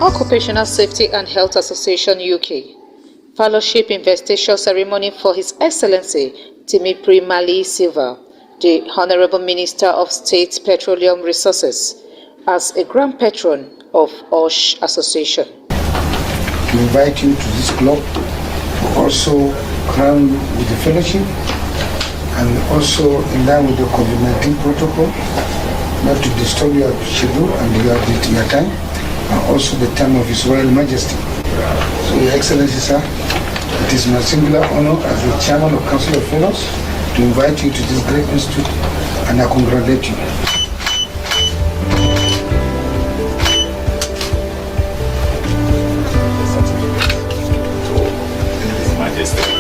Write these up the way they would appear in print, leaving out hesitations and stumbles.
Occupational Safety and Health Association UK Fellowship Investiture Ceremony for His Excellency Timipri Mali Silva, the Honorable Minister of State Petroleum Resources, as a Grand Patron of OSH Association. We invite you to this club, also crowned with the fellowship, and also in line with the COVID-19 protocol, not to disturb your schedule and your time, and also the time of His Royal Majesty. So, Your Excellency, sir, it is my singular honor as the Chairman of Council of Fellows to invite you to this great institute, and I congratulate you.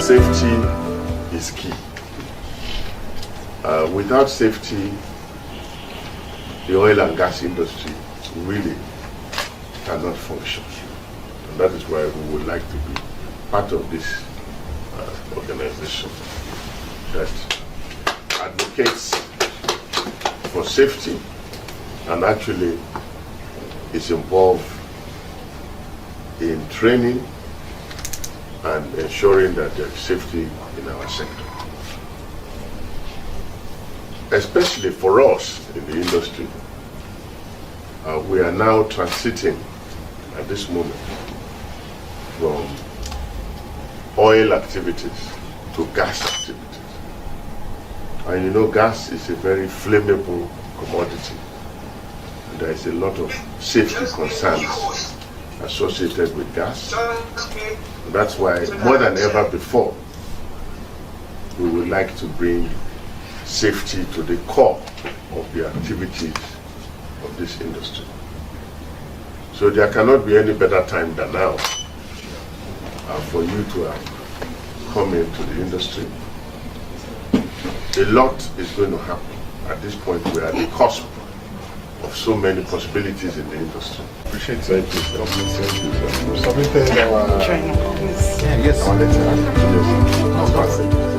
Safety is key. Without safety, the oil and gas industry really cannot function. And that is why we would like to be part of this organization that advocates for safety and actually is involved in training and ensuring that there is safety in our sector. Especially for us in the industry, we are now transiting at this moment from oil activities to gas activities. And you know, gas is a very flammable commodity. And there is a lot of safety concerns associated with gas. And that's why, more than ever before, we would like to bring safety to the core of the activities of this industry. So there cannot be any better time than now for you to come into the industry. A lot is going to happen. At this point, we are at the cusp of so many possibilities in the industry. Appreciate it. We submitted our training. Yes. Our letter. Yes.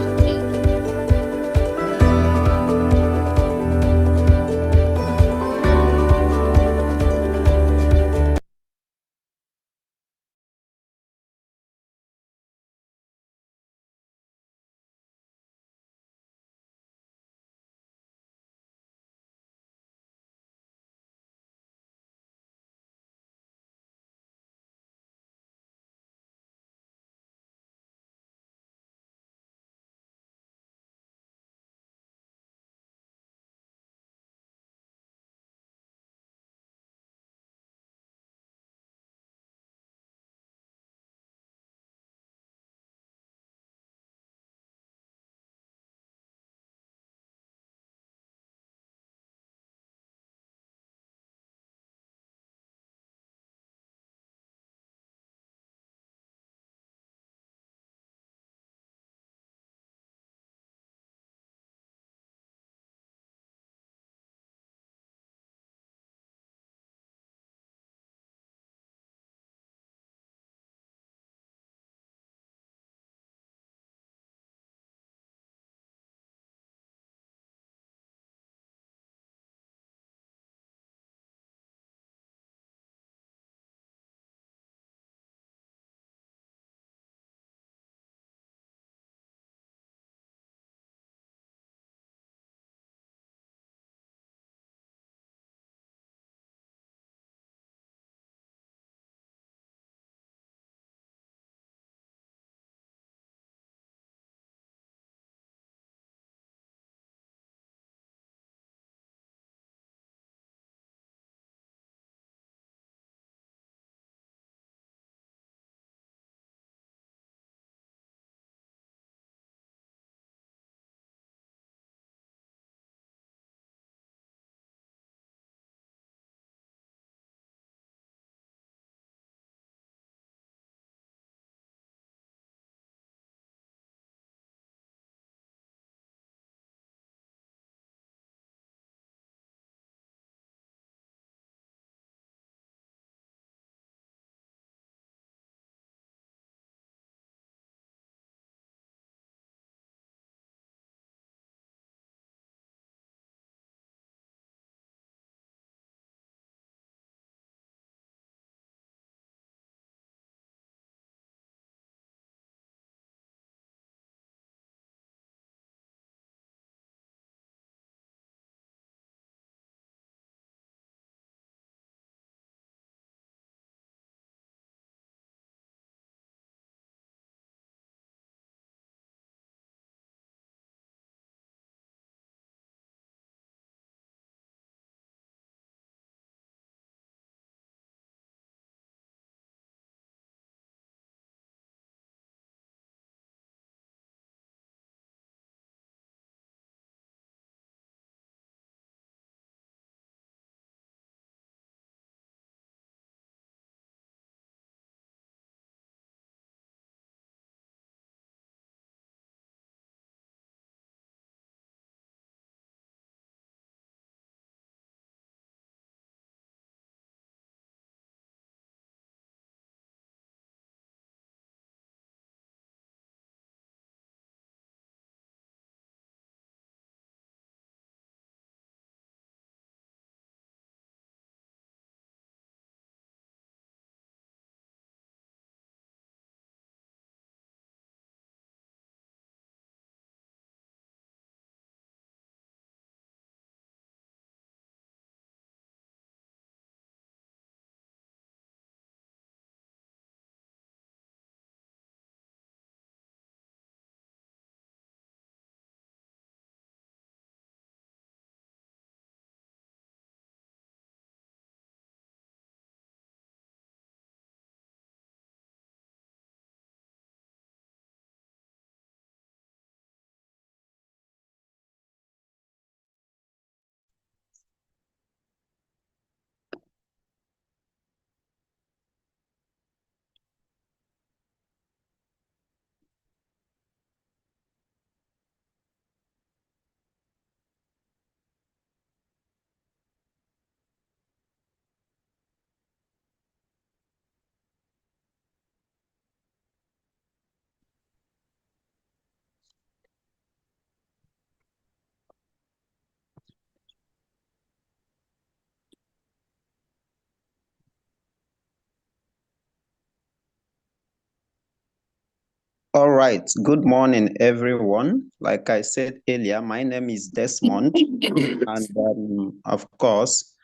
All right. Good morning, everyone. Like I said earlier, my name is Desmond, and of course,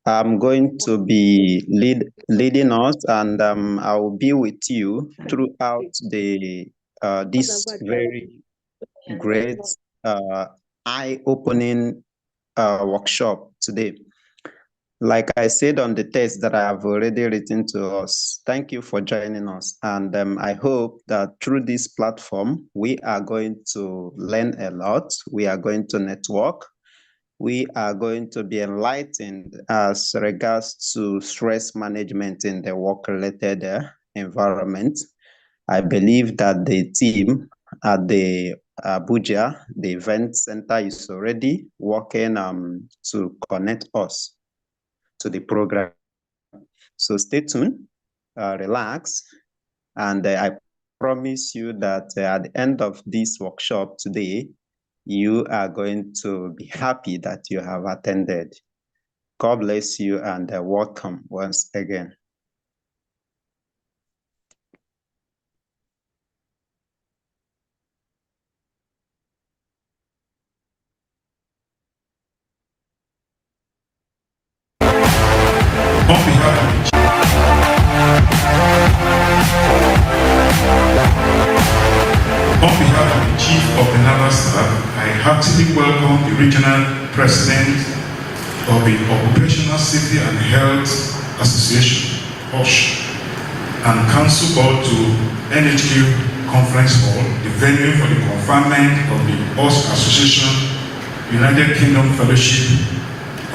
I'm going to be leading us, and I will be with you throughout this very great, eye-opening workshop today. Like I said on the text that I have already written to us, thank you for joining us. And I hope that through this platform, we are going to learn a lot. We are going to network. We are going to be enlightened as regards to stress management in the work-related environment. I believe that the team at the Abuja, the event center, is already working to connect us to the program. So stay tuned, relax, and I promise you that at the end of this workshop today, you are going to be happy that you have attended. God bless you and welcome once again. On behalf of the Chief of the Naval Staff, I heartily welcome the Regional President of the Occupational Safety and Health Association, FOSHA, and Council Board to NHQ Conference Hall, the venue for the conferment of the FOSHA Association United Kingdom Fellowship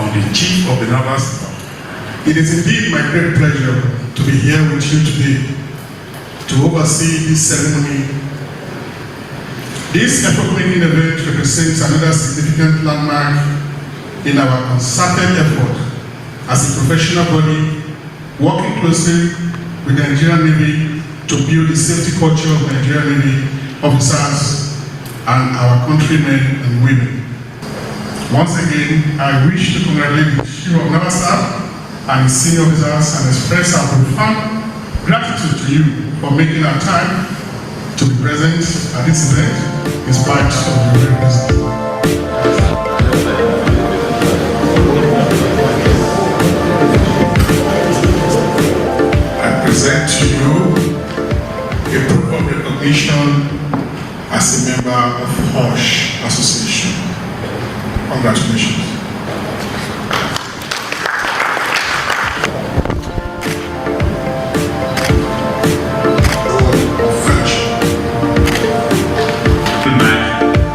on the Chief of the Naval Staff. It is indeed my great pleasure to be here with you today to oversee this ceremony. This epoch-making event represents another significant landmark in our concerted effort as a professional body working closely with the Nigerian Navy to build the safety culture of Nigerian Navy officers and our countrymen and women. Once again, I wish to congratulate the Chief of Naval Staff and his senior officers and express our profound gratitude to you for making our time to be present at this event in spite of the very present. I present to you a proof of recognition as a member of FOSHA Association. Congratulations.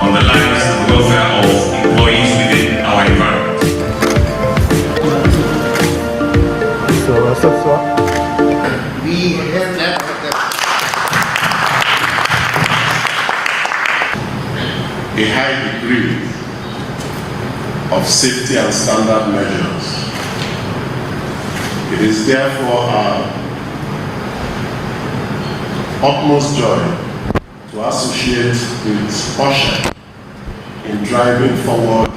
On the lives and welfare of employees within our environment. We have A high degree of safety and standard measures. It is therefore our utmost joy to associate with FOSHA in driving forward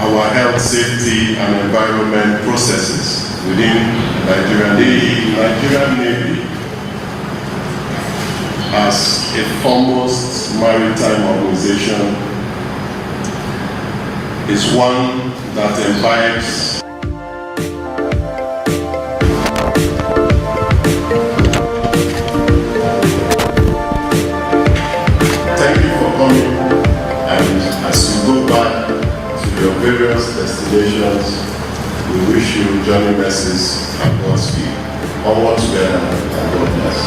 our health, safety, and environment processes within Nigeria. The Nigerian Navy, as a foremost maritime organization, is one that imbibes various destinations. We wish you journey mercies and Godspeed. Onward together and God bless.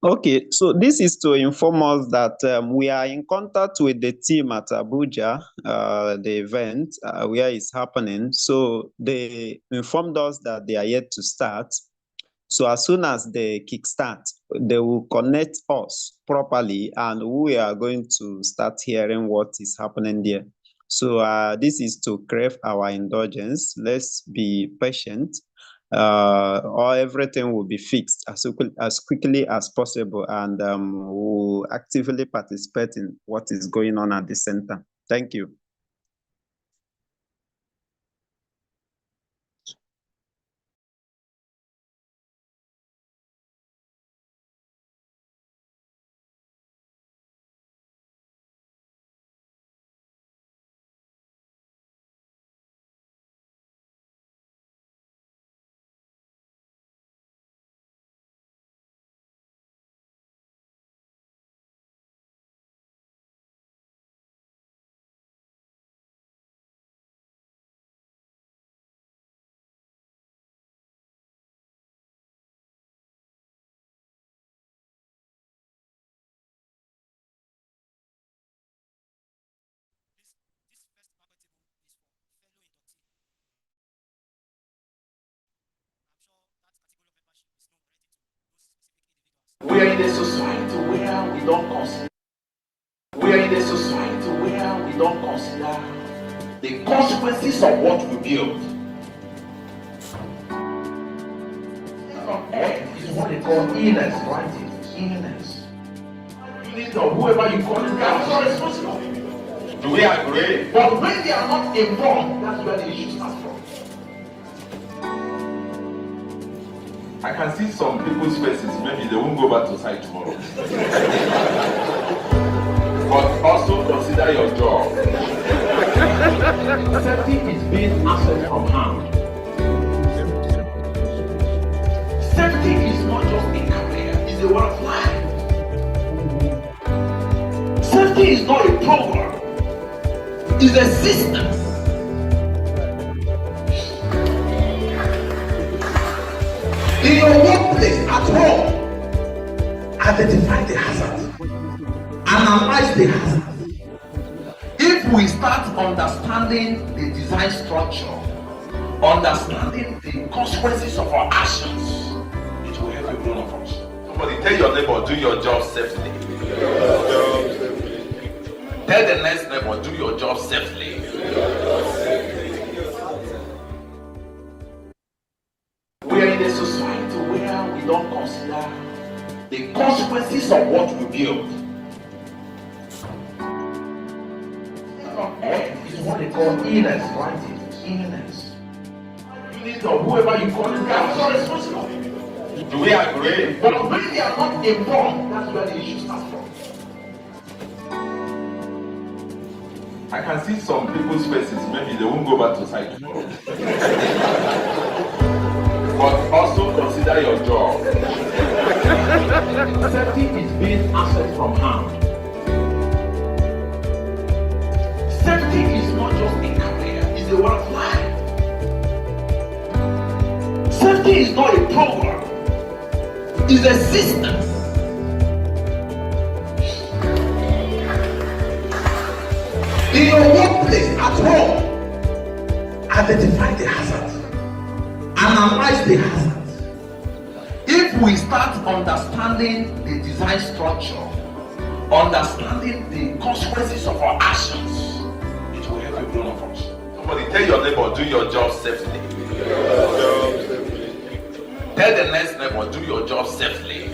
Okay, so this is to inform us that we are in contact with the team at Abuja, the event where it's happening. So they informed us that they are yet to start. So as soon as they kickstart, they will connect us properly and we are going to start hearing what is happening there. So this is to crave our indulgence. Let's be patient. Or everything will be fixed as quickly as possible, and we'll actively participate in what is going on at the center. Thank you. We are in a society where we don't consider. We are in a society where we don't consider the consequences of what we build. On earth is what they call illness, right? Illness. Or whoever you call it, they are not responsible. Do we agree? But when they are not informed, that's where the issue starts from. I can see some people's faces, maybe they won't go back to site tomorrow. But also consider your job. Safety is being asset from harm. Safety is not just a career, it's a way of life. Safety is not a program, it's a system. In your workplace, at home, identify the hazard, analyze the hazard. If we start understanding the design structure, understanding the consequences of our actions, it will help every one of us. Somebody tell your neighbor, do your job safely. Tell the next neighbor, do your job safely. We are in a society where we don't consider the consequences of what we build. On earth is what they call illness, right? Illness. Or whoever you call it, they are not responsible. Do we agree? But when they are not informed, that's where the issue starts from. I can see some people's faces, maybe they won't go back to site tomorrow. But also consider your job. Safety is being asset from harm. Safety is not just a career, it's a way of life. Safety is not a program, it's a system. In your workplace, at home, identify the hazard, analyze the hazard. If we start understanding the design structure, understanding the consequences of our actions, it will help every one of us. Somebody tell your neighbor, do your job safely. Tell the next neighbor, do your job safely.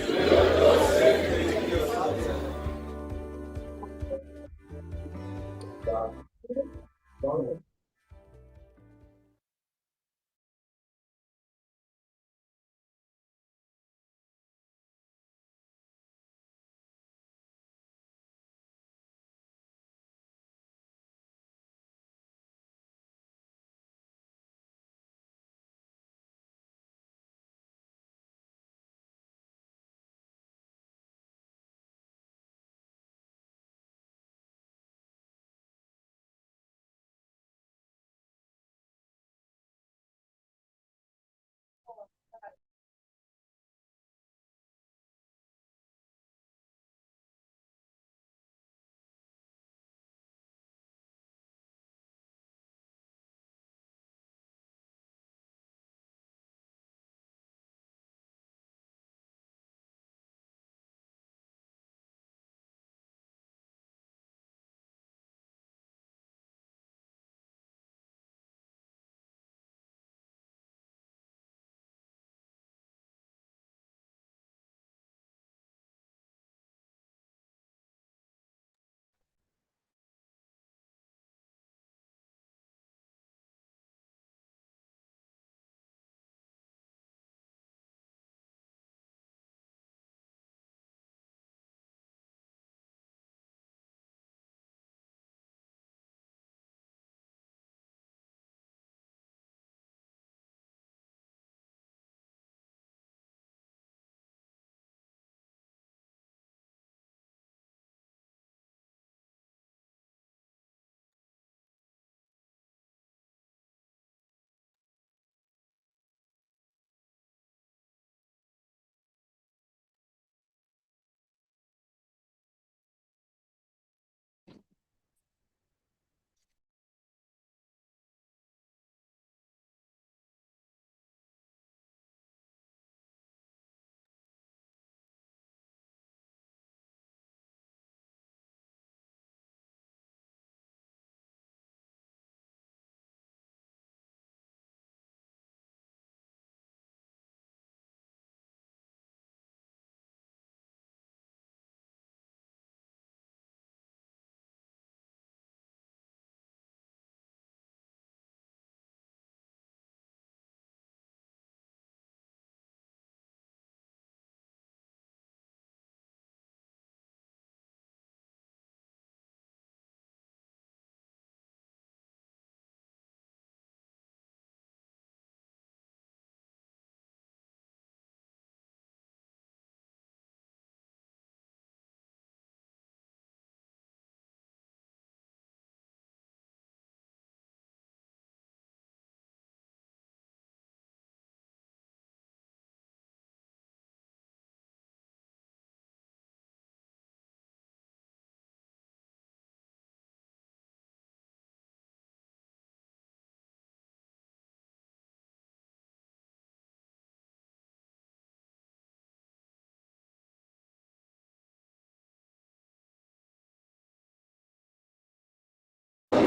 The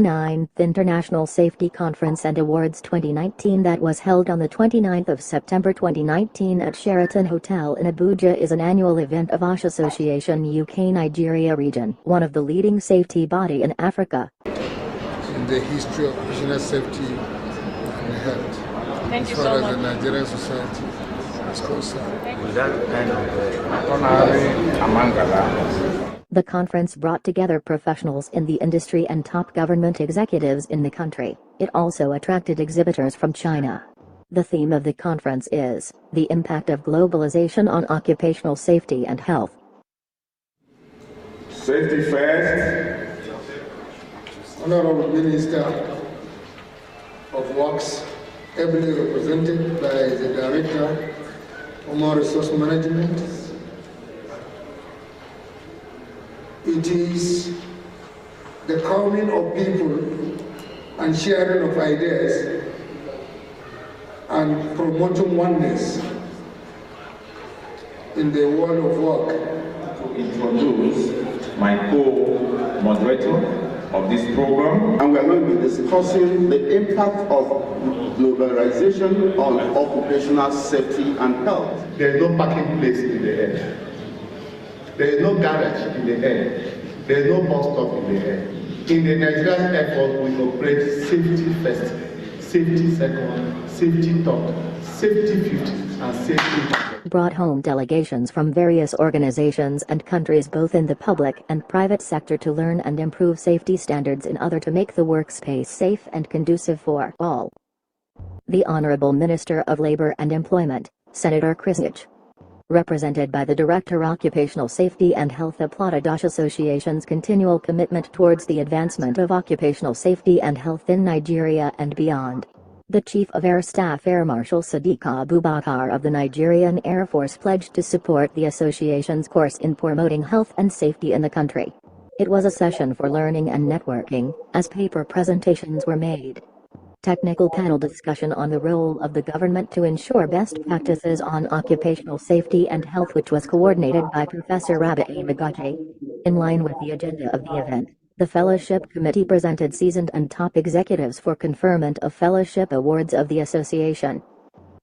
9th International Safety Conference and Awards 2019 that was held on the 29th of September 2019 at Sheraton Hotel in Abuja is an annual event of FOSHA Association UK Nigeria region, one of the leading safety body in Africa. In the history of occupational safety and health, Thank you as far so as much. the Nigerian society is concerned. With that kind of honorary Amangala. The conference brought together professionals in the industry and top government executives in the country. It also attracted exhibitors from China. The theme of the conference is the impact of globalization on occupational safety and health. Safety first. Honorable Minister of Works, ably represented by the Director of Human Resource Management. It is the coming of people and sharing of ideas and promoting oneness in the world of work. To introduce my co-moderator of this program. And we are going to be discussing the impact of globalization on occupational safety and health. There is no parking place in the air. There is no garage in the air. There is no bus stop in the air. In the Nigerian airport, we operate safety first, safety second, safety third, safety fifth, and safety. Brought home delegations from various organizations and countries both in the public and private sector to learn and improve safety standards in order to make the workspace safe and conducive for all. The Honorable Minister of Labor and Employment, Senator Krisnich, represented by the Director Occupational Safety and Health, applauded FOSHA Association's continual commitment towards the advancement of occupational safety and health in Nigeria and beyond. The Chief of Air Staff Air Marshal Sadiq Abubakar of the Nigerian Air Force pledged to support the association's course in promoting health and safety in the country. It was a session for learning and networking, as paper presentations were made. Technical panel discussion on the role of the government to ensure best practices on occupational safety and health, which was coordinated by Professor Rabi'i Magaji. In line with the agenda of the event, the Fellowship Committee presented seasoned and top executives for conferment of fellowship awards of the association.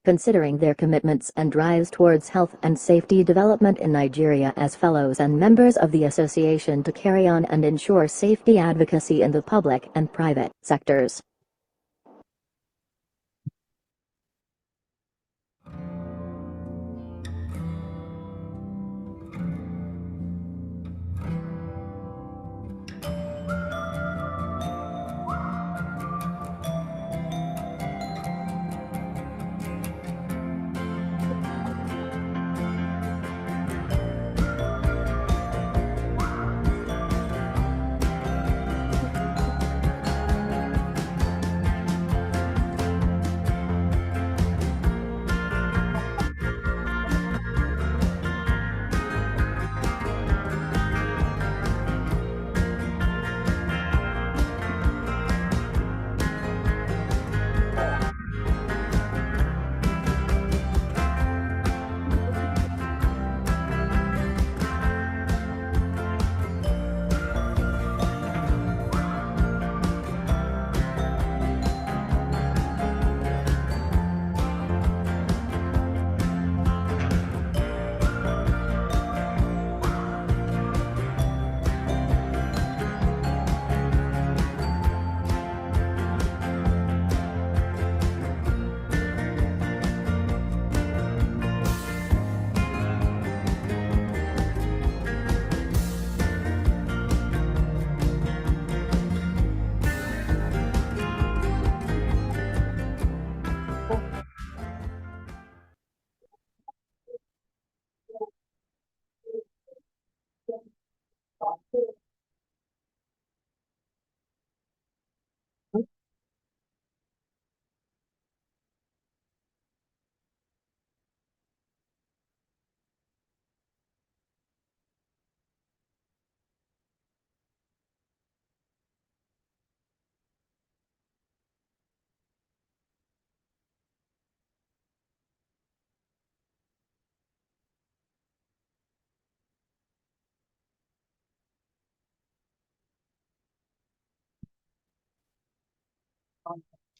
Considering their commitments and drives towards health and safety development in Nigeria as fellows and members of the association to carry on and ensure safety advocacy in the public and private sectors.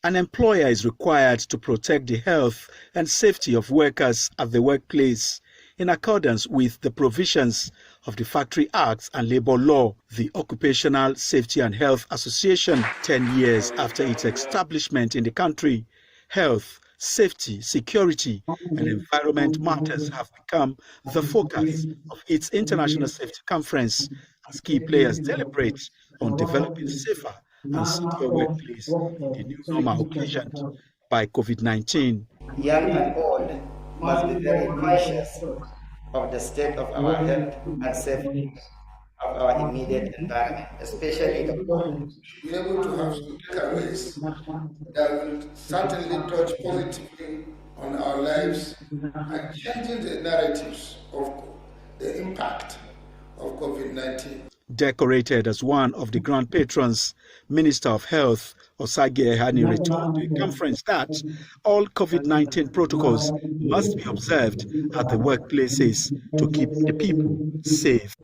An employer is required to protect the health and safety of workers at the workplace in accordance with the provisions of the Factory Acts and Labor Law. The Occupational Safety and Health Association, 10 years after its establishment in the country, health, safety, security, and environment matters have become the focus of its International Safety Conference as key players deliberate on developing safer and secure workplace in the new normal occasioned by COVID-19. Young and old must be very conscious of the state of our health and safety of our immediate environment, especially the poor. Be able to have some takeaways that will certainly touch positively on our lives and changing the narratives of the impact of COVID-19. Decorated as one of the grand patrons, Minister of Health Osage Ehani returned to a conference that all COVID-19 protocols must be observed at the workplaces to keep the people safe.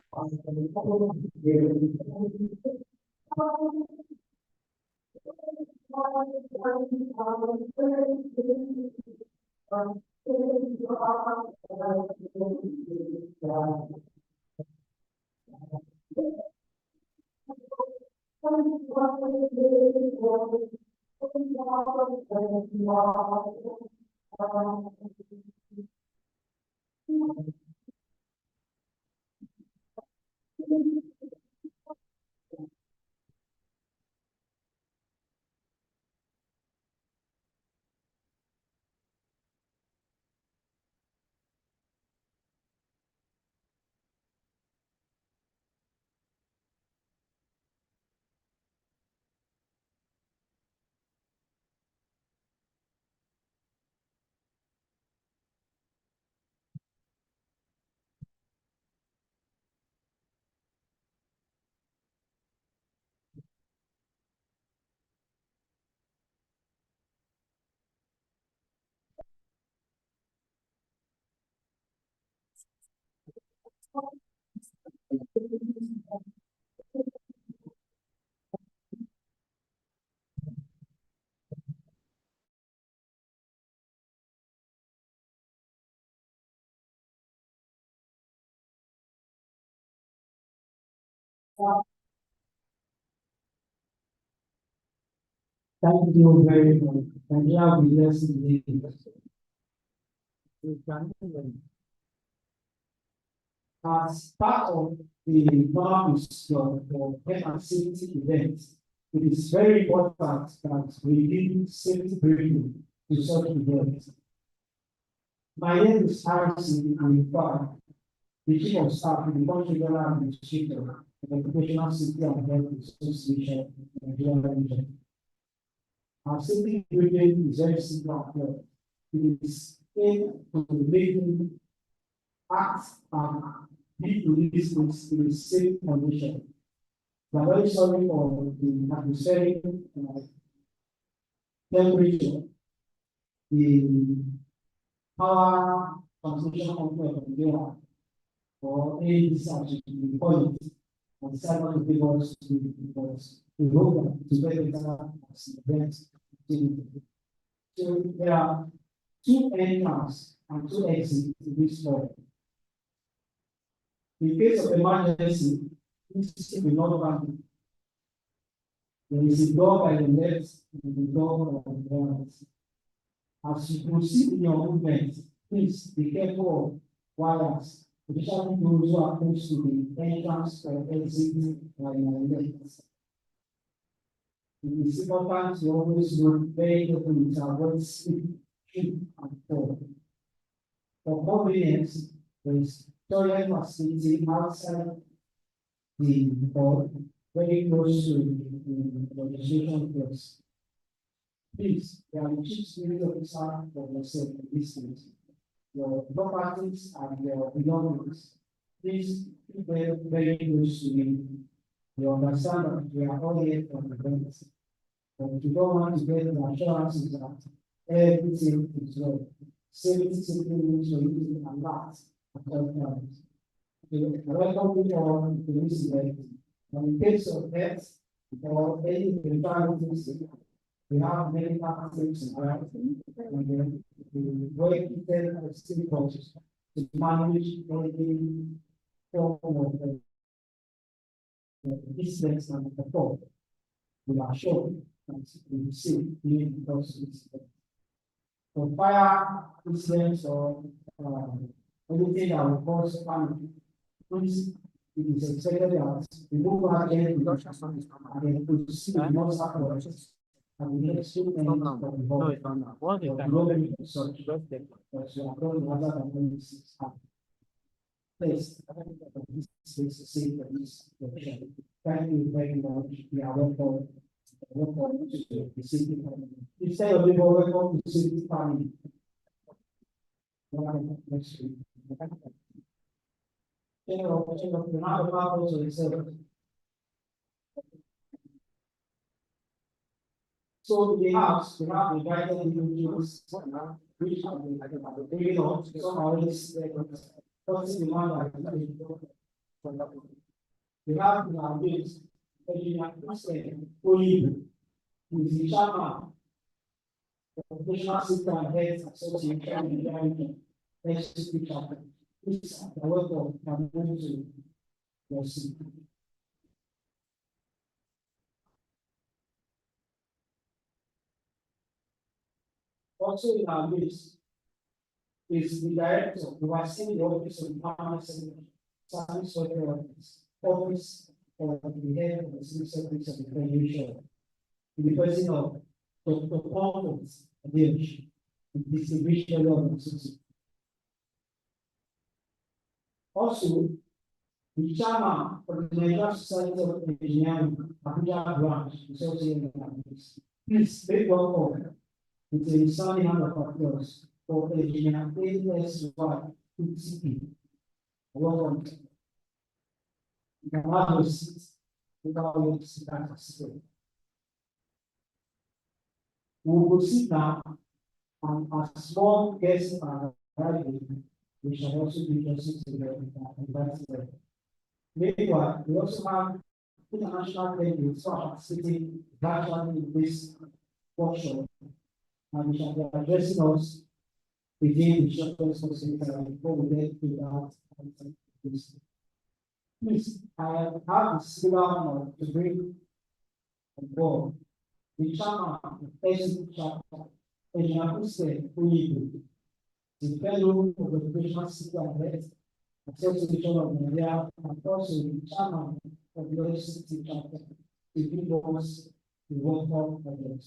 Thank you very much. And now we just need as part of the norms for health and safety events, it is very important that we give safety briefing to such events. My name is Harrison Anifar, the Chief of Staff in the Country General Administrator of the Occupational Safety and Health Association in Nigeria region. Our safety briefing is very simple. It is aimed to making acts and be released in a safe condition. We are very sorry for the atmospheric temperature, the power transmission company of Nigeria, or any discharge in the point, and several of the us because we hope that to get better as events. So there are two entrances and two exits to this floor. In case of emergency, this will not happen. There is a door by the left and the door by the right. As you proceed in your movement, please be careful of wires, especially those who are close to the entrance or exit by your left. It is important to always look very carefully to avoid slip, trip, and fall. For convenience, there is toilet facility outside the hall, very close to the registration place. Please, there are chief security officer for yourself in this case. Your properties and your belongings, please keep them very close to you. You understand that we are all here for the events. But you don't want to get the assurances that everything is well. Safety simply means you're using a lot at all times. Welcome you all to this event. And in case of death or any fatalities, We have many things around, and then we work together as city cultures to manage any form of incidents and perform. We are sure that we see being those incidents. For fire incidents or anything that will cause panic, please, it is expected that we move out any production and then to see the most operations. And the next two things that we hold, globally such that we are going rather than only 6 hours. Please, this is to see that this location. Thank you very much. We are welcome to the city. Instead of being welcome to the city family. Next week. So we have invited individuals, which are maybe not somehow this first demand we have in our base, engineer Oli, who is the chairman of the Occupational System and Health Association in Germany, HCP chapter. Please, the welcome can move to your seat. Also in our list is the director overseeing the office of the permanent service office of the head of the civil service of the Federation, the person of Dr. Conference Adilch, the distribution of the city. Also, the chairman of the Nigerian Society of Engineering, Abuja branch, associated with this. Please, very welcome. It's a sounding hand of applause for engineer ASY PTP. Welcome. You can have your seats without your seat at the stage. We will sit now, and as small guests are arriving, we shall also be interested to the meanwhile, we also have international delegates who are participating virtually in this workshop, and we shall be addressing us within the short responsibility before we get to that. Please, I have the singular honor to bring on board the chairman of the SMOSHA chapter, Engineer Hussein Uyibu, the fellow of the Occupational System and Health Association of Nigeria, and also the chairman of the SMOSHA chapter, to give us the welcome address.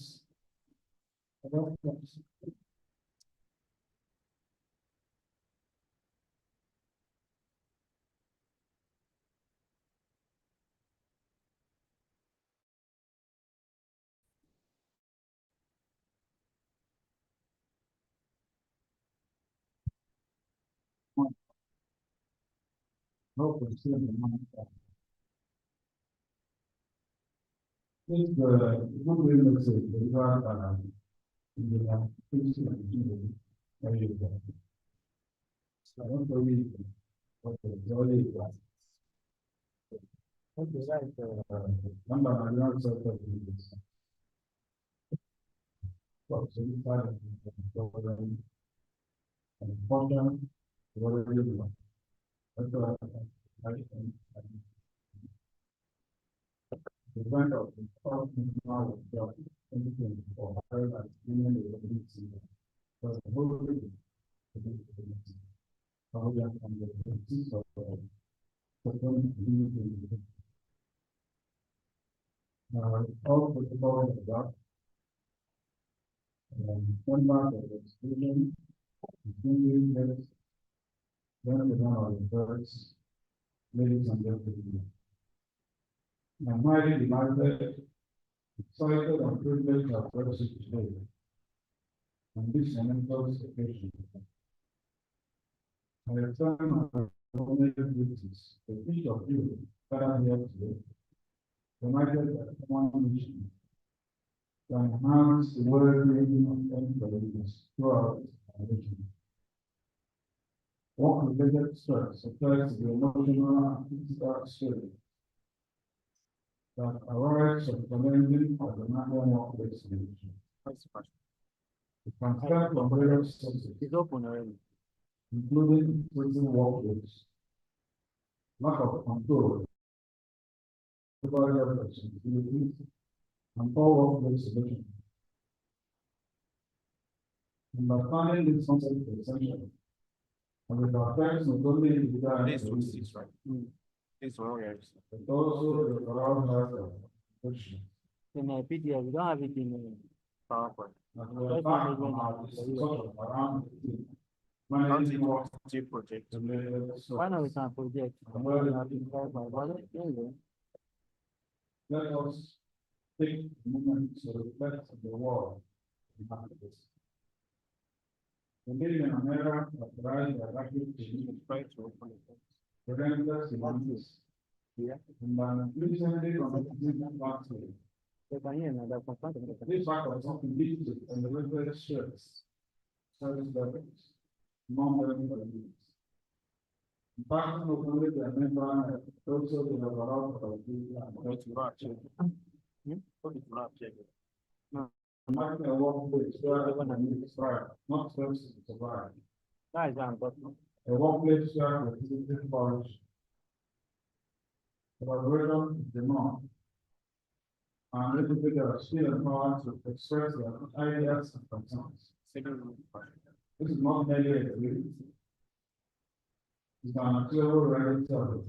Ladies and gentlemen, I'm highly delighted, excited, and privileged to address you today on this momentous occasion. I return my honored duties to each of you gathered here today, united by one mission to enhance the well-being of employees throughout our region. Work-related stress affects the emotional and physical state. I return my honored duties to each of you gathered here today, united by one mission to enhance the well-being of employees throughout our region. Work-related stress affects the emotional and physical state. I return my honored duties to each of you gathered here today, united by one mission to enhance the well-being of employees throughout our region. Work-related stress affects the emotional that arise from challenging of the national workplace solution. The transfer from various sources, including prison workplace, lack of control, over responsibilities, and poor workplace solution. Understanding this concept is essential, and it affects not only individual employees, but also the overall health of the profession. In a PDF, we don't have it in PowerPoint. As we are back on our discussion around managing work project. related Why not we can project? Let us take a moment to reflect on the world we have today. We live in an era characterized by rapid change, relentless demands, and an increasingly competitive market. This factor often leads to elevated stress, service levels, non-revenue needs. Impacting not only the mental health, but also the overall productivity and health. Imagine a workplace where everyone needs to thrive, not just to survive. A workplace where creativity flourishes, collaboration demand, and individuals feel empowered to express their ideas and concerns. This is not merely a belief, it's an actual reality.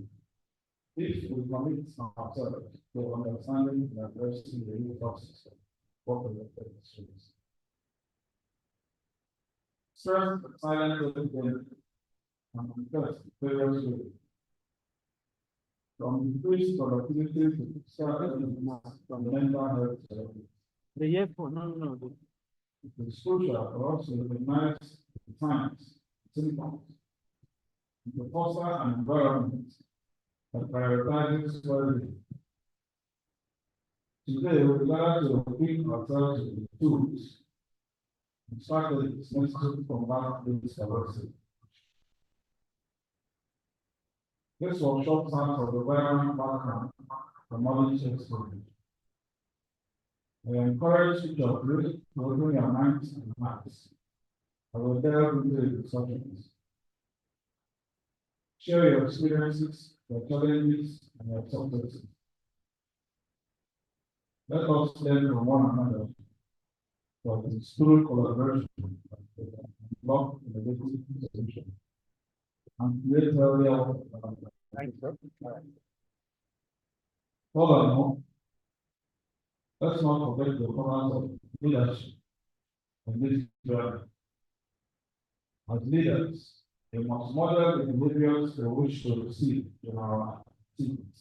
If we commit ourselves to understanding and addressing the new process of work-related issues. Stress, silent and first, various ways. From increased productivity to from mental health. The social also recognize the signs, symptoms, to foster an environment that prioritizes well-being. Today, we gather to equip ourselves with the tools and strategies necessary to combat this diversity. This workshop starts from the relevant background for knowledge exposure. I encourage each of you to open your minds and hearts. I will delve into the discussions. Share your experiences, your challenges, and your successes. Let us learn from one another for the through collaboration and block innovative solutions and create area. Furthermore, let's not forget the importance of leadership in this journey. As leaders, we must model the behaviors we wish to receive in our teams.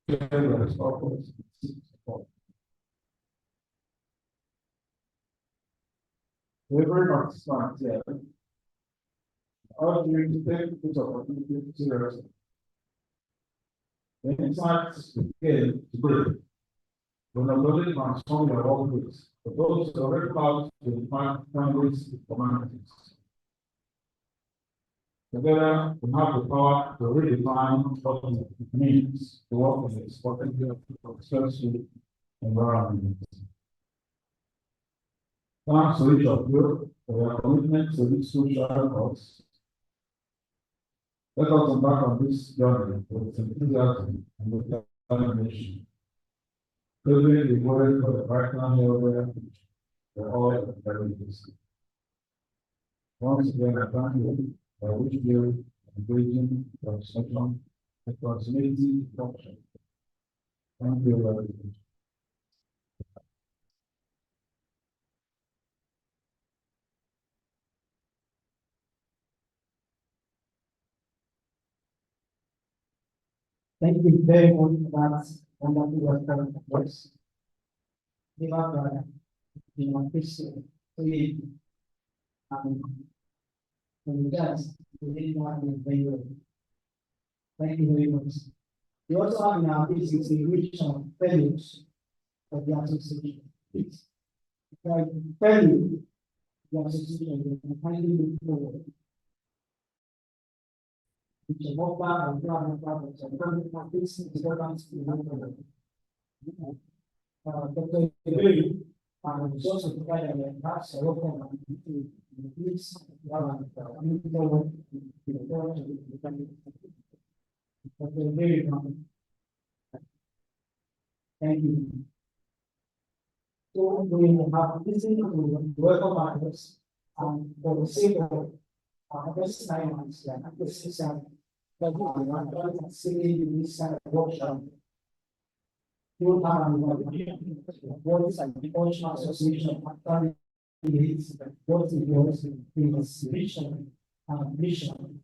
Every participant here, I urge you to take this opportunity seriously. The insights we gain today will not only transform your workplace, but also already help to impact families and communities. Together, we have the power to redefine what it means to work in a supportive, successful environment. Thanks to each of you for your commitment to this social cause. Let us embark on this journey with enthusiasm and determination, paving the way for the brighter healthier future for all Americans. Once again, I thank you. I wish you engaging, construction, responsibility, function. Thank you very much. Thank you very much for that wonderful welcome voice. Give up the official and just we not very well. Thank you very much. We also have in our business a rich of fellows of the association. tell you the association will kindly move forward. Which is what that and that and this is what I'm speaking. Dr. Ibrahim, and also provided that perhaps a local to increase thank you. So we have listened to the work of others and for the sake of this science and this is that we want to see this workshop. What is an Occupational Association of candidates? What is its vision and mission?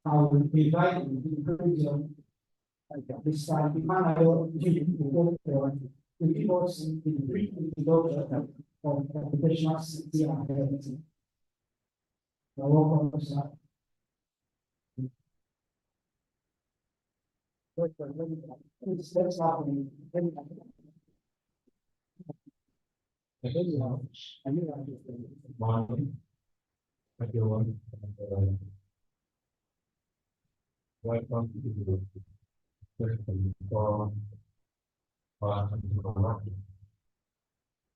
How we provide the this time, the manner to give us the brief introduction of occupational safety and health. Welcome, sir. Let's start with morning, everyone. Welcome to the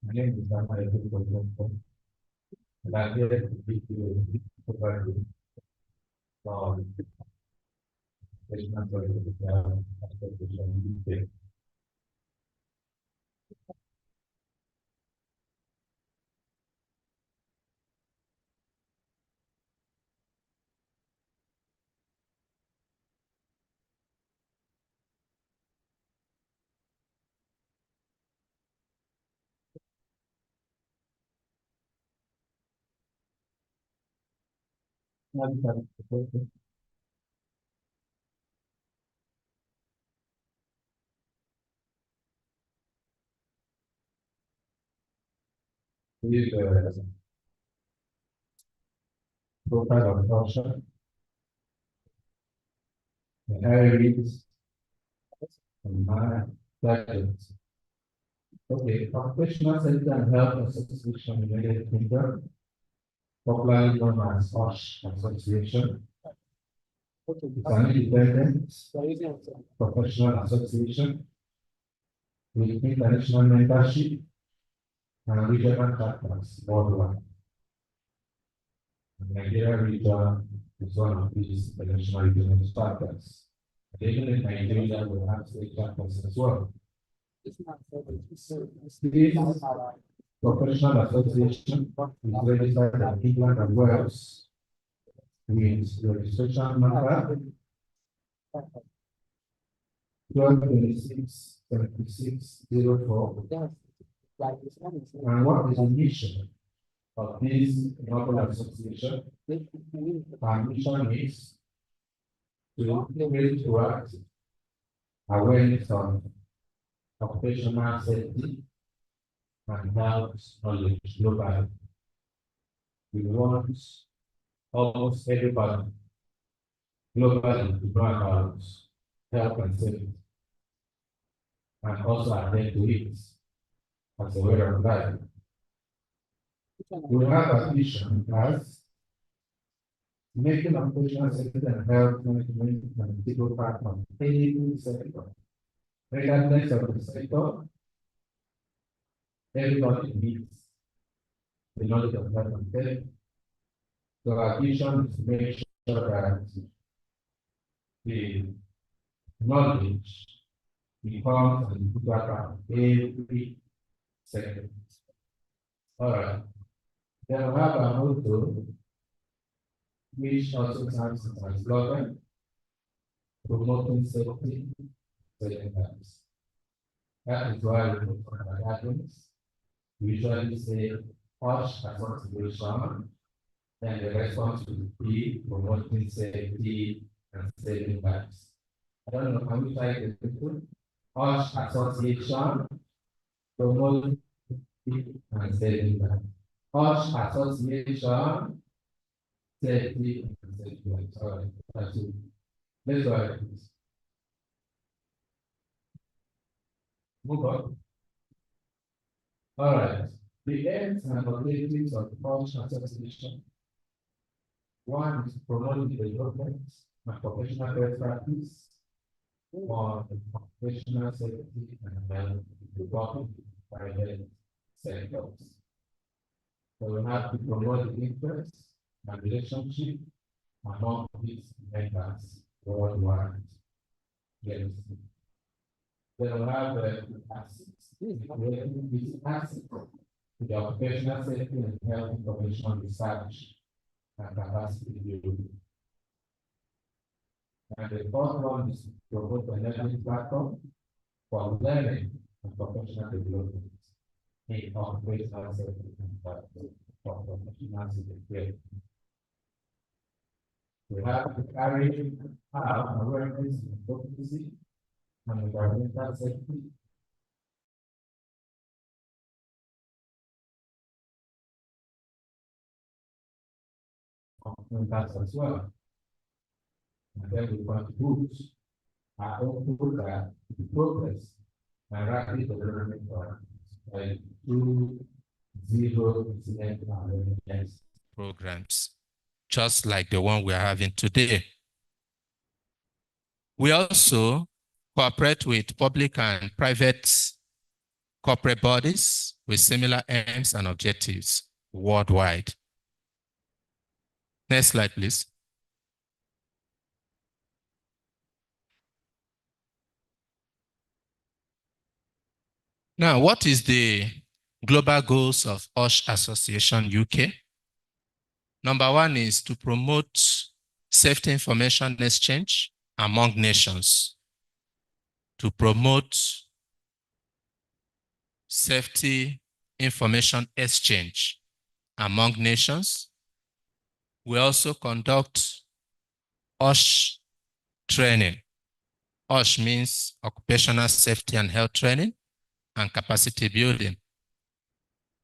my name is Daniel, and I'm here to give you a overview of profile of FOSHA, the areas and my gadgets. Okay, Occupational Safety and Health Association United Kingdom, popularly known as FOSHA Association. It's an independent professional association with international membership and regional chapters worldwide. The Nigeria region is one of these international regional chapters. Even in Nigeria, we have state chapters as well. This professional association is registered in England and Wales with registration number 1226-7604. And what is the mission of this global association? Our mission is to raise awareness on occupational safety and health knowledge globally. We want almost everybody globally to know about health and safety and also attend to it as a way of life. We have a mission as making occupational safety and health management an integral part of any sector. Regardless of the sector, everybody needs the knowledge of health and safety. So our vision is to make sure that the knowledge becomes an integral part of every sector. All right. Then we have a motto, which also serves as a slogan, promoting safety, saving lives. That is why we look for our gatherings. We usually say, FOSHA consideration, and the response will be promoting safety and saving lives. I don't know how we try to do it. FOSHA association, promoting and saving lives. FOSHA association, safety and saving lives. All right, that's it. Let's go ahead, please. Move on. All right. The aims and objectives of the FOSHA Association: one is to promote the development and professional best practice on occupational safety and health in the public and private sectors. So we have to promote the interest and relationship among its members worldwide. Yes. They will have access to the occupational safety and health information research and capacity building. And the fourth one is to promote a learning platform for learning and professional development in occupational safety and health for professionals in the field. We have to carry out awareness and advocacy and environmental safety members as well. And then we contribute our own program to progress and rapid development by 2.0 incident awareness programs, just like the one we are having today. We also cooperate with public and private corporate bodies with similar aims and objectives worldwide. Next slide, please. Now, what is the global goals of OSH Association UK? Number one is to promote safety information exchange among nations. To promote safety information exchange among nations. We also conduct OSH training. OSH means Occupational Safety and Health Training and Capacity Building.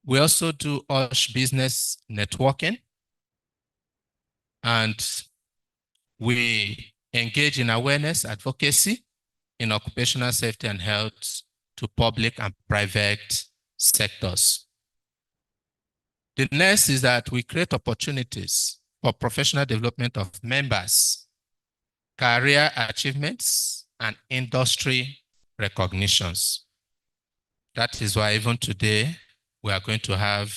We also do OSH business networking, and we engage in awareness advocacy in occupational safety and health to public and private sectors. The next is that we create opportunities for professional development of members, career achievements, and industry recognitions. That is why even today, we are going to have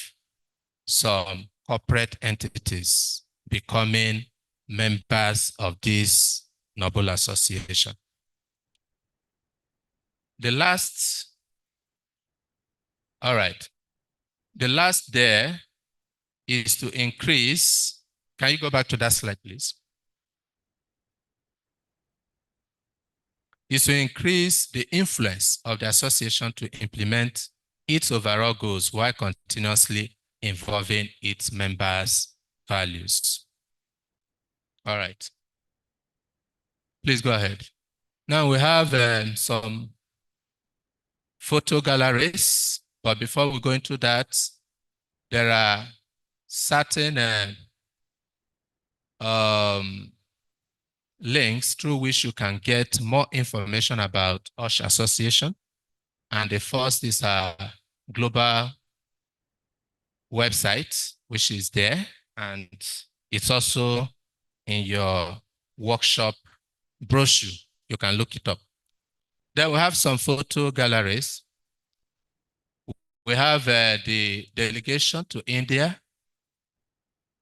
some corporate entities becoming members of this noble association. The last there is to increase. Can you go back to that slide, please? Is to increase the influence of the association to implement its overall goals while continuously involving its members' values. All right. Please go ahead. Now we have some photo galleries, but before we go into that, there are certain links through which you can get more information about OSH Association. And the first is our global website, which is there, and it's also in your workshop brochure. You can look it up. Then we have some photo galleries. We have the delegation to India,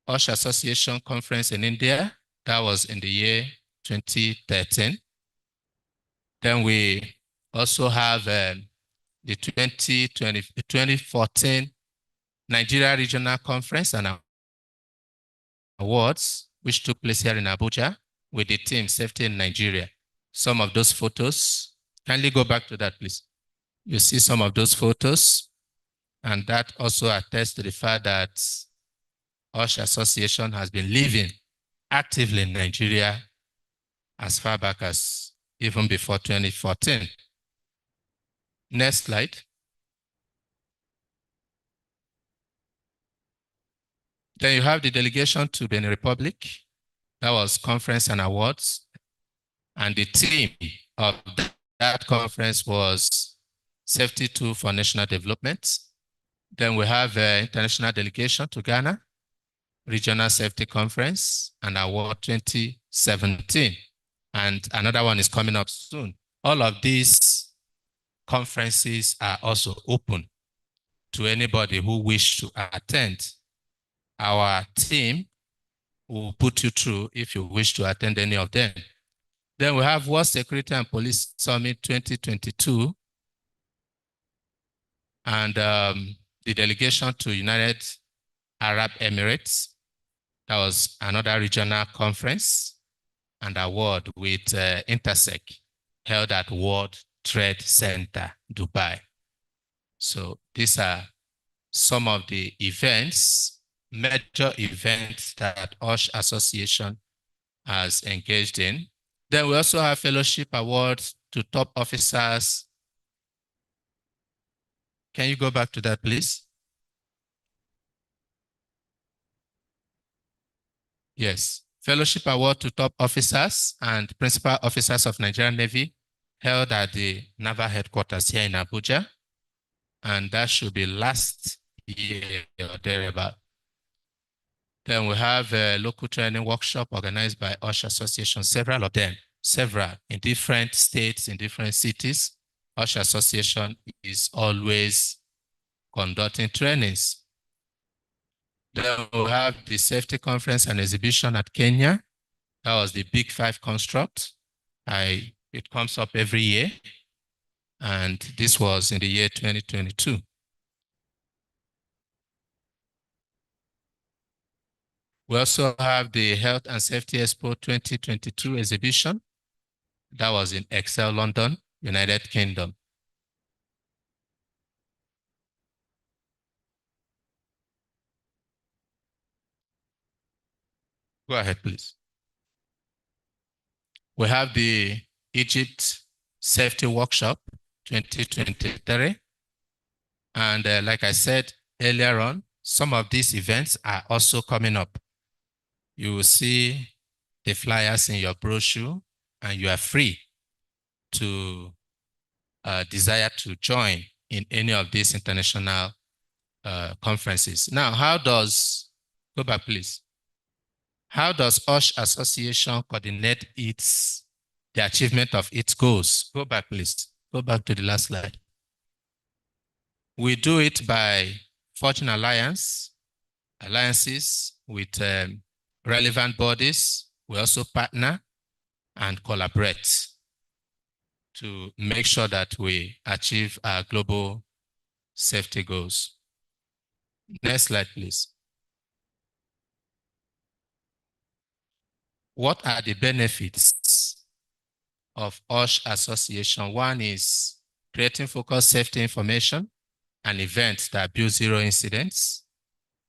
OSH Association Conference in India. That was in the year 2013. Then we also have the 2014 Nigeria Regional Conference and Awards, which took place here in Abuja with the team Safety in Nigeria. Some of those photos, kindly go back to that, please. You see some of those photos, and that also attests to the fact that OSH Association has been living actively in Nigeria as far back as even before 2014. Next slide. Then you have the delegation to Benin Republic. That was conference and awards. And the theme of that conference was Safety Tool for National Development. Then we have international delegation to Ghana, Regional Safety Conference and Award 2017. And another one is coming up soon. All of these conferences are also open to anybody who wish to attend. Our team will put you through if you wish to attend any of them. Then we have World Security and Police Summit 2022 and the delegation to United Arab Emirates. That was another regional conference and award with Intersec held at World Trade Center, Dubai. So these are some of the events, major events that OSH Association has engaged in. Then we also have fellowship awards to top officers. Can you go back to that, please? Yes. Fellowship award to top officers and principal officers of Nigerian Navy held at the Naval Headquarters here in Abuja. And that should be last year or thereabout. Then we have a local training workshop organized by OSH Association, several of them, several in different states, in different cities. OSH Association is always conducting trainings. Then we have the safety conference and exhibition at Kenya. That was the Big Five construct. It comes up every year. And this was in the year 2022. We also have the Health and Safety Expo 2022 exhibition. That was in Excel, London, United Kingdom. Go ahead, please. We have the Egypt Safety Workshop 2023. And like I said earlier on, some of these events are also coming up. You will see the flyers in your brochure, and you are free to desire to join in any of these international conferences. Now, go back please. How does OSH Association coordinate the achievement of its goals? Go back please, go back to the last slide. We do it by forging alliances with relevant bodies. We also partner and collaborate to make sure that we achieve our global safety goals. Next slide, please. What are the benefits of OSH Association? One is creating focused safety information and events that build zero incidents.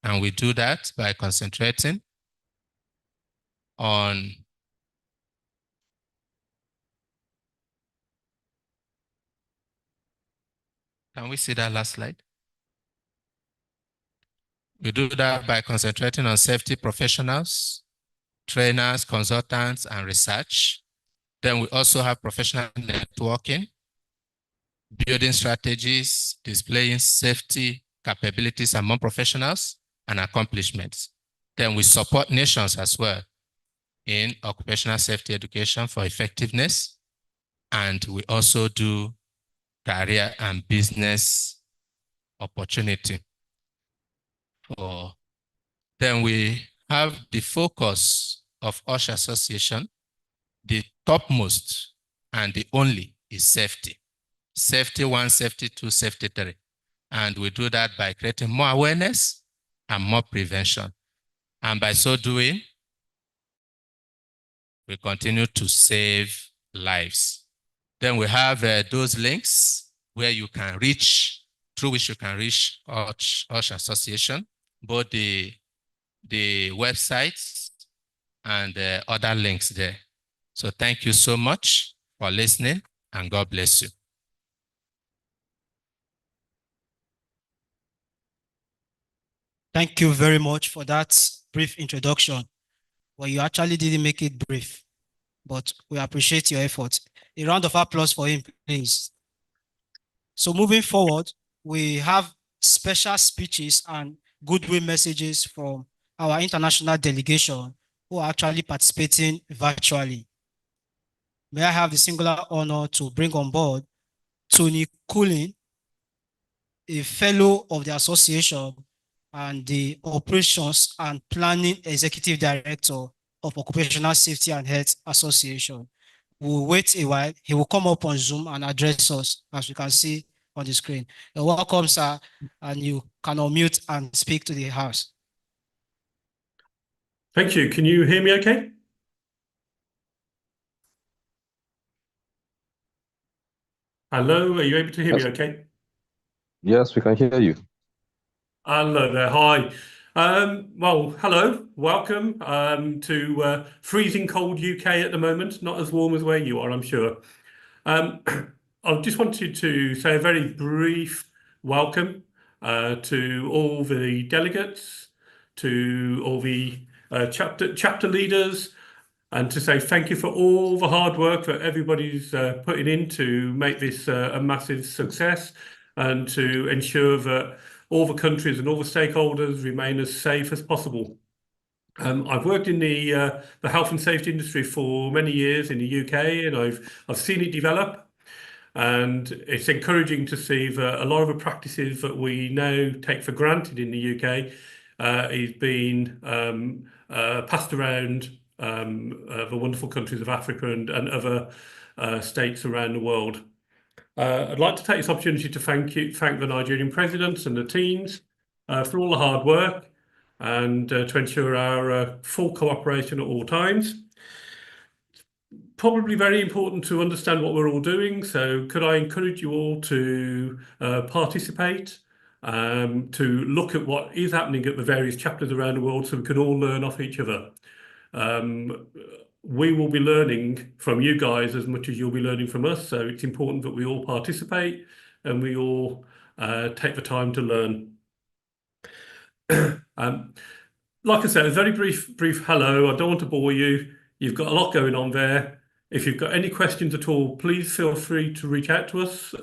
And we do that by concentrating on can we see that last slide? We do that by concentrating on safety professionals, trainers, consultants, and research. Then we also have professional networking, building strategies, displaying safety capabilities among professionals and accomplishments. Then we support nations as well in occupational safety education for effectiveness. And we also do career and business opportunity. Then we have the focus of OSH Association. The topmost and the only is safety. Safety 1, safety 2, safety 3. And we do that by creating more awareness and more prevention. And by so doing, we continue to save lives. Then we have those links where you can reach, through which you can reach OSH Association, both the websites and other links there. So thank you so much for listening, and God bless you. Thank you very much for that brief introduction. Well, you actually didn't make it brief, but we appreciate your effort. A round of applause for him, please. So moving forward, we have special speeches and goodwill messages from our international delegation who are actually participating virtually. May I have the singular honor to bring on board Tony Coolin, a fellow of the association and the Operations and Planning Executive Director of Occupational Safety and Health Association. We'll wait a while. He will come up on Zoom and address us, as you can see on the screen. You're welcome, sir, and you can unmute and speak to the House. Thank you. Can you hear me okay? Hello, are you able to hear me okay? Yes, we can hear you. Hello there, hi. Well, hello, welcome to freezing cold UK at the moment, not as warm as where you are, I'm sure. I just wanted to say a very brief welcome to all the delegates, to all the chapter leaders, and to say thank you for all the hard work that everybody's putting in to make this a massive success and to ensure that all the countries and all the stakeholders remain as safe as possible. I've worked in the health and safety industry for many years in the UK, and I've seen it develop. And it's encouraging to see that a lot of the practices that we now take for granted in the UK is being passed around the wonderful countries of Africa and other states around the world. I'd like to take this opportunity to thank the Nigerian presidents and the teams for all the hard work and to ensure our full cooperation at all times. Probably very important to understand what we're all doing, so could I encourage you all to participate, to look at what is happening at the various chapters around the world so we can all learn off each other. We will be learning from you guys as much as you'll be learning from us, so it's important that we all participate and we all take the time to learn. Like I said, a very brief hello. I don't want to bore you. You've got a lot going on there. If you've got any questions at all, please feel free to reach out to us.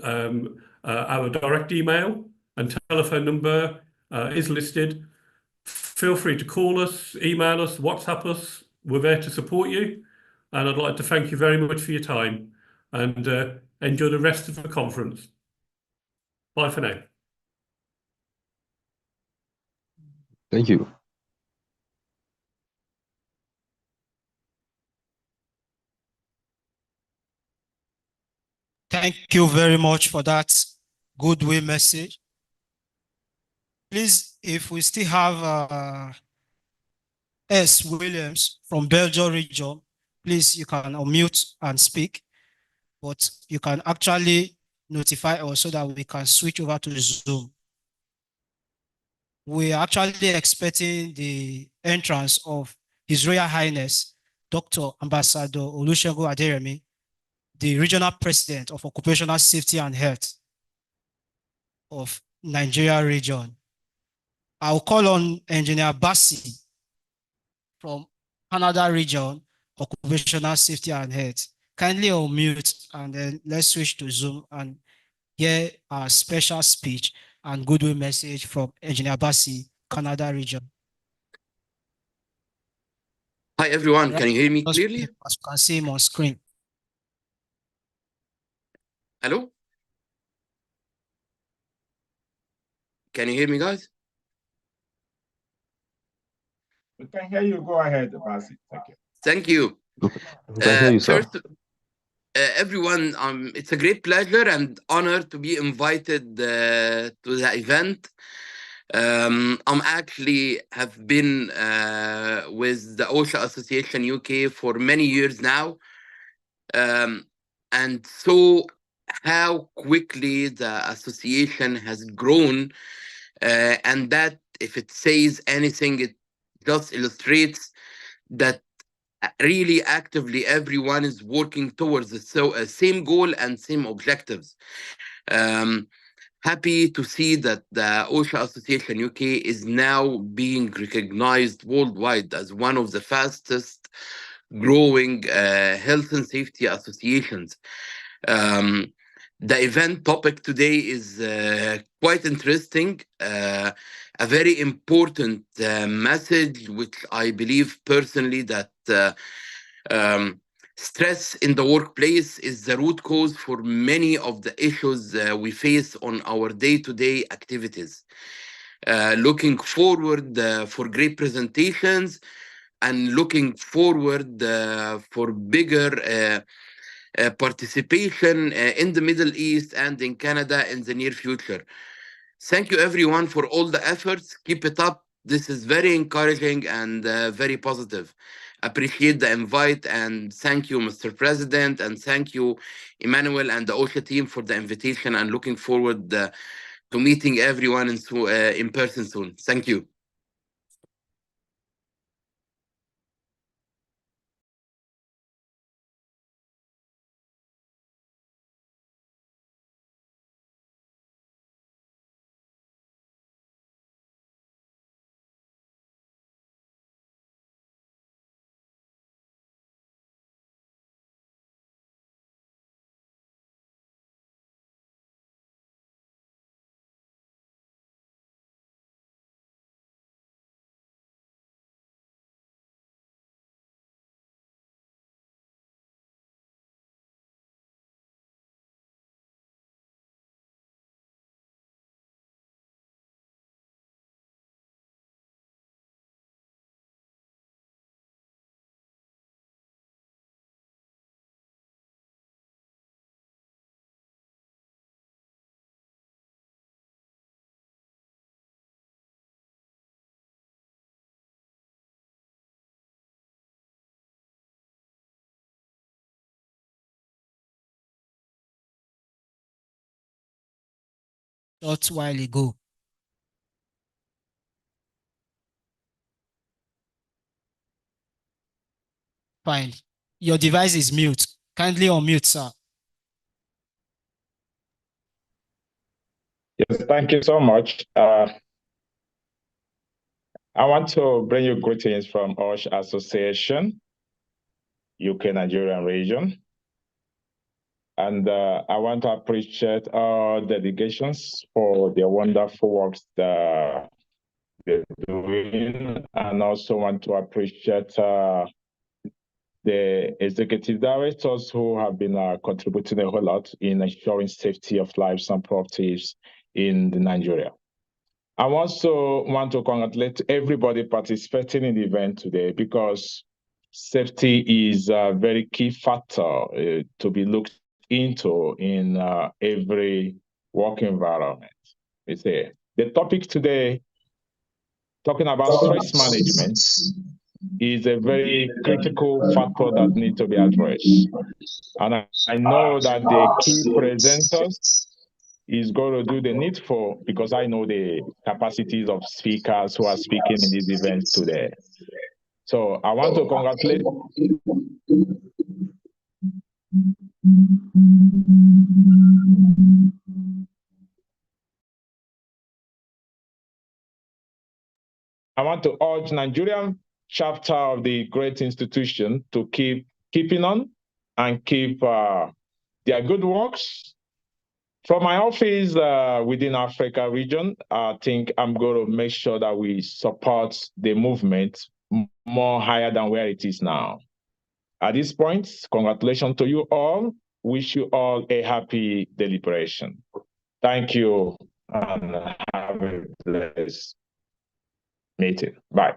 Our direct email and telephone number is listed. Feel free to call us, email us, WhatsApp us. We're there to support you. And I'd like to thank you very much for your time and enjoy the rest of the conference. Bye for now. Thank you. Thank you very much for that goodwill message. Please, if we still have S. Williams from Belgium region, please, you can unmute and speak, but you can actually notify us so that we can switch over to Zoom. We are actually expecting the entrance of His Royal Highness, Dr. Ambassador Olusegun Aderemi, the Regional President of Occupational Safety and Health of Nigeria region. I'll call on Engineer Bassi from Canada region, Occupational Safety and Health. Kindly unmute and then let's switch to Zoom and hear our special speech and goodwill message from Engineer Bassi, Canada region. Hi everyone, can you hear me clearly? As you can see him on screen. Hello? Can you hear me, guys? We can hear you. Go ahead, Bassi. Thank you. Thank you. We can hear you, sir. First, everyone, it's a great pleasure and honor to be invited to the event. I'm actually have been with the OSHA Association UK for many years now, and so how quickly the association has grown, and that if it says anything, it just illustrates that really actively everyone is working towards the same goal and same objectives. Happy to see that the OSHA Association UK is now being recognized worldwide as one of the fastest growing health and safety associations. The event topic today is quite interesting, a very important message, which I believe personally that stress in the workplace is the root cause for many of the issues we face on our day-to-day activities. Looking forward for great presentations and looking forward for bigger participation in the Middle East and in Canada in the near future. Thank you everyone for all the efforts. Keep it up. This is very encouraging and very positive. Appreciate the invite and thank you, Mr. President, and thank you, Emmanuel and the OSHA team for the invitation, and looking forward to meeting everyone in person soon. Thank you. Short while ago. Fine. Your device is mute. Kindly unmute, sir. Yes, thank you so much. I want to bring you greetings from OSHA Association, UK Nigerian region. And I want to appreciate all delegations for their wonderful works that they're doing, and also want to appreciate the executive directors who have been contributing a whole lot in ensuring safety of lives and properties in Nigeria. I also want to congratulate everybody participating in the event today, because safety is a very key factor to be looked into in every work environment. The topic today, talking about stress management, is a very critical factor that needs to be addressed. And I know that the key presenters is going to do the needful, because I know the capacities of speakers who are speaking in this event today. So I want to congratulate I want to urge Nigerian chapter of the great institution to keep keeping on and keep their good works. From my office within Africa region, I think I'm going to make sure that we support the movement more higher than where it is now. At this point, congratulations to you all. Wish you all a happy deliberation. Thank you, and have a blessed meeting. Bye.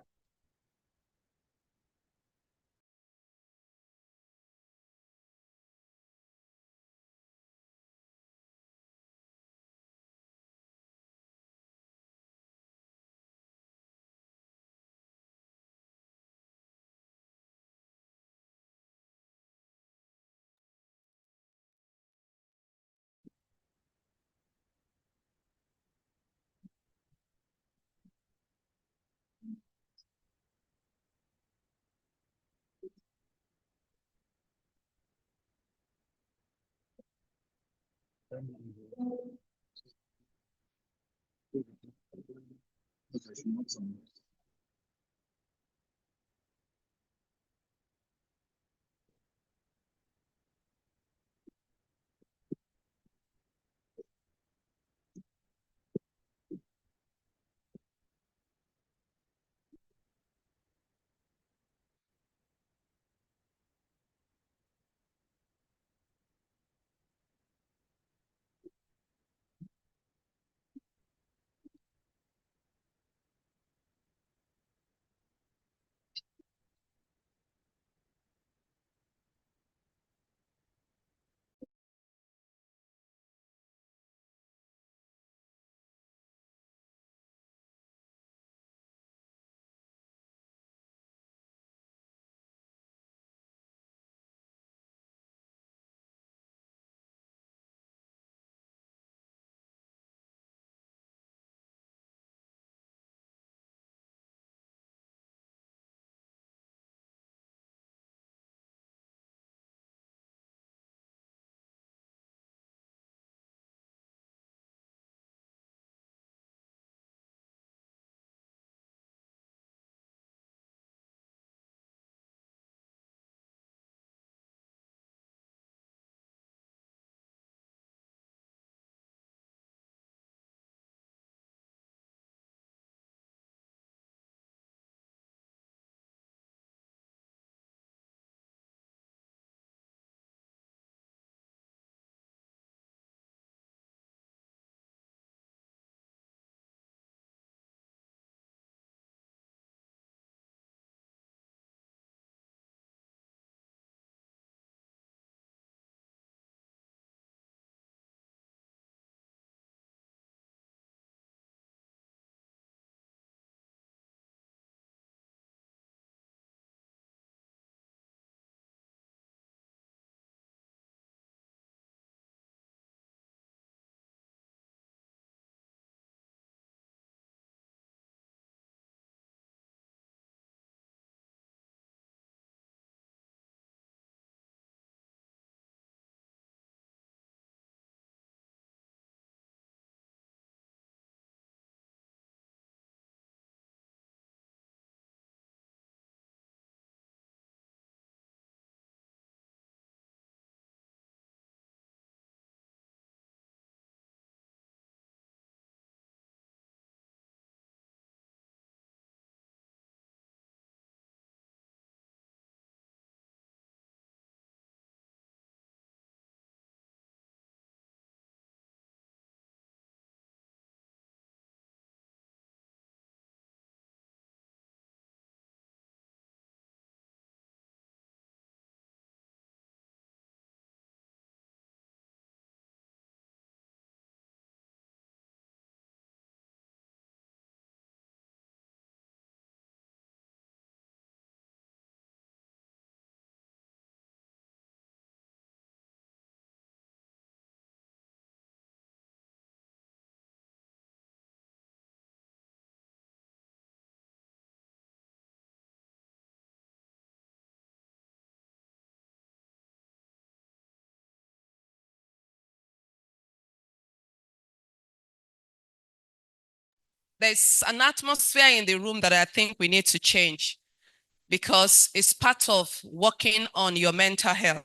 there's an atmosphere in the room that I think we need to change, because it's part of working on your mental health.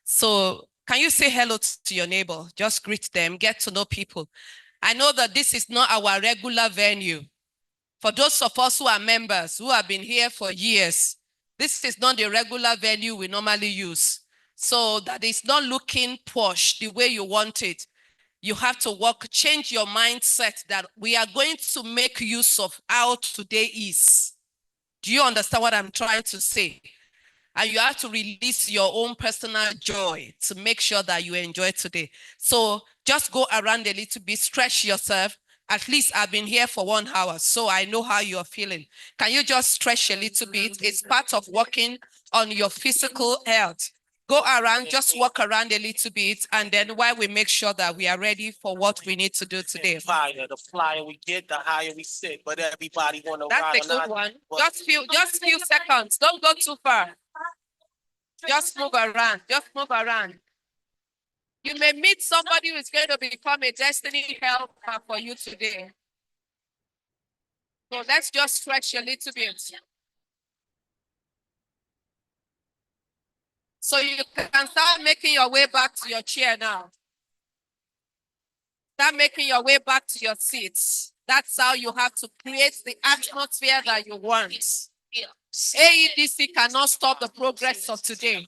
So can you say hello to your neighbor? Just greet them, get to know people. I know that this is not our regular venue. For those of us who are members, who have been here for years, this is not the regular venue we normally use. So that it's not looking posh the way you want it. You have to change your mindset that we are going to make use of how today is. Do you understand what I'm trying to say? And you have to release your own personal joy to make sure that you enjoy today. So just go around a little bit, stretch yourself. At least I've been here for 1 hour, so I know how you're feeling. Can you just stretch a little bit? It's part of working on your physical health. Go around, just walk around a little bit, and then while we make sure that we are ready for what we need to do today. The flyer we get, the higher we sit, but everybody want to ride. That's a good one. Just few seconds. Don't go too far. Just move around. Just move around. You may meet somebody who is going to become a destiny helper for you today. So let's just stretch a little bit. So you can start making your way back to your chair now. Start making your way back to your seats. That's how you have to create the atmosphere that you want. AEDC cannot stop the progress of today.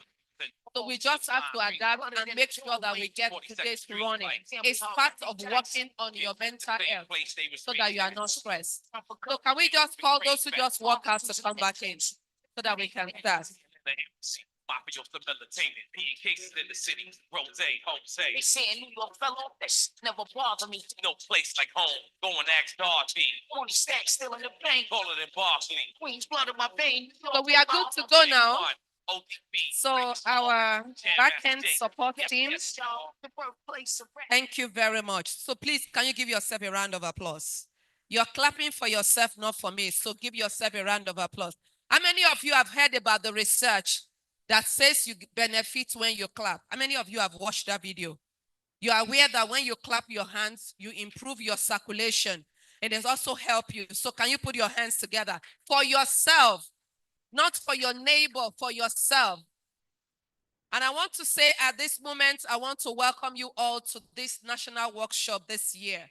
So we just have to adapt and make sure that we get today's running. It's part of working on your mental health so that you are not stressed. So can we just call those who just walk out to come back in so that we can start? Cases in the city, Rose, Jose. They say New York fellow, this never bother me. No place like home. Go and ask Darby. 40 stacks still in the bank. Taller than Barkley. Queen's blood in my vein. So we are good to go now. So our back-end support team, thank you very much. So please, can you give yourself a round of applause? You're clapping for yourself, not for me. So give yourself a round of applause. How many of you have heard about the research that says you benefit when you clap? How many of you have watched that video? You are aware that when you clap your hands, you improve your circulation. It does also help you. So can you put your hands together for yourself? Not for your neighbor, for yourself. And I want to say at this moment, I want to welcome you all to this national workshop this year.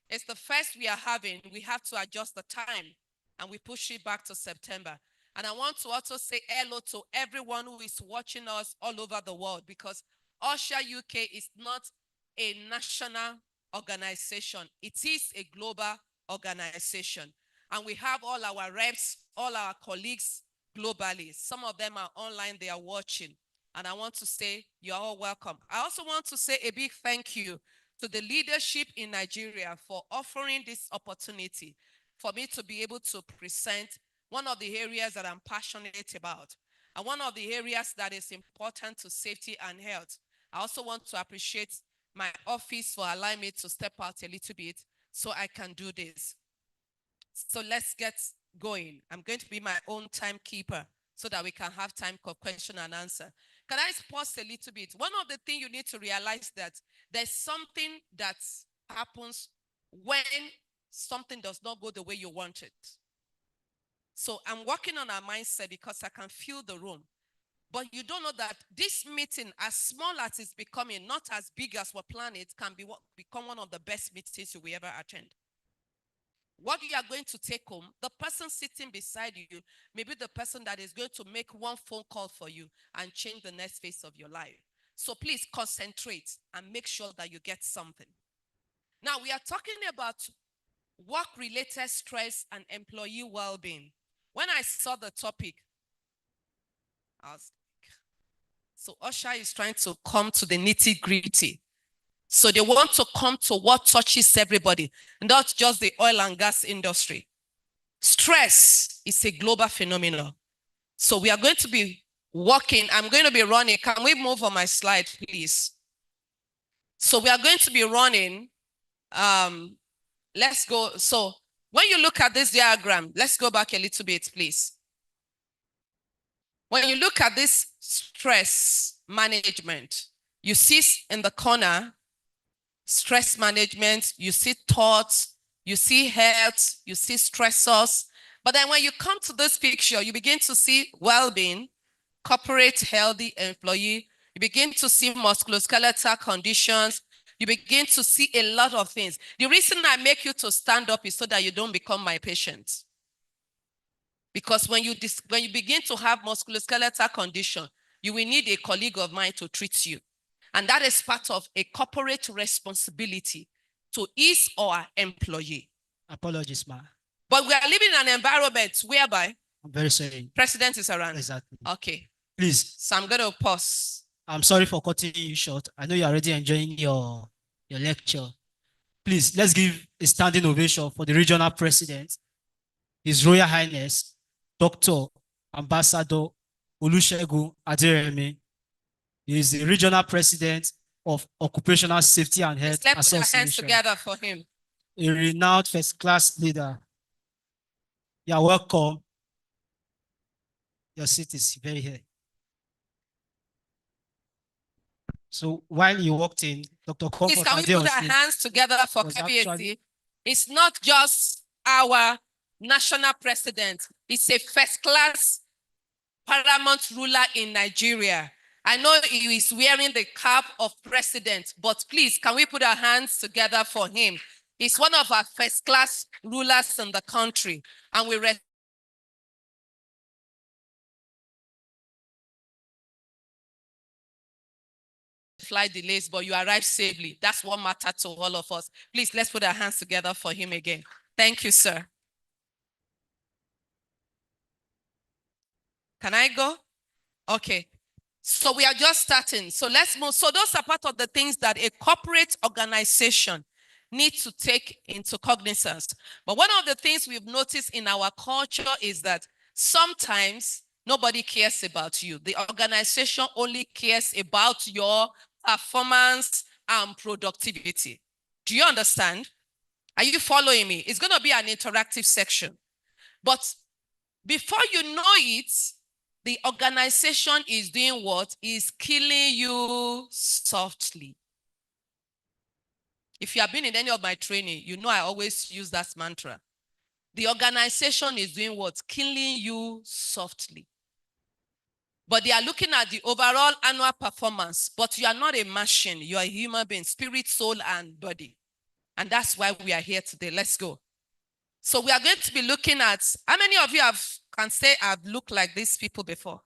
It's the first we are having. We have to adjust the time and we push it back to September. And I want to also say hello to everyone who is watching us all over the world, because OSHA UK is not a national organization. It is a global organization. And we have all our reps, all our colleagues globally. Some of them are online, they are watching. And I want to say you're all welcome. I also want to say a big thank you to the leadership in Nigeria for offering this opportunity for me to be able to present one of the areas that I'm passionate about, and one of the areas that is important to safety and health. I also want to appreciate my office for allowing me to step out a little bit so I can do this. So let's get going. I'm going to be my own timekeeper so that we can have time for question and answer. Can I pause a little bit? One of the things you need to realize that there's something that happens when something does not go the way you want it. So I'm working on our mindset because I can feel the room. But you don't know that this meeting, as small as it's becoming, not as big as we're planning, it can become one of the best meetings you will ever attend. What you are going to take home, the person sitting beside you may be the person that is going to make one phone call for you and change the next phase of your life. So please concentrate and make sure that you get something. Now we are talking about work-related stress and employee well-being. When I saw the topic, I was like, so OSHA is trying to come to the nitty-gritty. So they want to come to what touches everybody, not just the oil and gas industry. Stress is a global phenomenon. So we are going to be working. I'm going to be running. Can we move on my slide, please? So we are going to be running. Let's go. So when you look at this diagram, let's go back a little bit, please. When you look at this stress management, you see in the corner, stress management, you see thoughts, You see health, you see stressors. But then when you come to this picture, you begin to see well-being, corporate healthy employee. You begin to see musculoskeletal conditions. You begin to see a lot of things. The reason I make you to stand up is so that you don't become my patient. Because when you begin to have musculoskeletal condition, you will need a colleague of mine to treat you. And that is part of a corporate responsibility to his or her employee. Apologies, ma. But we are living in an environment whereby I'm very sorry. President is around. Exactly. Okay. Please. So I'm going to pause. I'm sorry for cutting you short. I know you're already enjoying your lecture. Please, let's give a standing ovation for the regional president, His Royal Highness, Dr. Ambassador Olusegun Aderemi. He is the regional president of Occupational Safety and Health Let's put our Association. hands together for him. A renowned first-class leader. You are welcome. Your seat is very here. So while you walked in, Dr. Please, can we put our hands together for KBAC? It's not just our national president. It's a first-class paramount ruler in Nigeria. I know he is wearing the cap of president, but please, can we put our hands together for him? He's one of our first-class rulers in the country, and we flight delays, but you arrived safely. That's what mattered to all of us. Please, let's put our hands together for him again. Thank you, sir. Can I go? Okay. So we are just starting. So let's move. So those are part of the things that a corporate organization needs to take into cognizance. But one of the things we've noticed in our culture is that sometimes nobody cares about you. The organization only cares about your performance and productivity. Do you understand? Are you following me? It's going to be an interactive section. But before you know it, the organization is doing what? Is killing you softly. If you have been in any of my training, you know I always use that mantra. The organization is doing what? Killing you softly. But they are looking at the overall annual performance, but you are not a machine. You are a human being, spirit, soul, and body. And that's why we are here today. Let's go. So we are going to be looking at, how many of you can say I've looked like these people before?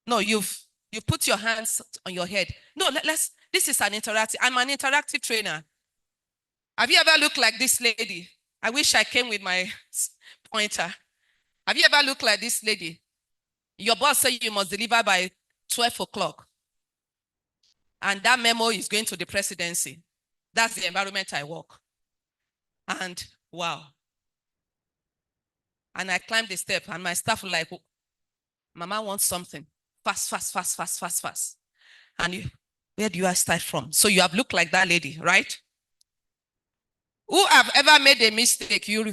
No, you've put your hands on your head. No, this is an interactive, I'm an interactive trainer. Have you ever looked like this lady? I wish I came with my pointer. Have you ever looked like this lady? Your boss said you must deliver by 12 o'clock. And that memo is going to the presidency. That's the environment I work. And wow. And I climbed the step and my staff were like, Mama wants something. Fast, fast, fast, fast, fast, fast. And where do I start from? So you have looked like that lady, right? Who have ever made a mistake? You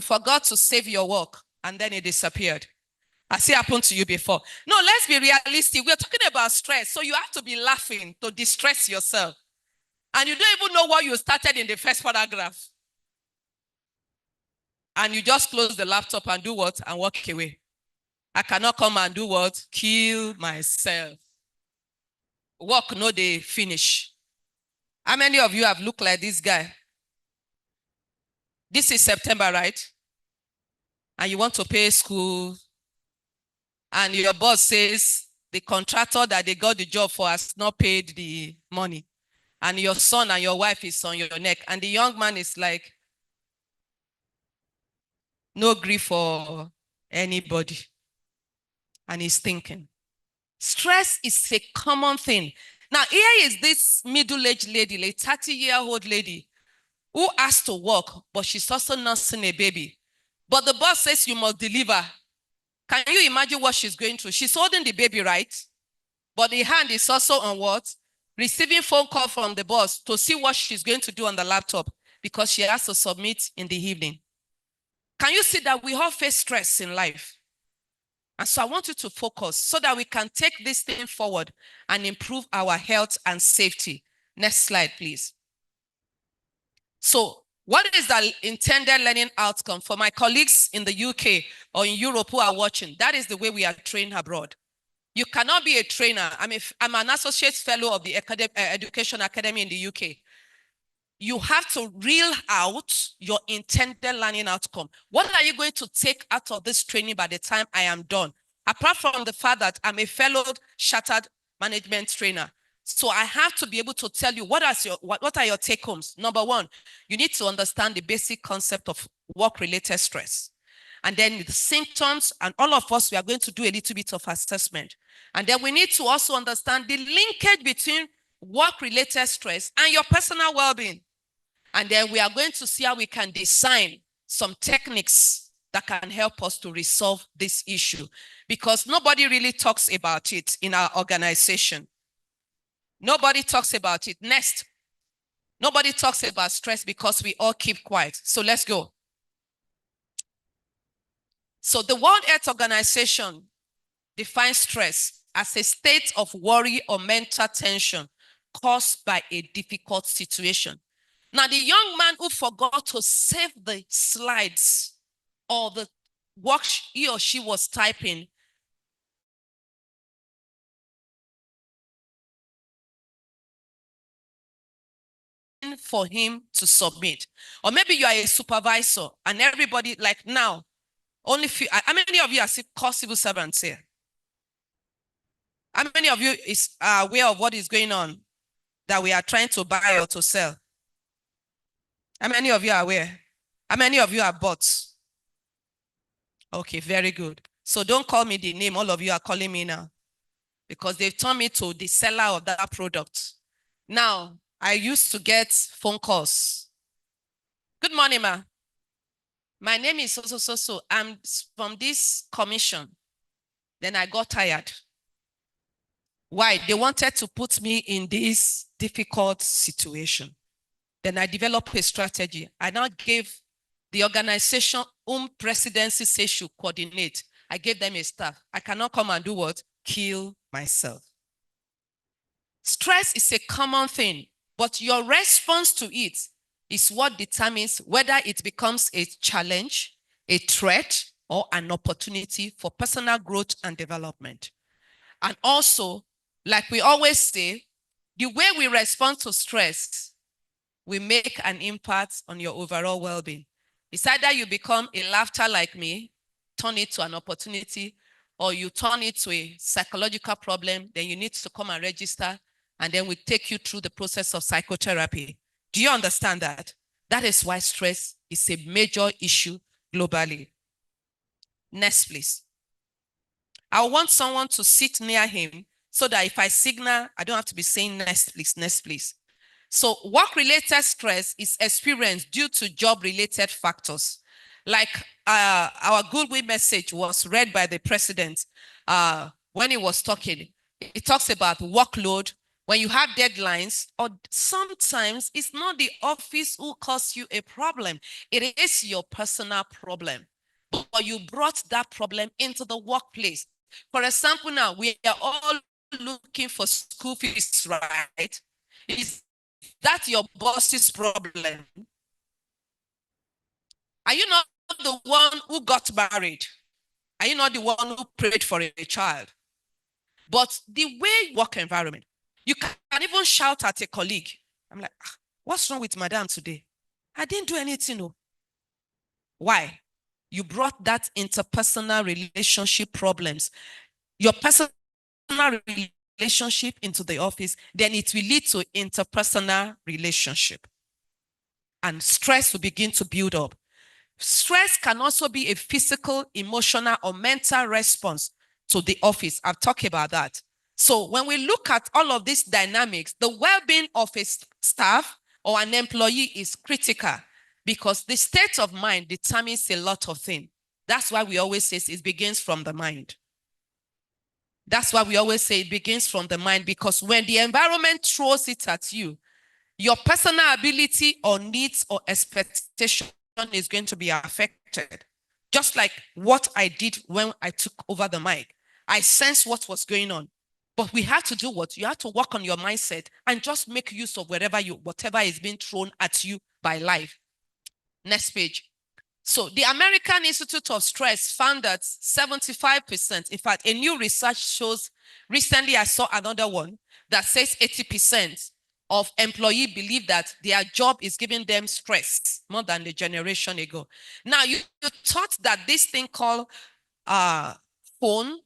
forgot to save your work and then it disappeared. Has it happened to you before? No, let's be realistic. We're talking about stress. So you have to be laughing to distress yourself. And you don't even know what you started in the first paragraph. And you just close the laptop and do what? And walk away. I cannot come and do what? Kill myself. Work, no, they finish. How many of you have looked like this guy? This is September, right? And you want to pay school. And your boss says the contractor that they got the job for has not paid the money. And your son and your wife is on your neck. And the young man is like, no grief for anybody. And he's thinking. Stress is a common thing. Now, here is this middle-aged lady, like 30-year-old lady, who has to work, but she's also nursing a baby. But the boss says you must deliver. Can you imagine what she's going through? She's holding the baby, right? But the hand is also on what? Receiving phone call from the boss to see what she's going to do on the laptop because she has to submit in the evening. Can you see that we all face stress in life? And so I want you to focus so that we can take this thing forward and improve our health and safety. Next slide, please. So What is the intended learning outcome for my colleagues in the UK or in Europe who are watching? That is the way we are trained abroad. You cannot be a trainer. I'm an associate fellow of the Education Academy in the UK. You have to reel out your intended learning outcome. What are you going to take out of this training by the time I am done? Apart from the fact that I'm a fellow chartered management trainer. So I have to be able to tell you what are your take homes. Number one, you need to understand the basic concept of work-related stress. And then the symptoms, and all of us, we are going to do a little bit of assessment. And then we need to also understand the linkage between work-related stress and your personal well-being. And then we are going to see how we can design some techniques that can help us to resolve this issue, because nobody really talks about it in our organization. Nobody talks about it. Next, nobody talks about stress because we all keep quiet. So let's go. So the World Health Organization defines stress as a state of worry or mental tension caused by a difficult situation. Now, the young man who forgot to save the slides or the work he or she was typing for him to submit. Or maybe you are a supervisor and everybody, like now, only few, how many of you are civil servants here? How many of you are aware of what is going on that we are trying to buy or to sell? How many of you are aware? How many of you are bots? Okay, very good. So don't call me the name all of you are calling me now, because they've turned me to the seller of that product. Now, I used to get phone calls. Good morning, ma. My name is so. I'm from this commission. Then I got tired. Why? They wanted to put me in this difficult situation. Then I developed a strategy. I now gave the organization whom presidency says should coordinate. I gave them a staff. I cannot come and do what? Kill myself. Stress is a common thing, but your response to it is what determines whether it becomes a challenge, a threat, or an opportunity for personal growth and development. And also, like we always say, the way we respond to stress will make an impact on your overall well-being. It's either you become a laughter like me, turn it to an opportunity, or you turn it to a psychological problem, then you need to come and register, and then we take you through the process of psychotherapy. Do you understand that? That is why stress is a major issue globally. Next, please. I want someone to sit near him so that if I signal, I don't have to be saying next, please, next, please. So work-related stress is experienced due to job-related factors. Like our goodwill message was read by the president when he was talking. It talks about workload, when you have deadlines, or sometimes it's not the office who caused you a problem. It is your personal problem. But you brought that problem into the workplace. For example, now we are all looking for school fees, right? Is that your boss's problem? Are you not the one who got married? Are you not the one who prayed for a child? But the way work environment, you can even shout at a colleague. I'm like, what's wrong with madam today? I didn't do anything. No. Why? You brought that interpersonal relationship problems. Your personal relationship into the office, then it will lead to interpersonal relationship. And stress will begin to build up. Stress can also be a physical, emotional, or mental response to the office. I've talked about that. So when we look at all of these dynamics, the well-being of a staff or an employee is critical because the state of mind determines a lot of things. That's why we always say it begins from the mind. That's why we always say it begins from the mind, because when the environment throws it at you, your personal ability or needs or expectation is going to be affected. Just like what I did when I took over the mic. I sensed what was going on. But we have to do what? You have to work on your mindset and just make use of whatever is being thrown at you by life. Next page. So the American Institute of Stress found that 75%, in fact, a new research shows, recently I saw another one that says 80% of employees believe that their job is giving them stress more than a generation ago. Now, you thought that this thing called phone,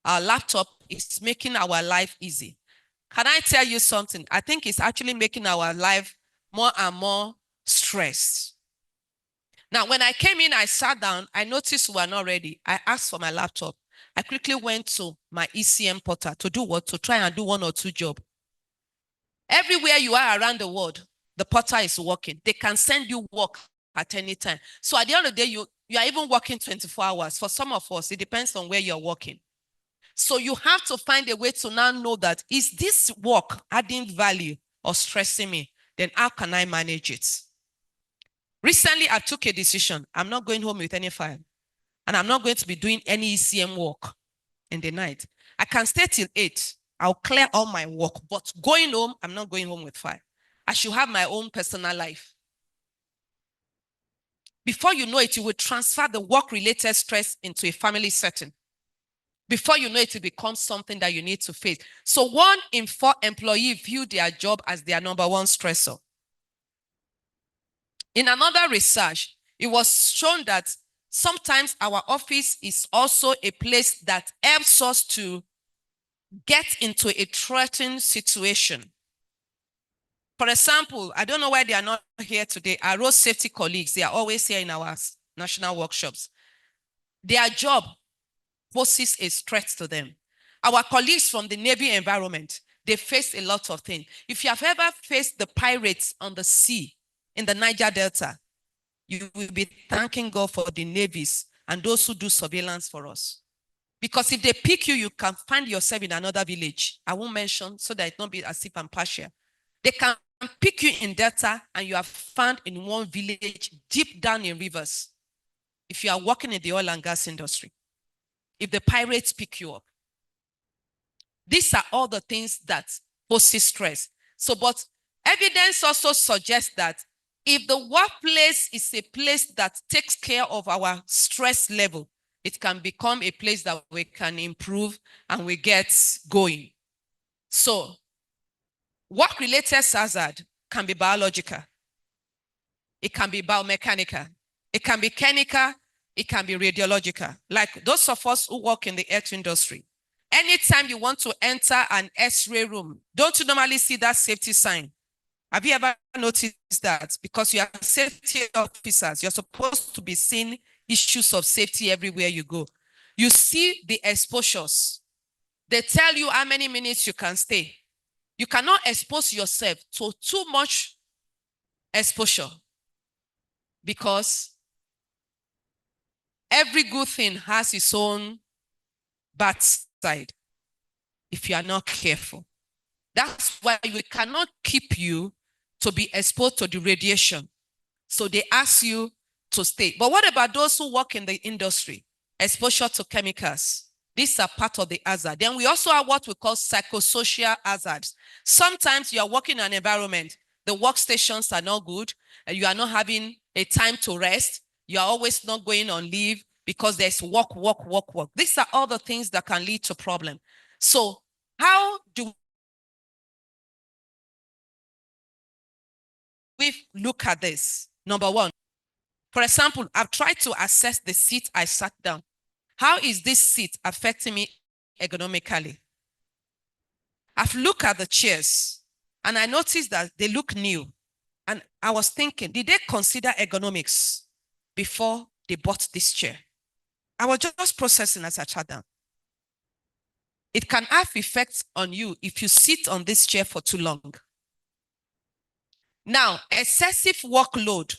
laptop is making our life easy. Can I tell you something? I think it's actually making our life more and more stressed. Now, when I came in, I sat down, I noticed we were not ready. I asked for my laptop. I quickly went to my ECM portal to do what? To try and do 1 or 2 jobs. Everywhere you are around the world, the portal is working. They can send you work at any time. So at the end of the day, you are even working 24 hours. For some of us, it depends on where you're working. So you have to find a way to now know that, is this work adding value or stressing me? Then how can I manage it? Recently, I took a decision. I'm not going home with any file. And I'm not going to be doing any ECM work in the night. I can stay till 8. I'll clear all my work. But going home, I'm not going home with file. I should have my own personal life. Before you know it, you will transfer the work-related stress into a family setting. Before you know it, it becomes something that you need to face. So 1 in 4 employees view their job as their number 1 stressor. In another research, it was shown that sometimes our office is also a place that helps us to get into a threatened situation. For example, I don't know why they are not here today. Our road safety colleagues, they are always here in our national workshops. Their job poses a threat to them. Our colleagues from the Navy environment, they face a lot of things. If you have ever faced the pirates on the sea in the Niger Delta, you will be thanking God for the navies and those who do surveillance for us. Because if they pick you, you can find yourself in another village. I won't mention so that it won't be as if I'm partial. They can pick you in Delta and you are found in one village deep down in rivers. If you are working in the oil and gas industry, if the pirates pick you up. These are all the things that poses stress. So, but evidence also suggests that if the workplace is a place that takes care of our stress level, it can become a place that we can improve and we get going. So, work-related hazard can be biological. It can be biomechanical. It can be chemical. It can be radiological. Like those of us who work in the health industry. Anytime you want to enter an X-ray room, don't you normally see that safety sign? Have you ever noticed that? Because you are safety officers, you're supposed to be seeing issues of safety everywhere you go. You see the exposures. They tell you how many minutes you can stay. You cannot expose yourself to too much exposure because every good thing has its own bad side if you are not careful. That's why we cannot keep you to be exposed to the radiation. So they ask you to stay. But what about those who work in the industry? Exposure to chemicals. These are part of the hazard. Then we also have what we call psychosocial hazards. Sometimes you are working in an environment, the workstations are not good, and you are not having a time to rest. You are always not going on leave because there's work. These are all the things that can lead to problem. So how do we look at this? Number 1, for example, I've tried to assess the seat I sat down. How is this seat affecting me ergonomically? I've looked at the chairs and I noticed that they look new. And I was thinking, did they consider ergonomics before they bought this chair? I was just processing as I sat down. It can have effects on you if you sit on this chair for too long. Now, excessive workload.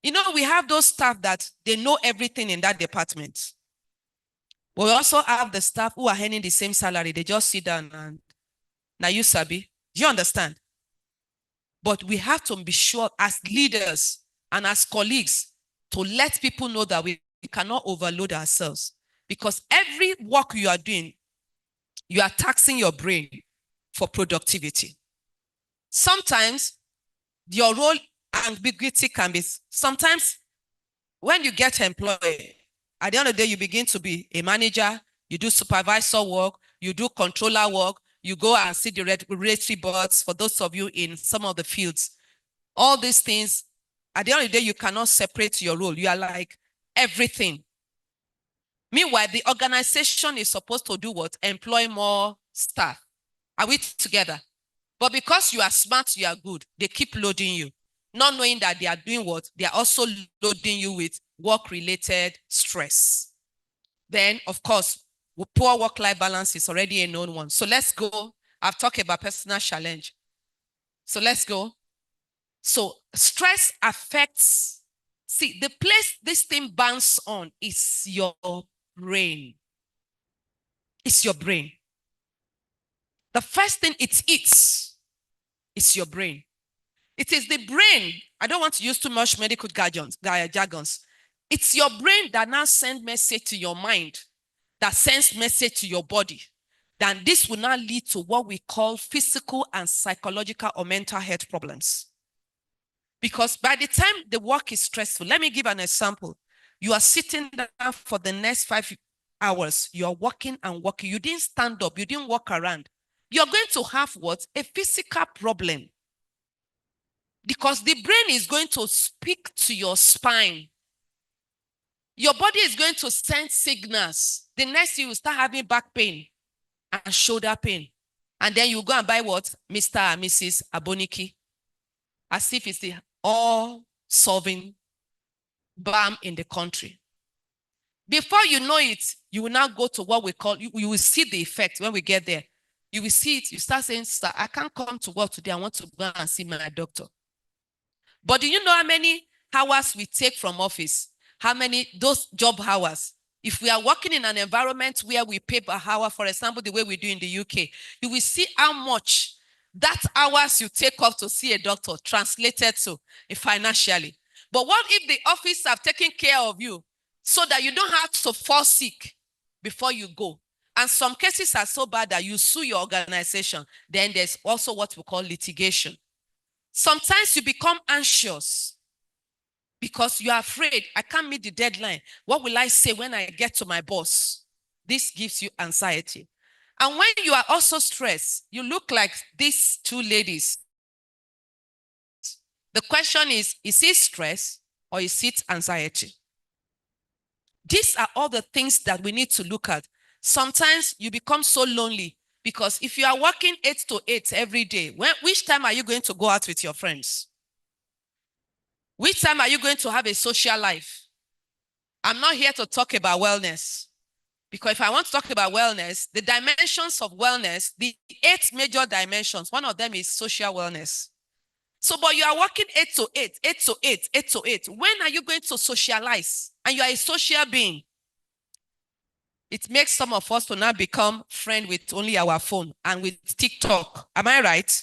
You know, we have those staff that they know everything in that department. We also have the staff who are earning the same salary. They just sit down and, now you sabi. Do you understand? But we have to be sure as leaders and as colleagues to let people know that we cannot overload ourselves. Because every work you are doing, you are taxing your brain for productivity. Sometimes your role ambiguity can be, sometimes when you get employed, at the end of the day, you begin to be a manager, you do supervisor work, you do controller work, you go and see the regulatory boards for those of you in some of the fields. All these things, at the end of the day, you cannot separate your role. You are like everything. Meanwhile, the organization is supposed to do what? Employ more staff. Are we together? But because you are smart, you are good, they keep loading you, not knowing that they are doing what? They are also loading you with work-related stress. Then, of course, poor work-life balance is already a known one. So let's go. I've talked about personal challenge. So let's go. So stress affects, see, the place this thing bounces on is your brain. It's your brain. The first thing it eats is your brain. It is the brain. I don't want to use too much medical jargons. It's your brain that now sends message to your mind, that sends message to your body. Then this will now lead to what we call physical and psychological or mental health problems. Because by the time the work is stressful, let me give an example. You are sitting down for the next 5 hours. You are working and working. You didn't stand up. You didn't walk around. You're going to have what? A physical problem. Because the brain is going to speak to your spine. Your body is going to send signals. The next thing you will start having back pain and shoulder pain. And then you go and buy what? Mr. and Mrs. Aboniki. As if it's the all-solving balm in the country. Before you know it, you will now go to what we call, you will see the effect when we get there. You will see it, you start saying, "Sir, I can't come to work today. I want to go and see my doctor." But do you know how many hours we take from office? How many, those job hours? If we are working in an environment where we pay per hour, for example, the way we do in the UK, you will see how much that hours you take off to see a doctor translated to financially. But what if the office have taken care of you so that you don't have to fall sick before you go? And some cases are so bad that you sue your organization. Then there's also what we call litigation. Sometimes you become anxious because you are afraid, I can't meet the deadline. What will I say when I get to my boss? This gives you anxiety. And when you are also stressed, you look like these two ladies. The question is it stress or is it anxiety? These are all the things that we need to look at. Sometimes you become so lonely because if you are working 8 to 8 every day, which time are you going to go out with your friends? Which time are you going to have a social life? I'm not here to talk about wellness. Because if I want to talk about wellness, the dimensions of wellness, the 8 major dimensions, one of them is social wellness. So, but you are working 8 to 8, 8 to 8, 8 to 8. When are you going to socialize? And you are a social being. It makes some of us to now become friends with only our phone and with TikTok. Am I right?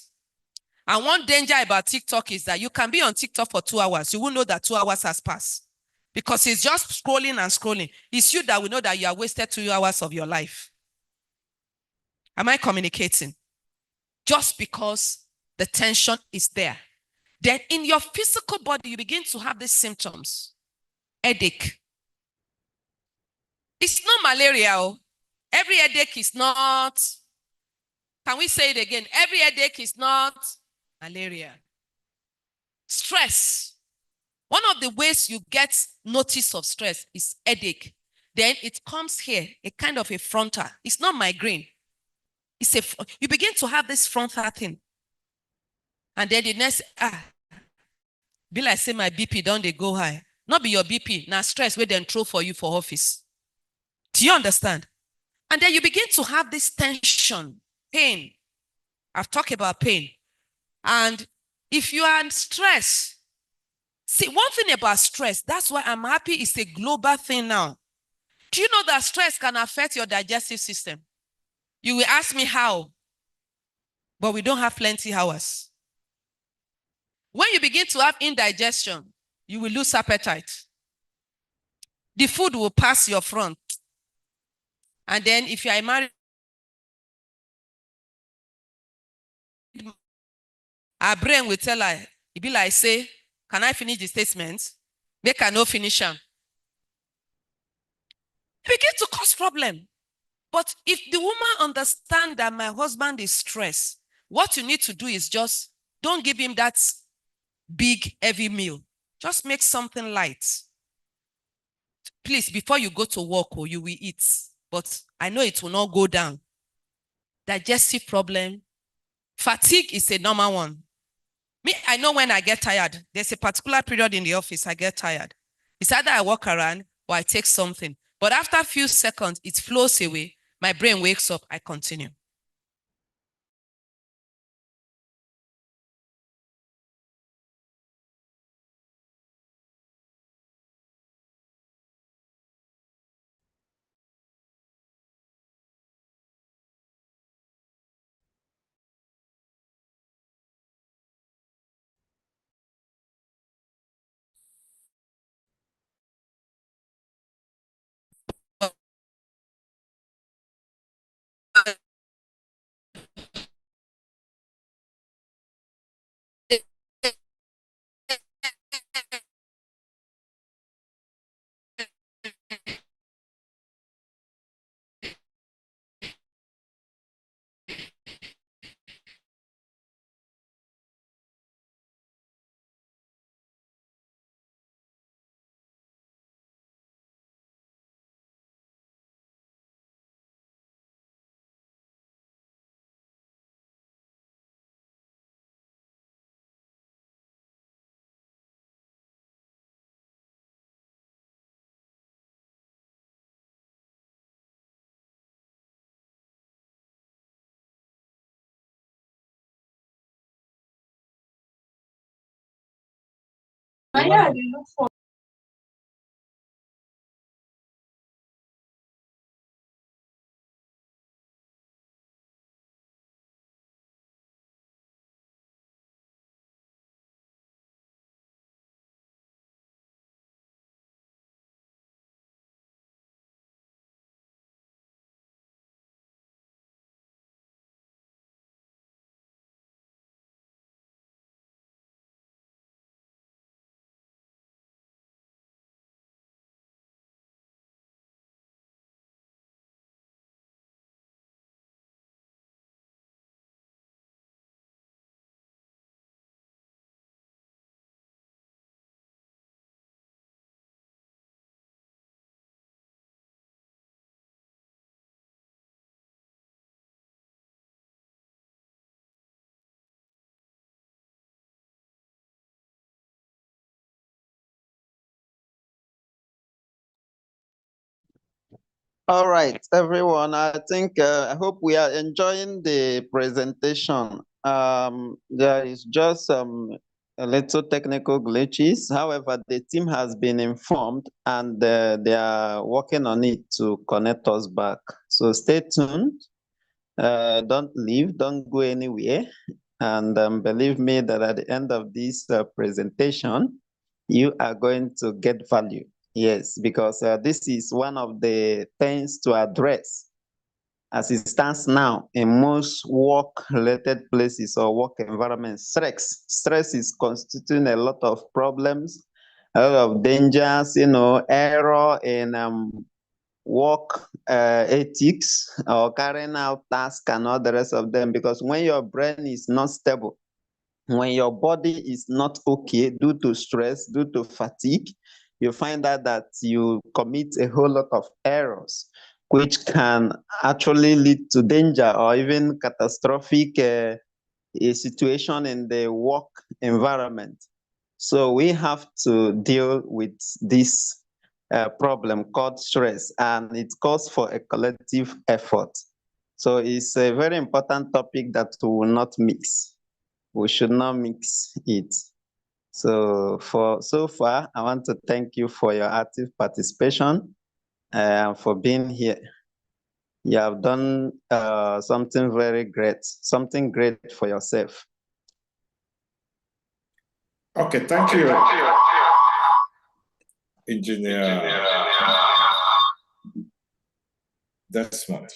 And one danger about TikTok is that you can be on TikTok for 2 hours. You won't know that 2 hours has passed. Because it's just scrolling and scrolling. It's you that will know that you have wasted 2 hours of your life. Am I communicating? Just because the tension is there. Then in your physical body, you begin to have these symptoms. Headache. It's not malaria. Every headache is not. Can we say it again? Every headache is not malaria. Stress. One of the ways you get notice of stress is headache. Then it comes here, a kind of a frontal. It's not migraine. You begin to have this frontal thing. And then the next, be like say my BP, don't they go high? Not be your BP, now stress where they throw for you for office. Do you understand? And then you begin to have this tension, pain. I've talked about pain. And if you are in stress, see, one thing about stress, that's why I'm happy it's a global thing now. Do you know that stress can affect your digestive system? You will ask me how, but we don't have plenty hours. When you begin to have indigestion, you will lose appetite. The food will pass your front. And then if you are married, our brain will tell her, it be like say, Can I finish the statement? Make I no finish them. Begin to cause problem. But if the woman understands that my husband is stressed, what you need to do is just don't give him that big, heavy meal. Just make something light. Please, before you go to work, or you will eat. But I know it will not go down. Digestive problem. Fatigue is a normal one. Me, I know when I get tired, there's a particular period in the office I get tired. It's either I walk around or I take something. But after a few seconds, it flows away. My brain wakes up, I continue. All right, everyone. I think I hope we are enjoying the presentation. There is just a little technical glitches. However, the team has been informed and they are working on it to connect us back. So stay tuned. Don't leave. Don't go anywhere. And believe me that at the end of this presentation, you are going to get value. Yes, because this is one of the things to address as it stands now in most work-related places or work environments. Stress is constituting a lot of problems, a lot of dangers, error in work ethics or carrying out tasks and all the rest of them. Because when your brain is not stable, when your body is not okay due to stress, due to fatigue, you find out that you commit a whole lot of errors, which can actually lead to danger or even catastrophic a situation in the work environment. So we have to deal with this problem called stress, and it calls for a collective effort. So it's a very important topic that we will not mix. We should not mix it. So so far, I want to thank you for your active participation and for being here. You have done something very great, something great for yourself. Okay, thank you, Engineer Desmond.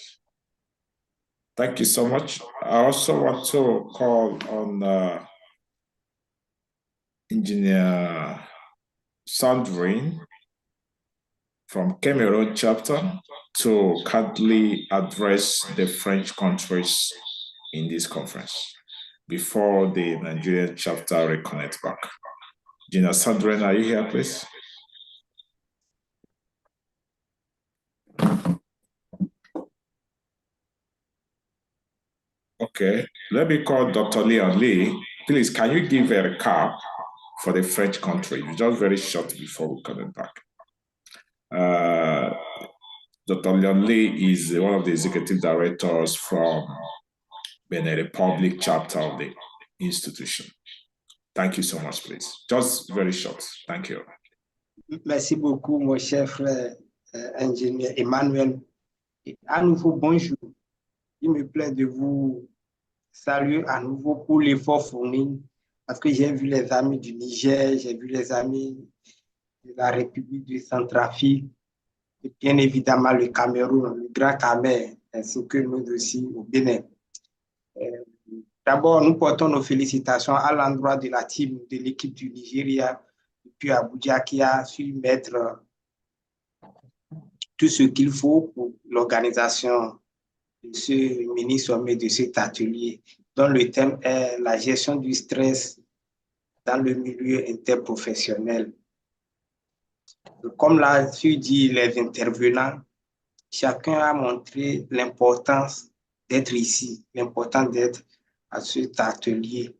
Thank you so much. I also want to call on Engineer Sandrine from Cameroon chapter to kindly address the French countries in this conference before the Nigerian chapter reconnect back. Engineer Sandrine, are you here, please? Okay, let me call Dr. Leon Lee. Please, can you give a recap for the French country? Just very short before we come back. Dr. Leon Lee is one of the executive directors from Benin Republic chapter of the institution. Thank you so much, please. Just very short. Thank you. Merci beaucoup, mon cher frère ingénieur Emmanuel. Et à nouveau, bonjour. Il me plaît de vous saluer à nouveau pour l'effort fourni, parce que j'ai vu les amis du Niger, j'ai vu les amis de la République de Centrafrique, et bien évidemment le Cameroun, le Grand Cameroun, ainsi que nous aussi au Bénin. D'abord, nous portons nos félicitations à l'endroit de la team, de l'équipe du Nigeria, depuis Abuja, qui a su mettre tout ce qu'il faut pour l'organisation de ce mini-sommet, de cet atelier, dont le thème est la gestion du stress dans le milieu interprofessionnel. Comme l'a su dit les intervenants, chacun a montré l'importance d'être ici, l'importance d'être à cet atelier,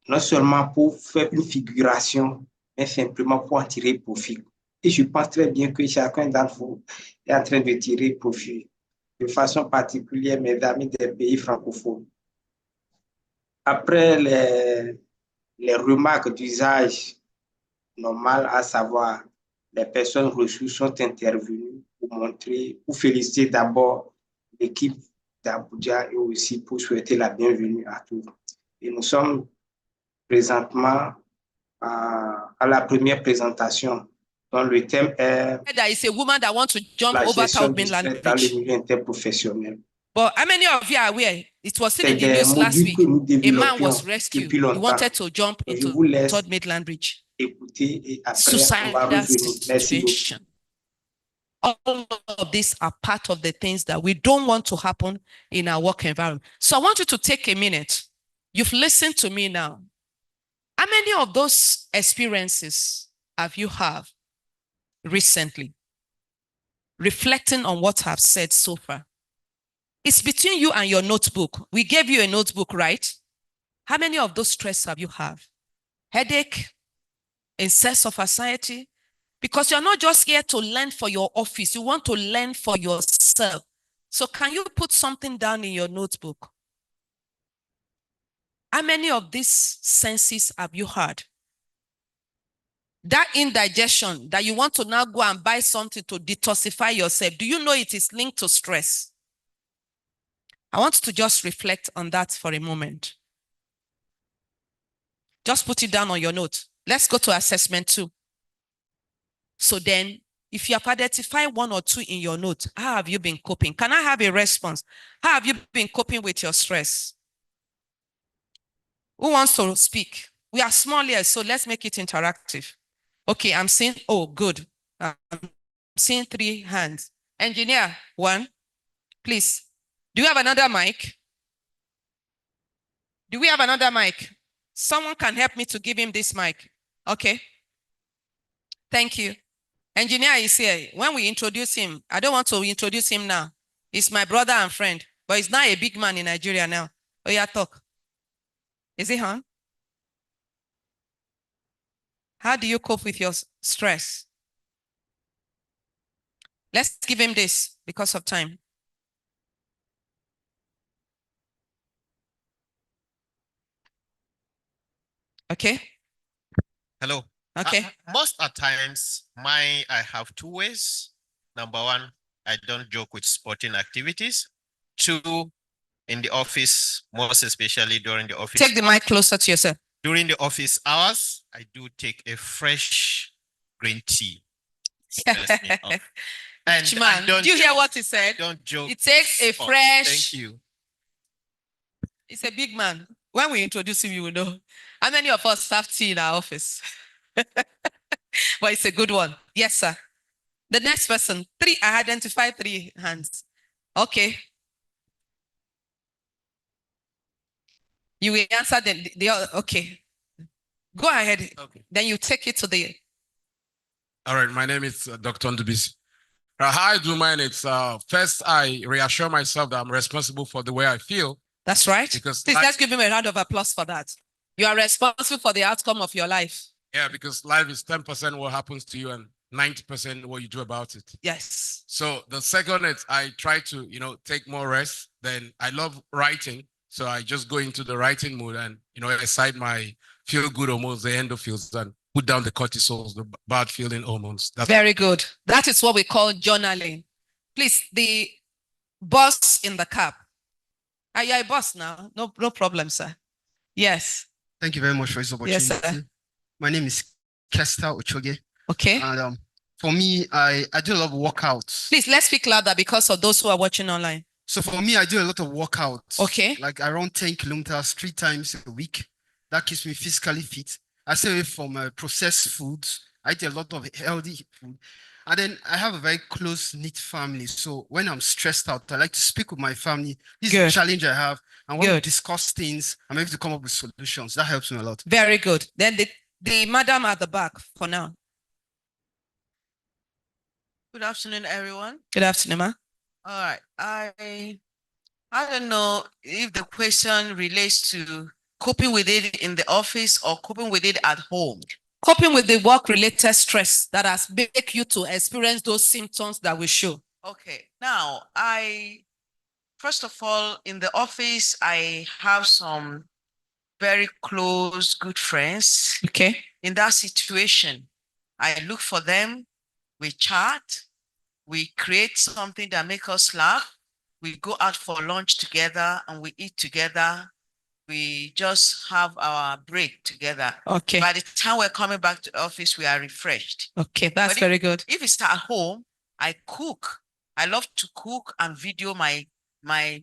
non seulement pour faire une figuration, mais simplement pour en tirer profit. Et je pense très bien que chacun d'entre vous est en train de tirer profit, de façon particulière mes amis des pays francophones. Après les remarques d'usage normal, à savoir les personnes reçues sont intervenues pour montrer, pour féliciter d'abord l'équipe d'Abuja et aussi pour souhaiter la bienvenue à tous. Et nous sommes présentement à la première présentation dont le thème est There is a woman that wants to jump la over gestion South du Mainland stress dans le Bridge. milieu interprofessionnel. But how many of you are aware? It was seen C'est in the des news last modules week. que nous A man développions was rescued. depuis He longtemps. wanted to jump Je into vous laisse Third Mainland Bridge. écouter et après on va Suicidal revenir. Merci beaucoup. situation. All of these are part of the things that we don't want to happen in our work environment. So I want you to take a minute. You've listened to me now. How many of those experiences have you had recently? Reflecting on what I've said so far. It's between you and your notebook. We gave you a notebook, right? How many of those stress have you had? Headache, in sense of anxiety? Because you're not just here to learn for your office. You want to learn for yourself. So can you put something down in your notebook? How many of these senses have you had? That indigestion that you want to now go and buy something to detoxify yourself, do you know it is linked to stress? I want to just reflect on that for a moment. Just put it down on your note. Let's go to assessment 2. So then, if you have identified 1 or 2 in your note, how have you been coping? Can I have a response? How have you been coping with your stress? Who wants to speak? We are small here, so let's make it interactive. Okay, I'm seeing, oh, good. I'm seeing 3 hands. Engineer, 1, please. Do you have another mic? Do we have another mic? Someone can help me to give him this mic. Okay. Thank you. Engineer is here. When we introduce him, I don't want to introduce him now. He's my brother and friend, but he's now a big man in Nigeria now. Oh, yeah, talk. Is he on? How do you cope with your stress? Let's give him this because of time. Okay. Hello. Okay. Most at times, I have 2 ways. Number 1, I don't joke with sporting activities. 2, in the office, most especially during the office. Take the mic closer to yourself. During the office hours, I do take a fresh green tea. And Man, do you hear what he said? Don't joke. It takes a fresh. Thank you. It's a big man. When we introduce him, you will know. How many of us have tea in our office? But it's a good one. Yes, sir. The next person, I identify 3 hands. Okay. You will answer the other. Okay. Go ahead. Okay. Then you take it to the. All right. My name is Dr. Ndubisi. How I do mine, it's first I reassure myself that I'm responsible for the way I feel. That's right. Because Please, let's give him a round of applause for that. You are responsible for the outcome of your life. Yeah, because life is 10% what happens to you and 90% what you do about it. Yes. So the second is I try to, take more rest. Then I love writing. So I just go into the writing mood and, aside my feel good hormones, the endorphins, and put down the cortisols, the bad feeling hormones. That's very good. That is what we call journaling. Please, the boss in the cab. Are you a boss now? No problem, sir. Yes. Thank you very much for this opportunity. Yes, sir. My name is Kester Ochoge. Okay. And for me, I do a lot of workouts. Please, let's speak louder because of those who are watching online. So for me, I do a lot of workouts. Okay. Like I run 10 kilometers 3 times a week. That keeps me physically fit. I stay away from processed foods. I eat a lot of healthy food. And then I have a very close-knit family. So when I'm stressed out, I like to speak with my family. This is a challenge I have. And when we discuss things, I'm able to come up with solutions. That helps me a lot. Very good. Then the madam at the back for now. Good afternoon, everyone. Good afternoon, ma. All right. I don't know if the question relates to coping with it in the office or coping with it at home. Coping with the work-related stress that has made you to experience those symptoms that we show. Okay. Now, first of all, in the office, I have some very close, good friends. Okay. In that situation, I look for them, we chat, we create something that makes us laugh. We go out for lunch together and we eat together. We just have our break together. Okay. By the time we're coming back to the office, we are refreshed. Okay, that's very good. If it's at home, I cook. I love to cook and video my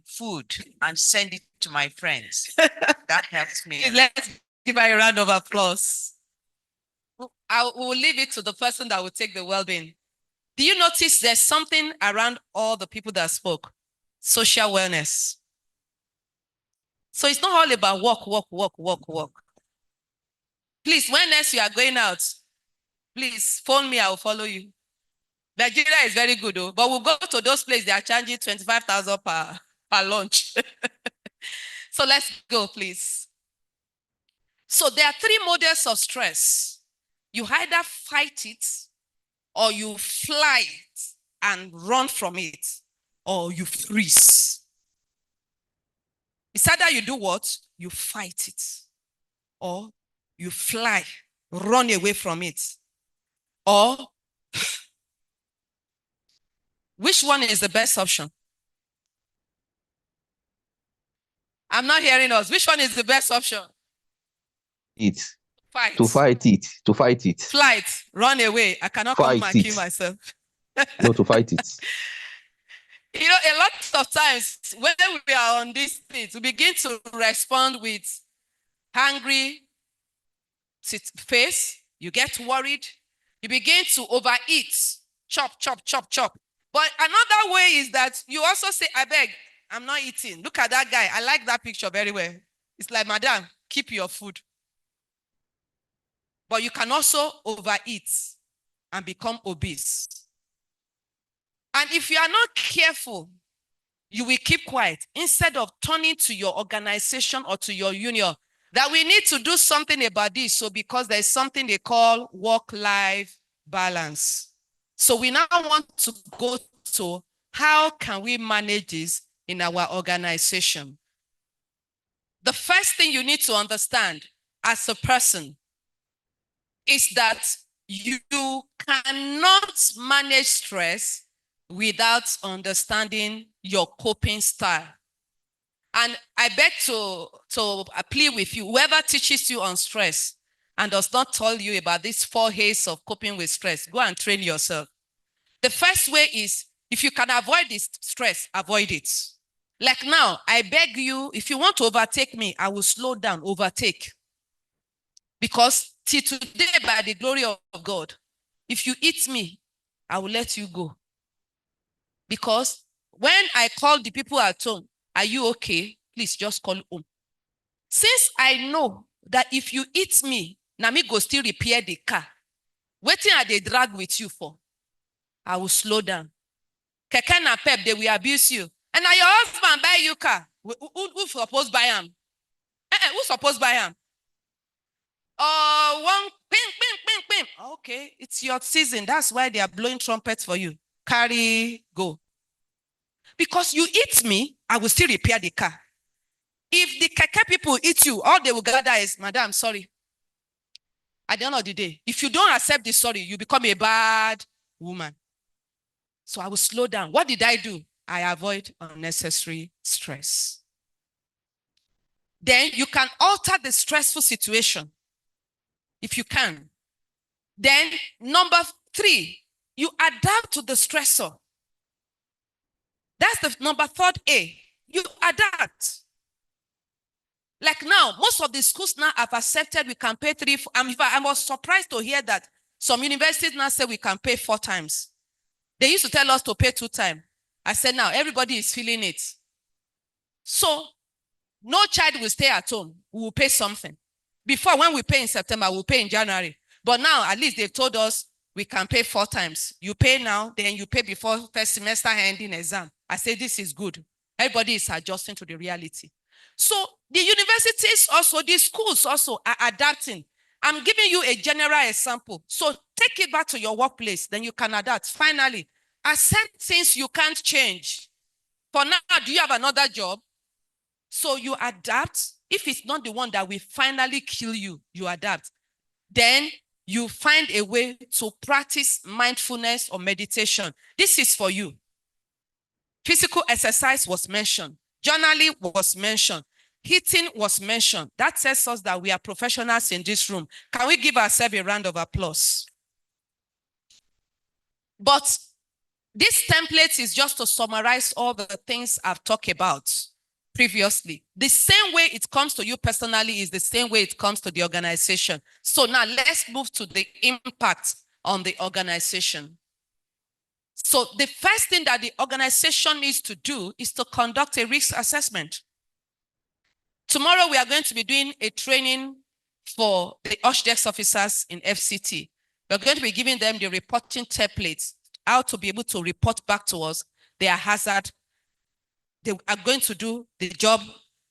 food and send it to my friends. That helps me. Let's give her a round of applause. I will leave it to the person that will take the well-being. Do you notice there's something around all the people that spoke? Social wellness. So it's not all about work. Please, when next you are going out, please phone me, I will follow you. Nigeria is very good, though, but we'll go to those places, they are charging 25,000 per lunch. So let's go, please. So there are 3 models of stress. You either fight it, or you fly it and run from it, or you freeze. It's either you do what? You fight it, or you fly, run away from it, or which one is the best option? I'm not hearing us. Which one is the best option? Fight. To fight it. To fight it. Flight, run away. I cannot come and kill myself. No, to fight it. You know, a lot of times when we are on these things, we begin to respond with hungry face. You get worried. You begin to overeat. Chop. But another way is that you also say, I beg, I'm not eating. Look at that guy. I like that picture very well. It's like, madam, keep your food. But you can also overeat and become obese. And if you are not careful, you will keep quiet instead of turning to your organization or to your union that we need to do something about this. So because there's something they call work-life balance. So we now want to go to how can we manage this in our organization? The first thing you need to understand as a person is that you cannot manage stress without understanding your coping style. And I beg to plead with you, whoever teaches you on stress and does not tell you about these 4 A's of coping with stress, go and train yourself. The first way is, if you can avoid this stress, avoid it. Like now, I beg you, if you want to overtake me, I will slow down, overtake. Because till today, by the glory of God, if you eat me, I will let you go. Because when I call the people at home, are you okay? Please just call home. Since I know that if you eat me, Nami go still repair the car. Waiting at the drag with you for, I will slow down. Keke na pep, they will abuse you. And now your husband buy you car. Who supposed buy him? Who supposed buy him? One ping, ping, ping, ping. Okay, it's your season. That's why they are blowing trumpets for you. Carry, go. Because you eat me, I will still repair the car. If the keke people eat you, all they will gather is, Madam, sorry. At the end of the day, if you don't accept the sorry, you become a bad woman. So I will slow down. What did I do? I avoid unnecessary stress. Then you can alter the stressful situation. If you can. Then number 3, you adapt to the stressor. That's the number 3A. You adapt. Like now, most of the schools now have accepted we can pay 3. I was surprised to hear that some universities now say we can pay 4 times. They used to tell us to pay 2 times. I said now everybody is feeling it. So no child will stay at home. We will pay something. Before, when we pay in September, we'll pay in January. But now at least they've told us we can pay 4 times. You pay now, then you pay before first semester ending exam. I say this is good. Everybody is adjusting to the reality. So the universities also, the schools also are adapting. I'm giving you a general example. So take it back to your workplace, then you can adapt. Finally, accept things you can't change. For now, do you have another job? So you adapt. If it's not the one that will finally kill you, you adapt. Then you find a way to practice mindfulness or meditation. This is for you. Physical exercise was mentioned. Journaling was mentioned. Hitting was mentioned. That tells us that we are professionals in this room. Can we give ourselves a round of applause? But this template is just to summarize all the things I've talked about previously. The same way it comes to you personally is the same way it comes to the organization. So now let's move to the impact on the organization. So the first thing that the organization needs to do is to conduct a risk assessment. Tomorrow we are going to be doing a training for the OSH desk officers in FCT. We're going to be giving them the reporting templates, how to be able to report back to us their hazard. They are going to do the job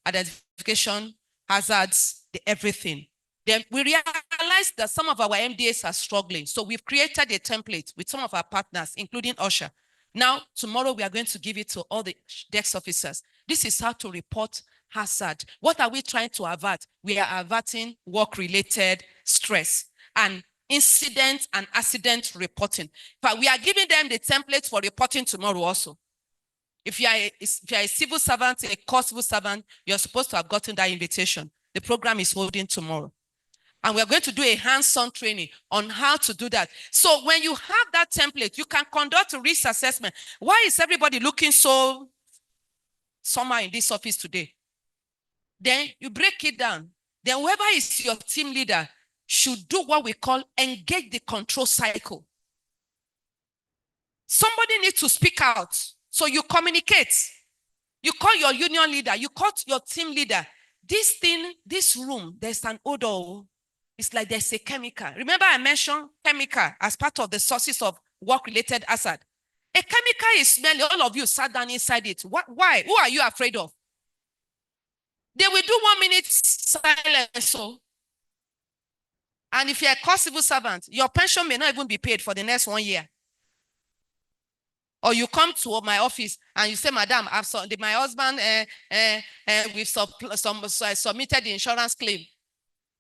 identification, hazards, the everything. Then we realized that some of our MDAs are struggling. So we've created a template with some of our partners, including OSHA. Now, tomorrow we are going to give it to all the desk officers. This is how to report hazard. What are we trying to avert? We are averting work-related stress and incident and accident reporting. But we are giving them the template for reporting tomorrow also. If you are a civil servant, a core civil servant, you're supposed to have gotten that invitation. The program is holding tomorrow. And we're going to do a hands-on training on how to do that. So when you have that template, you can conduct a risk assessment. Why is everybody looking so somehow in this office today? Then you break it down. Then whoever is your team leader should do what we call engage the control cycle. Somebody needs to speak out. So you communicate. You call your union leader. You call your team leader. This thing, this room, there's an odor. It's like there's a chemical. Remember I mentioned chemical as part of the sources of work-related hazard. A chemical is smelling. All of you sat down inside it. Why? Who are you afraid of? They will do 1 minute silence. So, and if you're a core civil servant, your pension may not even be paid for the next 1 year. Or you come to my office and you say, Madam, my husband, we've submitted the insurance claim.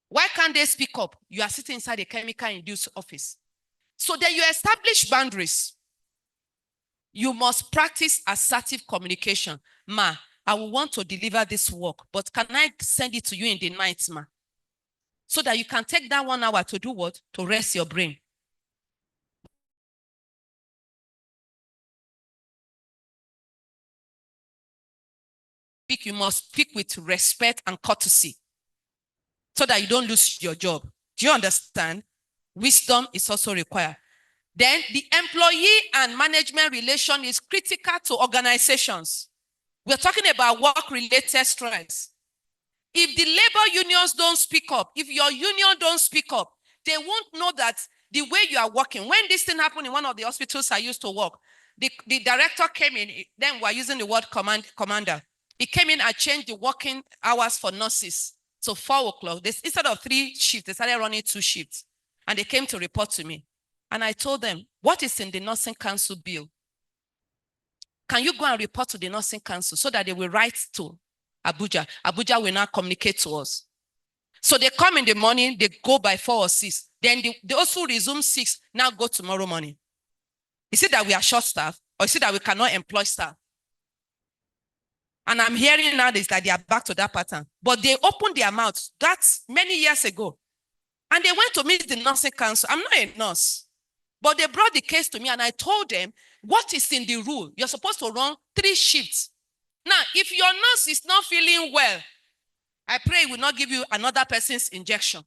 Why can't they speak up? You are sitting inside a chemical-induced office. So then you establish boundaries. You must practice assertive communication. Ma, I will want to deliver this work, but can I send it to you in the night, ma? So that you can take that 1 hour to do what? To rest your brain. You must speak with respect and courtesy so that you don't lose your job. Do you understand? Wisdom is also required. Then the employee and management relation is critical to organizations. We're talking about work-related stress. If the labor unions don't speak up, if your union don't speak up, they won't know that the way you are working. When this thing happened in one of the hospitals I used to work, the director came in, then we're using the word commander. He came in and changed the working hours for nurses to 4 o'clock. Instead of 3 shifts, they started running 2 shifts. And they came to report to me. And I told them, what is in the nursing council bill? Can you go and report to the nursing council so that they will write to Abuja? Abuja will now communicate to us. So they come in the morning, they go by 4 or 6. Then they also resume 6, now go tomorrow morning. Is it that we are short staff, or is it that we cannot employ staff? And I'm hearing now that they are back to that pattern. But they opened their mouths. That's many years ago. And they went to meet the nursing council. I'm not a nurse. But they brought the case to me and I told them, what is in the rule? You're supposed to run 3 shifts. Now, if your nurse is not feeling well, I pray it will not give you another person's injection.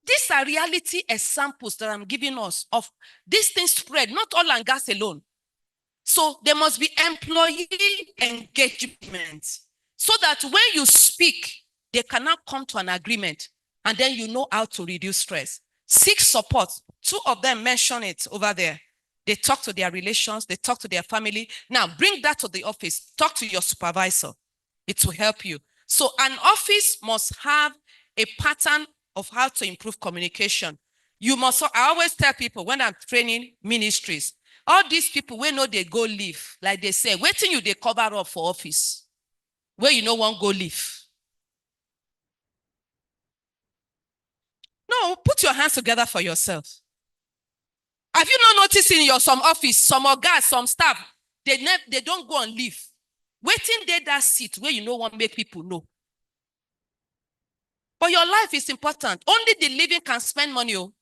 These are reality examples that I'm giving us of these things spread, not oil and gas alone. So there must be employee engagement so that when you speak, they cannot come to an agreement and then you know how to reduce stress. Seek support. 2 of them mention it over there. They talk to their relations, they talk to their family. Now bring that to the office. Talk to your supervisor. It will help you. So an office must have a pattern of how to improve communication. You must, I always tell people when I'm training ministries, all these people, when know they go leave, like they say, waiting you they cover up for office, where you know one go leave. No, put your hands together for yourself. Have you not noticed in your some office, some guys, some staff, they don't go and leave. Waiting there that seat where you know one make people know. But your life is important. Only the living can spend money. And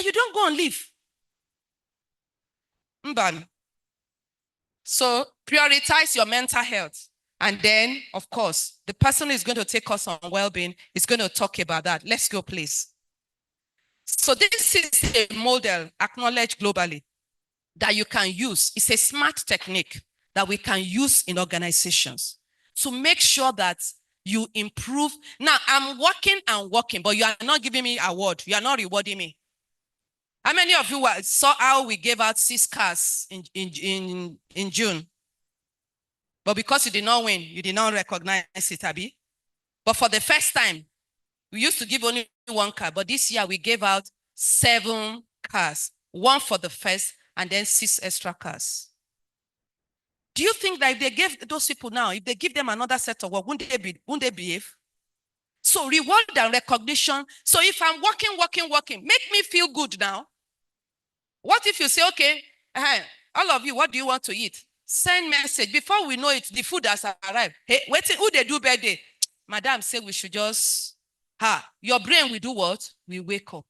you don't go and leave. Mban. So prioritize your mental health. And then, of course, the person who is going to take us on well-being is going to talk about that. Let's go, please. So this is a model acknowledged globally that you can use. It's a smart technique that we can use in organizations to make sure that you improve. Now, I'm working and working, but you are not giving me an award. You are not rewarding me. How many of you saw how we gave out 6 cars in June? But because you did not win, you did not recognize it, Abi. But for the first time, we used to give only 1 car, but this year we gave out 7 cars. 1 for the first, and then 6 extra cars. Do you think that if they gave those people now, if they give them another set of work, wouldn't they behave? So reward and recognition. So if I'm working, make me feel good now. What if you say, okay, all of you, what do you want to eat? Send message. Before we know it, the food has arrived. Hey, waiting, who they do birthday? Madam said we should just, your brain will do what? We wake up.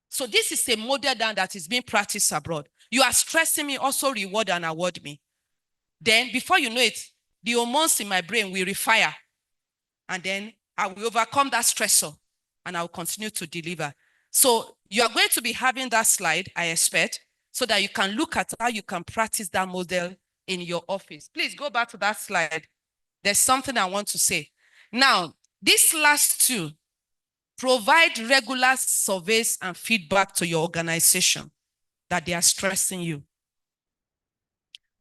So this is a model that is being practiced abroad. You are stressing me, also reward and award me. Then before you know it, the hormones in my brain will refire. And then I will overcome that stressor and I will continue to deliver. So you are going to be having that slide, I expect, so that you can look at how you can practice that model in your office. Please go back to that slide. There's something I want to say. Now, these last 2, provide regular surveys and feedback to your organization that they are stressing you.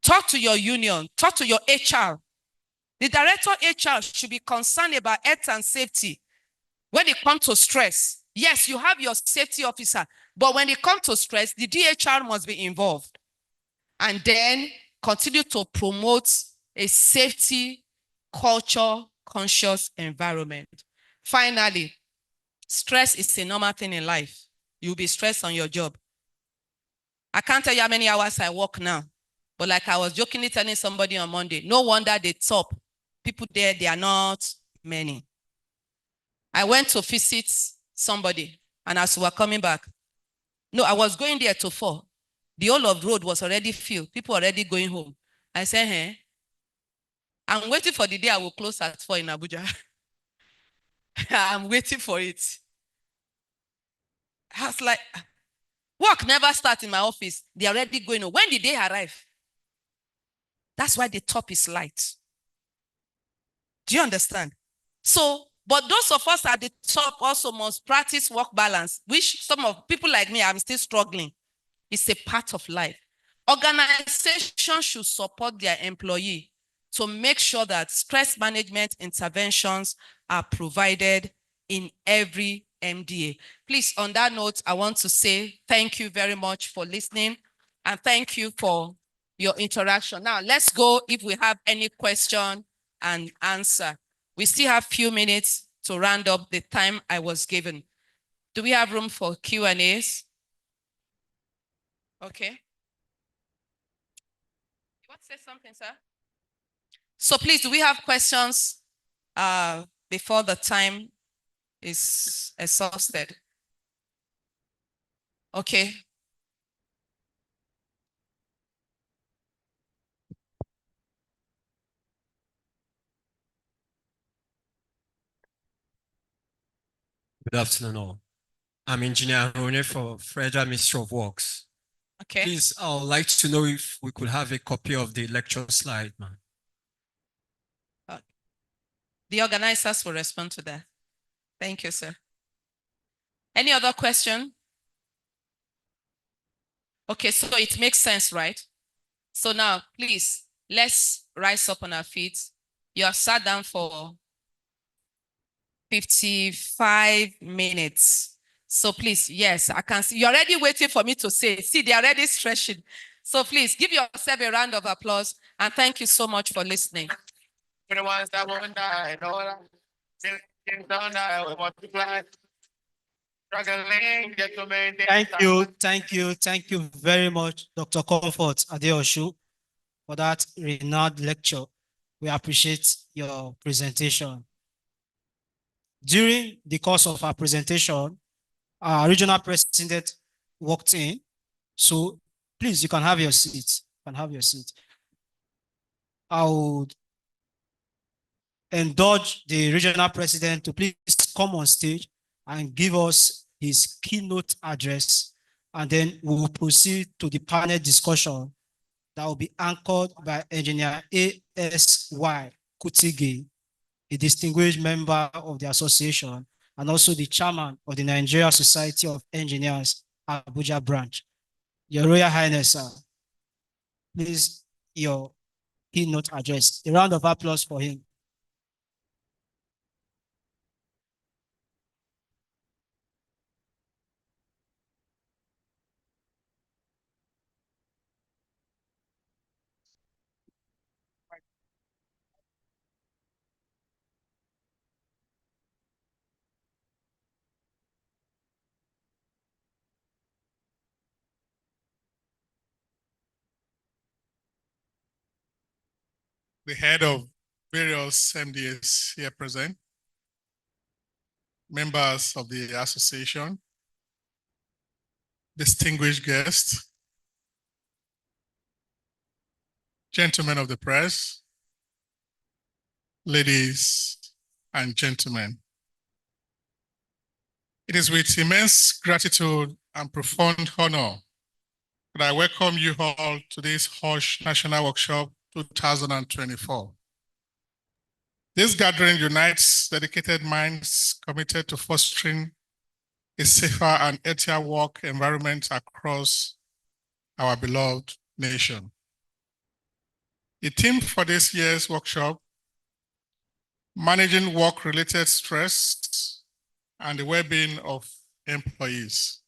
Talk to your union, talk to your HR. The director of HR should be concerned about health and safety when it comes to stress. Yes, you have your safety officer, but when it comes to stress, the DHR must be involved. And then continue to promote a safety, culture-conscious environment. Finally, stress is a normal thing in life. You'll be stressed on your job. I can't tell you how many hours I work now, but like I was jokingly telling somebody on Monday, no wonder the top people there, they are not many. I went to visit somebody, and as we were coming back, no, I was going there to 4. The whole of the road was already filled. People already going home. I said, I'm waiting for the day I will close at 4 in Abuja. I'm waiting for it. I was like, work never starts in my office. They're already going on. When did they arrive? That's why the top is light. Do you understand? So, but those of us at the top also must practice work balance, which some of people like me, I'm still struggling. It's a part of life. Organizations should support their employee to make sure that stress management interventions are provided in every MDA. Please, on that note, I want to say thank you very much for listening and thank you for your interaction. Now, let's go if we have any question and answer. We still have a few minutes to round up the time I was given. Do we have room for Q&As? Okay. You want to say something, sir? So please, do we have questions before the time is exhausted? Okay. Good afternoon all. I'm Engineer Rone for Federal Ministry of Works. Okay. Please, I would like to know if we could have a copy of the lecture slide, man. The organizers will respond to that. Thank you, sir. Any other question? Okay, so it makes sense, right? So now, please, let's rise up on our feet. You have sat down for 55 minutes. So please, yes, I can see. You're already waiting for me to say. See, they're already stretching. So please, give yourself a round of applause and thank you so much for listening. Thank you very much, Dr. Comfort Adeoshu, for that renowned lecture. We appreciate your presentation. During the course of our presentation, our regional president walked in. So please, you can have your seat. You can have your seat. I would indulge the regional president to please come on stage and give us his keynote address, and then we will proceed to the panel discussion that will be anchored by Engineer A.S.Y. Kutige, a distinguished member of the association and also the chairman of the Nigeria Society of Engineers, Abuja branch. Your Royal Highness, sir, please, your keynote address. A round of applause for him. The head of various MDAs here present, members of the association, distinguished guests, gentlemen of the press, ladies and gentlemen. It is with immense gratitude and profound honor that I welcome you all to this HOSH National Workshop 2024. This gathering unites dedicated minds committed to fostering a safer and healthier work environment across our beloved nation. The theme for this year's workshop, managing work-related stress and the well-being of employees,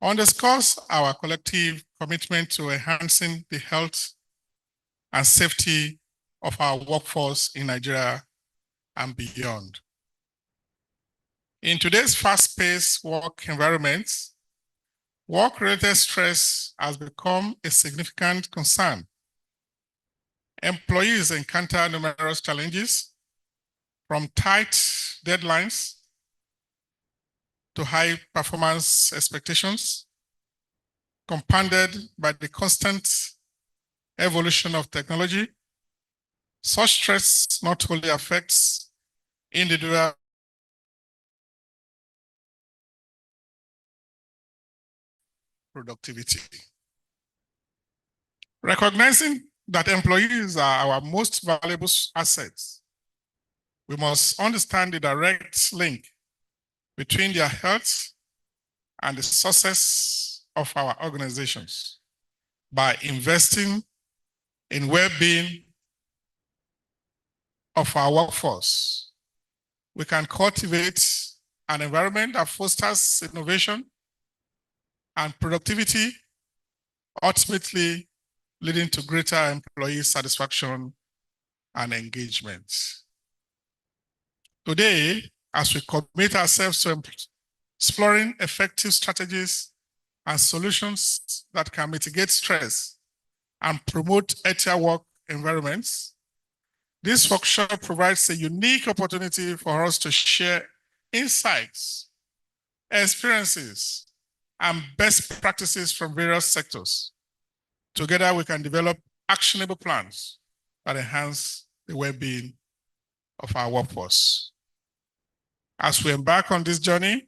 underscores our collective commitment to enhancing the health and safety of our workforce in Nigeria and beyond. In today's fast-paced work environment, work-related stress has become a significant concern. Employees encounter numerous challenges, from tight deadlines to high performance expectations, compounded by the constant evolution of technology. Such stress not only affects individuals productivity. Recognizing that employees are our most valuable assets, we must understand the direct link between their health and the success of our organizations. By investing in well-being of our workforce, we can cultivate an environment that fosters innovation and productivity, ultimately leading to greater employee satisfaction and engagement. Today, as we commit ourselves to exploring effective strategies and solutions that can mitigate stress and promote healthier work environments, this workshop provides a unique opportunity for us to share insights, experiences, and best practices from various sectors. Together, we can develop actionable plans that enhance the well-being of our workforce. As we embark on this journey,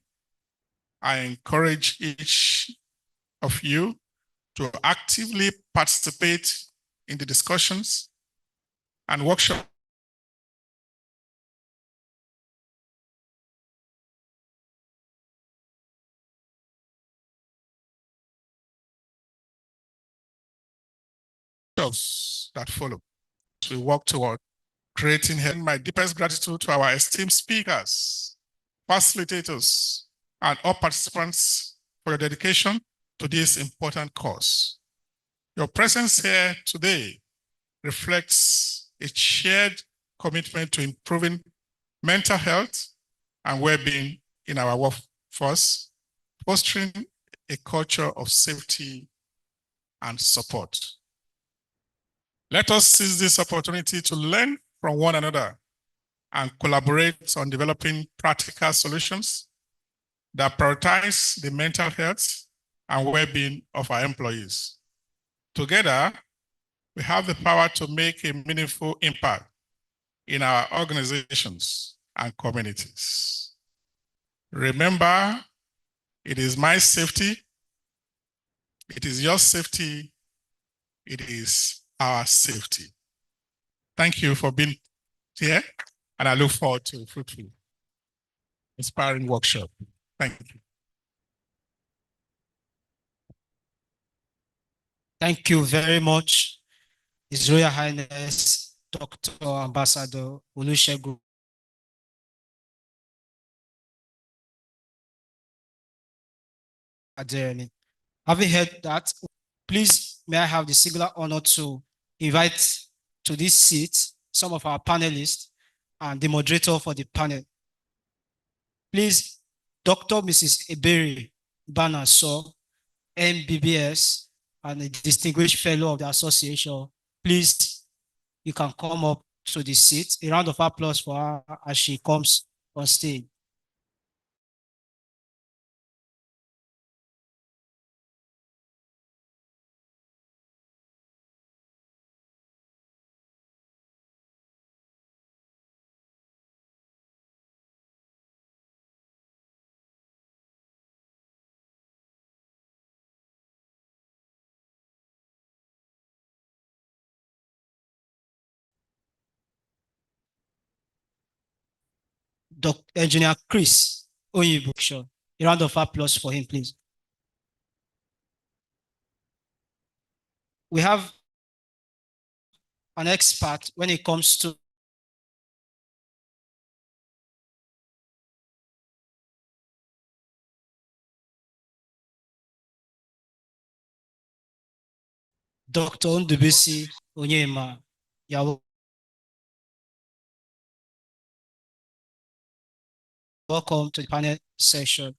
I encourage each of you to actively participate in the discussions and workshops that follow. We work toward creating my deepest gratitude to our esteemed speakers, facilitators, and all participants for your dedication to this important cause. Your presence here today reflects a shared commitment to improving mental health and well-being in our workforce, fostering a culture of safety and support. Let us seize this opportunity to learn from one another and collaborate on developing practical solutions that prioritize the mental health and well-being of our employees. Together, we have the power to make a meaningful impact in our organizations and communities. Remember, it is my safety, it is your safety, it is our safety. Thank you for being here, and I look forward to a fruitful, inspiring workshop. Thank you. Thank you very much, His Royal Highness Dr. Ambassador Olusegun. Having heard that, please may I have the singular honor to invite to this seat some of our panelists and the moderator for the panel. Please, Dr. Mrs. Ebere Banaso, MBBS, and a distinguished fellow of the association. Please, you can come up to the seat. A round of applause for her as she comes on stage. Dr. Engineer Chris Oyibuksho. A round of applause for him, please. We have an expert when it comes to Dr. Ndubisi Onyema. You're welcome to the panel session.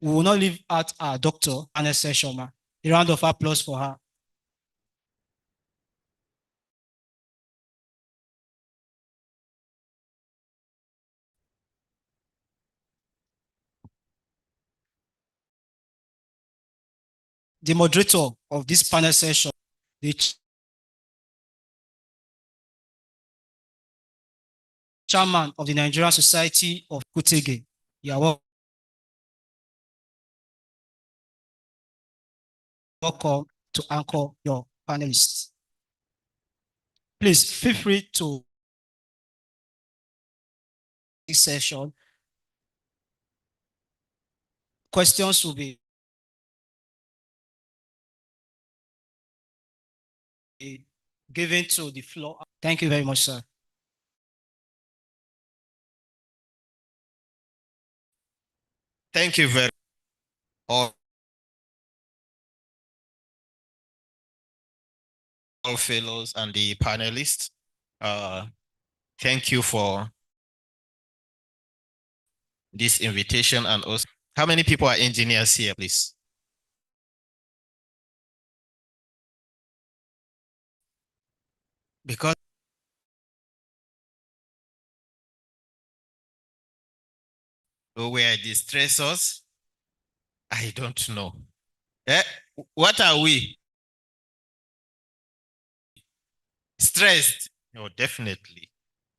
We will not leave out our doctor panel session. A round of applause for her. The moderator of this panel session, the Chairman of the Nigerian Society of Kutege. You are welcome to anchor your panelists. Please feel free to this session. Questions will be given to the floor. Thank you very much, sir. Thank you very much, all fellows and the panelists. Thank you for this invitation. And also, how many people are engineers here, please? Because we are the stressors, I don't know. What are we? Stressed? No, definitely.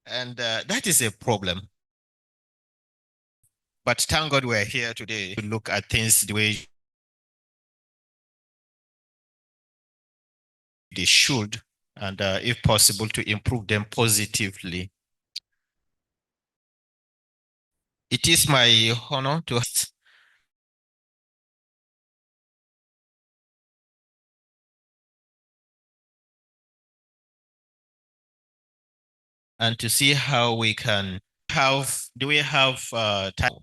And that is a problem. But thank God we're here today to look at things the way they should, and if possible, to improve them positively. It is my honor to and to see how we can have, do we have time?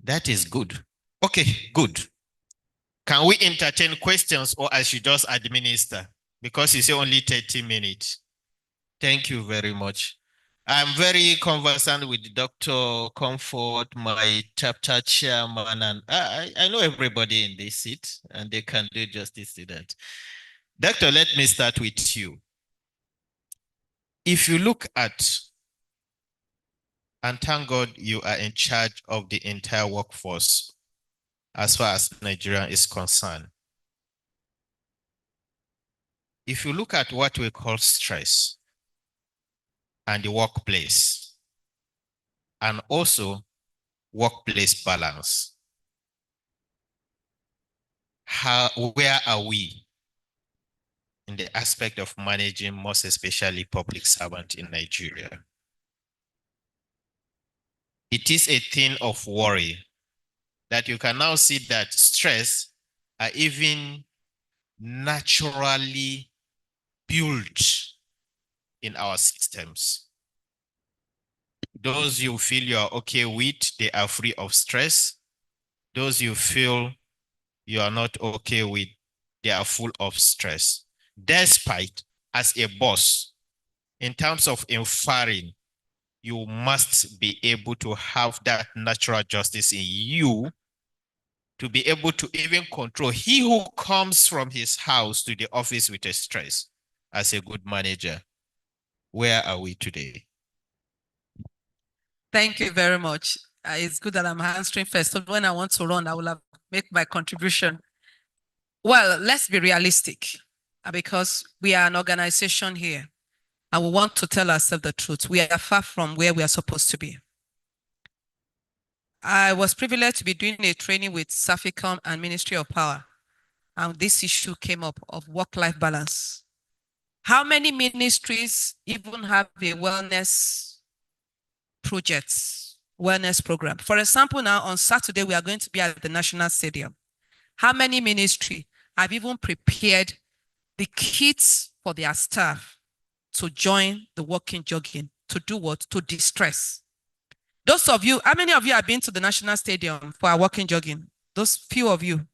That is good. Okay, good. Can we entertain questions, or I should just administer? Because you say only 30 minutes. Thank you very much. I'm very conversant with Dr. Comfort, my chapter chairman, and I know everybody in this seat, and they can do justice to that. Doctor, let me start with you. If you look at, and thank God you are in charge of the entire workforce as far as Nigeria is concerned. If you look at what we call stress and the workplace, and also workplace balance, where are we in the aspect of managing, most especially public servants in Nigeria? It is a thing of worry that you can now see that stress are even naturally built in our systems. Those you feel you are okay with, they are free of stress. Those you feel you are not okay with, they are full of stress. Despite, as a boss, in terms of inferring, you must be able to have that natural justice in you to be able to even control he who comes from his house to the office with a stress as a good manager. Where are we today? Thank you very much. It's good that I'm answering first. So when I want to run, I will have make my contribution. Well, let's be realistic, because we are an organization here and we want to tell ourselves the truth. We are far from where we are supposed to be. I was privileged to be doing a training with Saficom and Ministry of Power, and this issue came up of work-life balance. How many ministries even have a wellness projects, wellness program? For example, now on Saturday, we are going to be at the National Stadium. How many ministries have even prepared the kits for their staff to join the walking, jogging, to do what? To distress. Those of you, how many of you have been to the National Stadium for our walking, jogging? Those few of you.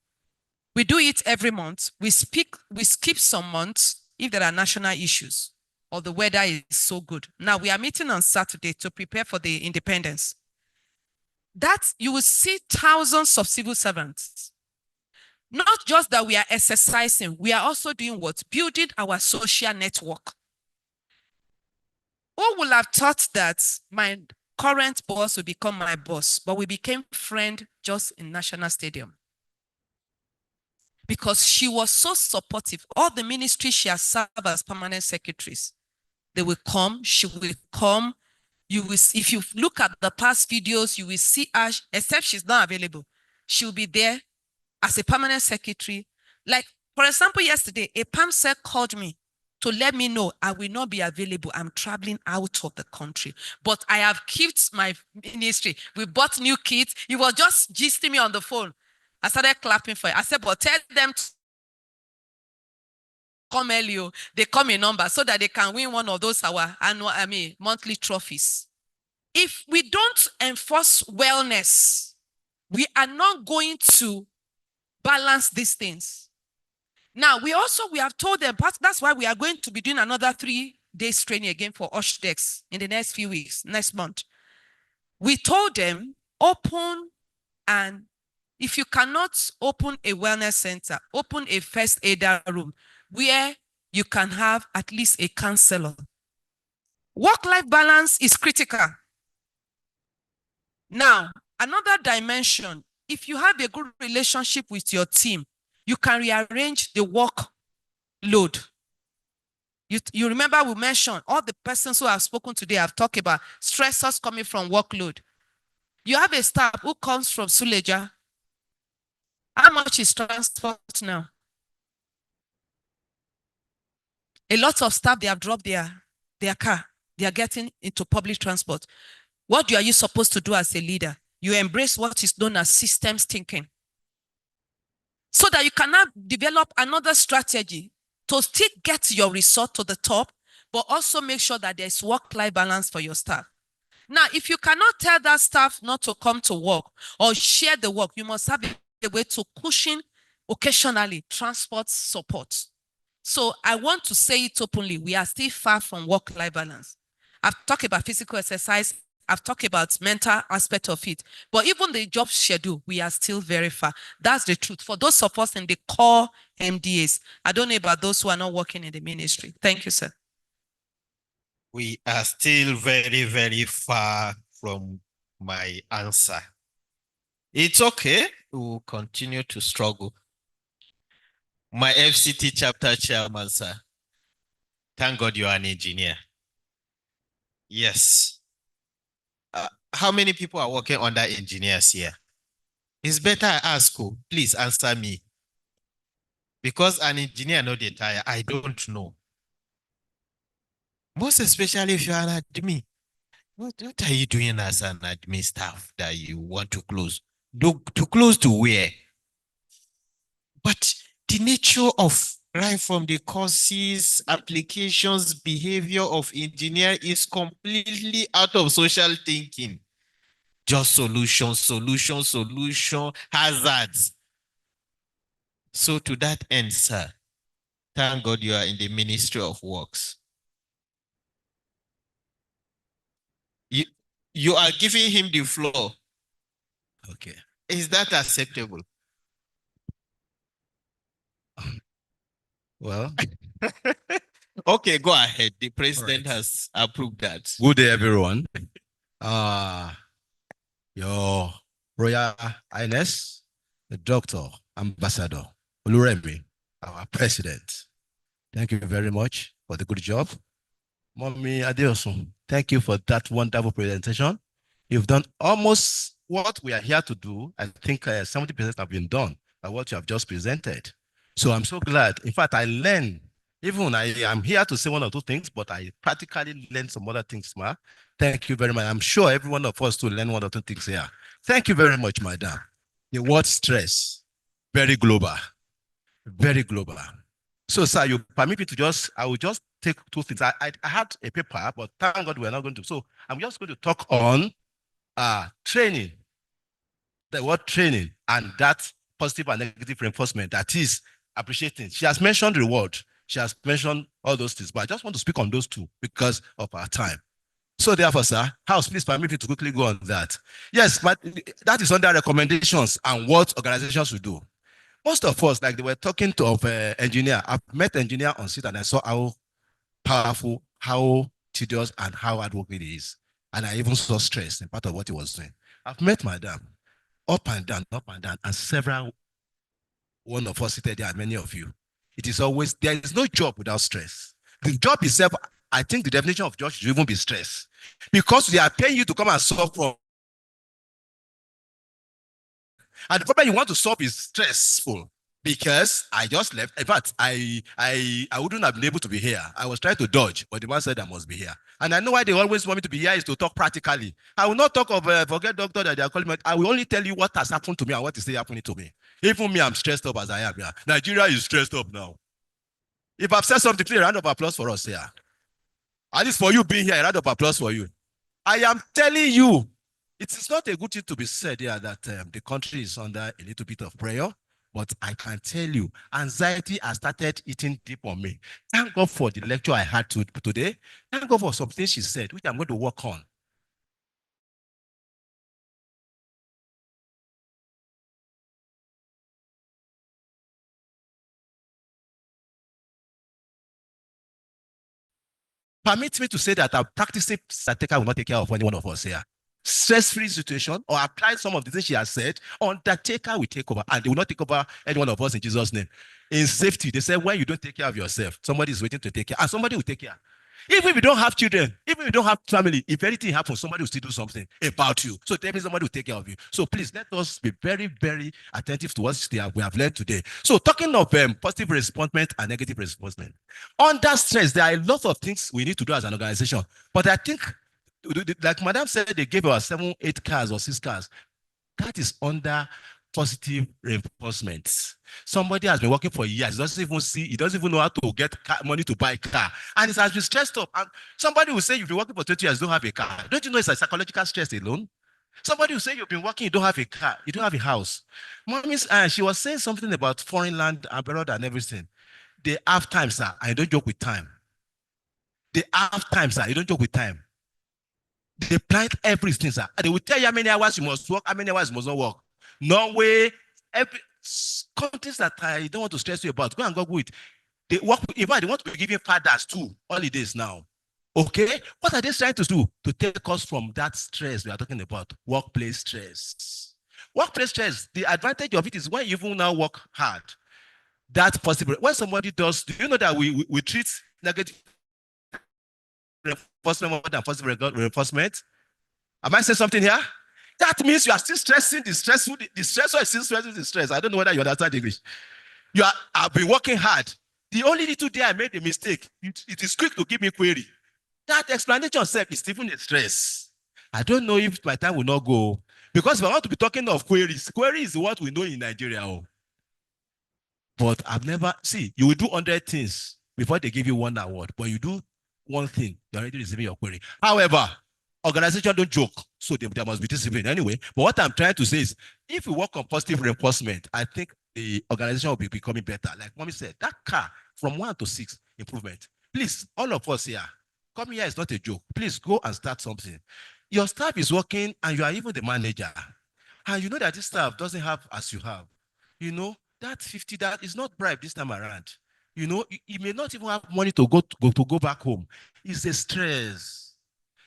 We do it every month. We skip some months if there are national issues or the weather is so good. Now we are meeting on Saturday to prepare for the independence. That you will see thousands of civil servants. Not just that we are exercising, we are also doing what? Building our social network. Who would have thought that my current boss will become my boss, but we became friends just in National Stadium? Because she was so supportive. All the ministries she has served as permanent secretaries, they will come, she will come. You will see, if you look at the past videos, you will see Ash, except she's not available. She'll be there as a permanent secretary. Like, for example, yesterday, a PAMSEC called me to let me know I will not be available. I'm traveling out of the country, but I have kept my ministry. We bought new kits. He was just gisting me on the phone. I started clapping for it. I said, but tell them to come early. They come in number so that they can win one of those our monthly trophies. If we don't enforce wellness, we are not going to balance these things. Now, we have told them, that's why we are going to be doing another 3 days training again for OSHDEX in the next few weeks, next month. We told them, open, and if you cannot open a wellness center, open a first aider room where you can have at least a counselor. Work-life balance is critical. Now, another dimension, if you have a good relationship with your team, you can rearrange the work load. You remember we mentioned all the persons who have spoken today have talked about stressors coming from workload. You have a staff who comes from Suleja. How much is transport now? A lot of staff, they have dropped their car. They are getting into public transport. What are you supposed to do as a leader? You embrace what is known as systems thinking, so that you cannot develop another strategy to still get your result to the top, but also make sure that there's work-life balance for your staff. Now, if you cannot tell that staff not to come to work or share the work, you must have a way to cushion occasionally transport support. So I want to say it openly, we are still far from work-life balance. I've talked about physical exercise, I've talked about mental aspect of it, but even the job schedule, we are still very far. That's the truth. For those of us in the core MDAs, I don't know about those who are not working in the ministry. Thank you, sir. We are still very, very far from my answer. It's okay. We will continue to struggle. My FCT chapter chairman, sir. Thank God you are an engineer. Yes. How many people are working under engineers here? It's better I ask you. Please answer me. Because an engineer no dey tire, I don't know. Most especially if you are an admin. What are you doing as an admin staff that you want to close? To close to where? But the nature of right from the courses, applications, behavior of engineer is completely out of social thinking. Just solution, hazards. So to that end, sir, thank God you are in the Ministry of Works. You are giving him the floor. Okay. Is that acceptable? Well, okay, go ahead. The president has approved that. good day, everyone. Your Royal Highness, the Doctor, Ambassador Oluremi, our president. Thank you very much for the good job. Mommy Adeosun, thank you for that wonderful presentation. You've done almost what we are here to do. I think 70% have been done by what you have just presented. So I'm so glad. In fact, I learned, even I am here to say one or two things, but I practically learned some other things, ma. Thank you very much. I'm sure every one of us to learn one or two things here. Thank you very much, madam. The word stress, very global, very global. So, sir, you permit me to I will just take two things. I had a paper, but thank God we're not going to. So I'm just going to talk on training, the word training, and that positive and negative reinforcement that is appreciating. She has mentioned reward. She has mentioned all those things, but I just want to speak on those two because of our time. So therefore, sir, House, please permit me to quickly go on that. Yes, but that is under recommendations and what organizations should do. Most of us, like they were talking to engineer, I've met engineer on sit and I saw how powerful, how tedious, and how hard work it is. And I even saw stress in part of what he was doing. I've met madam, up and down, and several one of us seated there, and many of you. It is always, there is no job without stress. The job itself, I think the definition of job should even be stress. because they are paying you to come and solve problems. And the problem you want to solve is stressful. Because I just left. In fact, I wouldn't have been able to be here. I was trying to dodge, but the man said I must be here. And I know why they always want me to be here is to talk practically. I will not talk of forget doctor that they are calling me. I will only tell you what has happened to me and what is still happening to me. Even me, I'm stressed up as I am here. Nigeria is stressed up now. If I've said something, please a round of applause for us here. At least for you being here, a round of applause for you. I am telling you, it is not a good thing to be said here that the country is under a little bit of prayer. But I can tell you, anxiety has started eating deep on me. Thank God for the lecture I had today. Thank God for some things she said, which I'm going to work on. Permit me to say that I'm practicing Sateka will not take care of any one of us here. Stress-free situation or apply some of the things she has said, Undertaker will take over and they will not take over any one of us in Jesus' name. In safety, they say when you don't take care of yourself, somebody is waiting to take care and somebody will take care. Even if you don't have children, even if you don't have family, if anything happens, somebody will still do something about you. So tell me somebody will take care of you. So please let us be very, very attentive to what we have learned today. So talking of positive reinforcement and negative reinforcement. Under stress, there are a lot of things we need to do as an organization. But I think, like Madam said, they gave us 7, 8 cars or 6 cars. That is under positive reinforcement. Somebody has been working for years, he doesn't even know how to get money to buy a car. And it has been stressed up. And somebody will say you've been working for 20 years, don't have a car. Don't you know it's a psychological stress alone? Somebody will say you've been working, you don't have a car, you don't have a house. Mommy, she was saying something about foreign land abroad and everything. They have time, sir, and you don't joke with time. They have time, sir, you don't joke with time. They plan everything, sir. And they will tell you how many hours you must work, how many hours you must not work. Norway, countries that I don't want to stress you about, go and Google it. They work, in fact, they want to be giving fathers too holidays now. Okay? What are they trying to do? To take us from that stress we are talking about, workplace stress. Workplace stress, the advantage of it is when you even now work hard. That's possible. When somebody does, do you know that we treat negative reinforcement more than positive reinforcement? Am I saying something here? That means you are still stressing the stressor is still stressing the stress. I don't know whether you understand English. I've been working hard. The only little day I made a mistake, it is quick to give me query. That explanation itself is even a stress. I don't know if my time will not go. Because if I want to be talking of queries, query is what we know in Nigeria. But I've never, you will do 100 things before they give you one award. But you do one thing, you're already receiving your query. However, organizations don't joke, so there must be discipline anyway. But what I'm trying to say is, if we work on positive reinforcement, I think the organization will be becoming better. Like Mommy said, that car from 1 to 6 improvement. Please, all of us here, coming here is not a joke. Please go and start something. Your staff is working and you are even the manager. And you know that this staff doesn't have as you have. You know, that 50, that is not bribe this time around. You know, you may not even have money to go back home. It's a stress.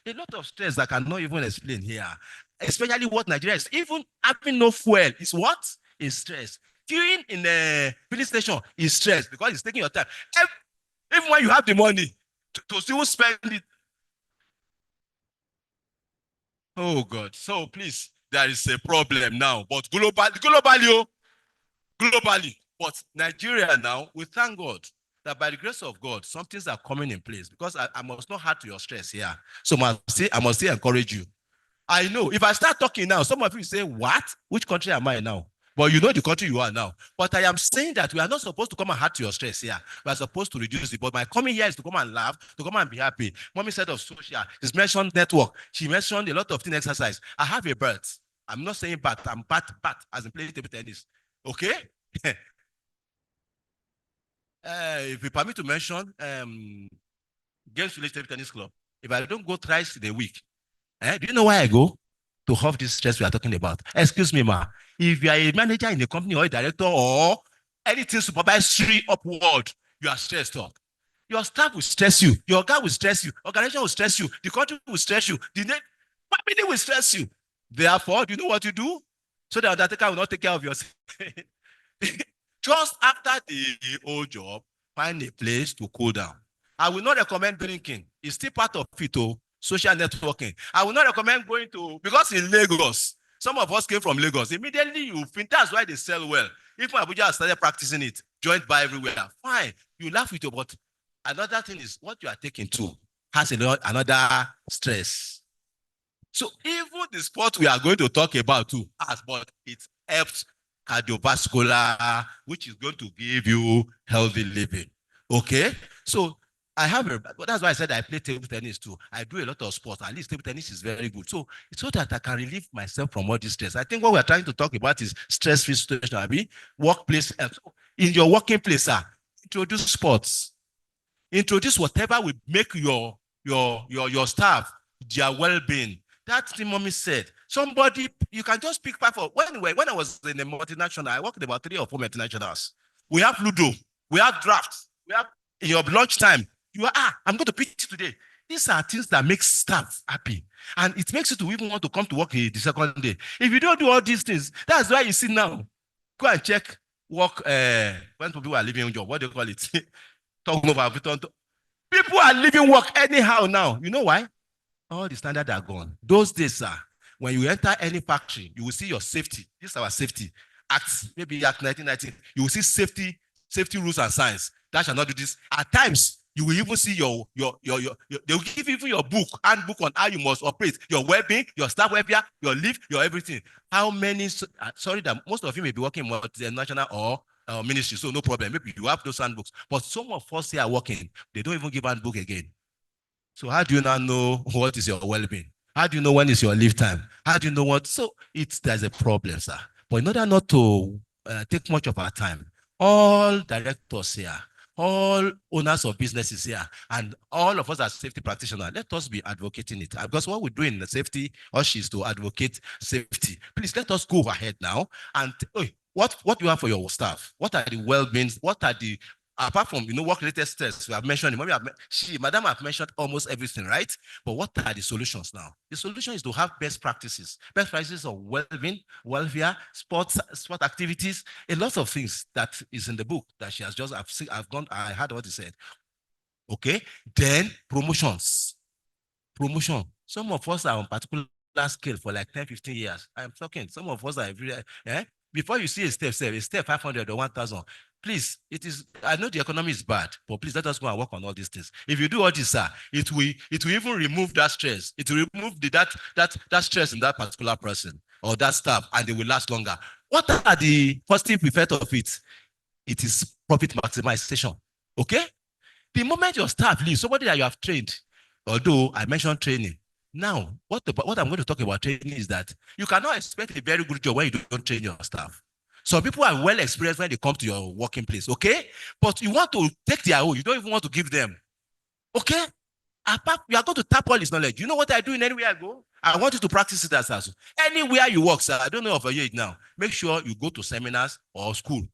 A lot of stress that I cannot even explain here. Especially what Nigeria is. Even having no fuel is what? Is stress. Queuing in a filling station is stress because it's taking your time. Even when you have the money to still spend it. Oh God. So please, there is a problem now. But globally, but Nigeria now, we thank God that by the grace of God, some things are coming in place because I must not add to your stress here. So I must still encourage you. I know if I start talking now, some of you say, what? Which country am I now? Well, you know the country you are now. But I am saying that we are not supposed to come and add to your stress here. We are supposed to reduce it. But my coming here is to come and laugh, to come and be happy. Mommy said of social. She's mentioned network. She mentioned a lot of things exercise. I have a birth. I'm not saying bat. I'm bat as in playing table tennis. Okay? If you permit to mention Games Village Table Tennis Club, if I don't go thrice in a week, do you know why I go? To have this stress we are talking about. Excuse me, ma. If you are a manager in a company or a director or anything supervisory upward, you are stressed up. Your staff will stress you. Your guy will stress you. Organization will stress you. The country will stress you. The family will stress you. Therefore, do you know what you do? So the undertaker will not take care of yourself. Just after the old job, find a place to cool down. I will not recommend drinking. It's still part of it. social networking. I will not recommend going to, because in Lagos, some of us came from Lagos. Immediately you think that's why they sell well. If Abuja has started practicing it, joint by everywhere, fine. You laugh with your, but another thing is what you are taking to has another stress. So even the sport we are going to talk about too, but it helps cardiovascular, which is going to give you healthy living. Okay? So I have that's why I said I play table tennis too. I do a lot of sports. At least table tennis is very good. So it's so that I can relieve myself from all this stress. I think what we're trying to talk about is stress-free situation. I mean, workplace. In your working place, introduce sports. Introduce whatever will make your staff, their well-being. That's the mommy said. Somebody, you can just pick part of. When I was in a multinational, I worked in about 3 or 4 multinationals. We have Ludo, we have drafts, we have in your lunchtime. You are, I'm going to pitch today. These are things that make staff happy. And it makes you to even want to come to work the second day. If you don't do all these things, that's why you see now. Go and check work when people are leaving job. What do you call it? People are leaving work anyhow now. You know why? All the standards are gone. Those days, when you enter any factory, you will see your safety. This is our safety act, maybe Act 1990. You will see safety rules and signs. That shall not do this. At times, you will even see they will give you your handbook on how you must operate, your well-being, your staff welfare, your leave, your everything. How many? Sorry, that most of you may be working with the national or ministry, so no problem. Maybe you have those handbooks, but some of us here are working. They don't even give handbook again. So how do you now know what is your well-being? How do you know when is your leave time? How do you know what? So there's a problem, sir. But in order not to take much of our time, all directors here, all owners of businesses here, and all of us as safety practitioners, let us be advocating it. Because what we do in the safety, is to advocate safety. Please let us go ahead now and what do you have for your staff? What are the well-beings? What are the, apart from work-related stress, we have mentioned, Madam have mentioned almost everything, right? But what are the solutions now? The solution is to have best practices of well-being, welfare, sport activities, a lot of things that is in the book that she has just, I heard what he said. Okay, then promotions. Promotion. Some of us are on particular scale for like 10, 15 years. I'm talking, some of us are before you see a step 500 or 1,000. Please, I know the economy is bad, but please let us go and work on all these things. If you do all this, sir, it will even remove that stress. It will remove that stress in that particular person or that staff, and they will last longer. What are the positive effects of it? It is profit maximization. Okay? The moment your staff leaves, somebody that you have trained, although I mentioned training, now, what I'm going to talk about training is that you cannot expect a very good job when you don't train your staff. Some people are well experienced when they come to your working place, okay? But you want to take their own, you don't even want to give them, okay? Apart, you are going to tap all this knowledge. You know what I do in anywhere I go? I want you to practice it as well. Anywhere you work, sir, I don't know of you now. Make sure you go to seminars or school.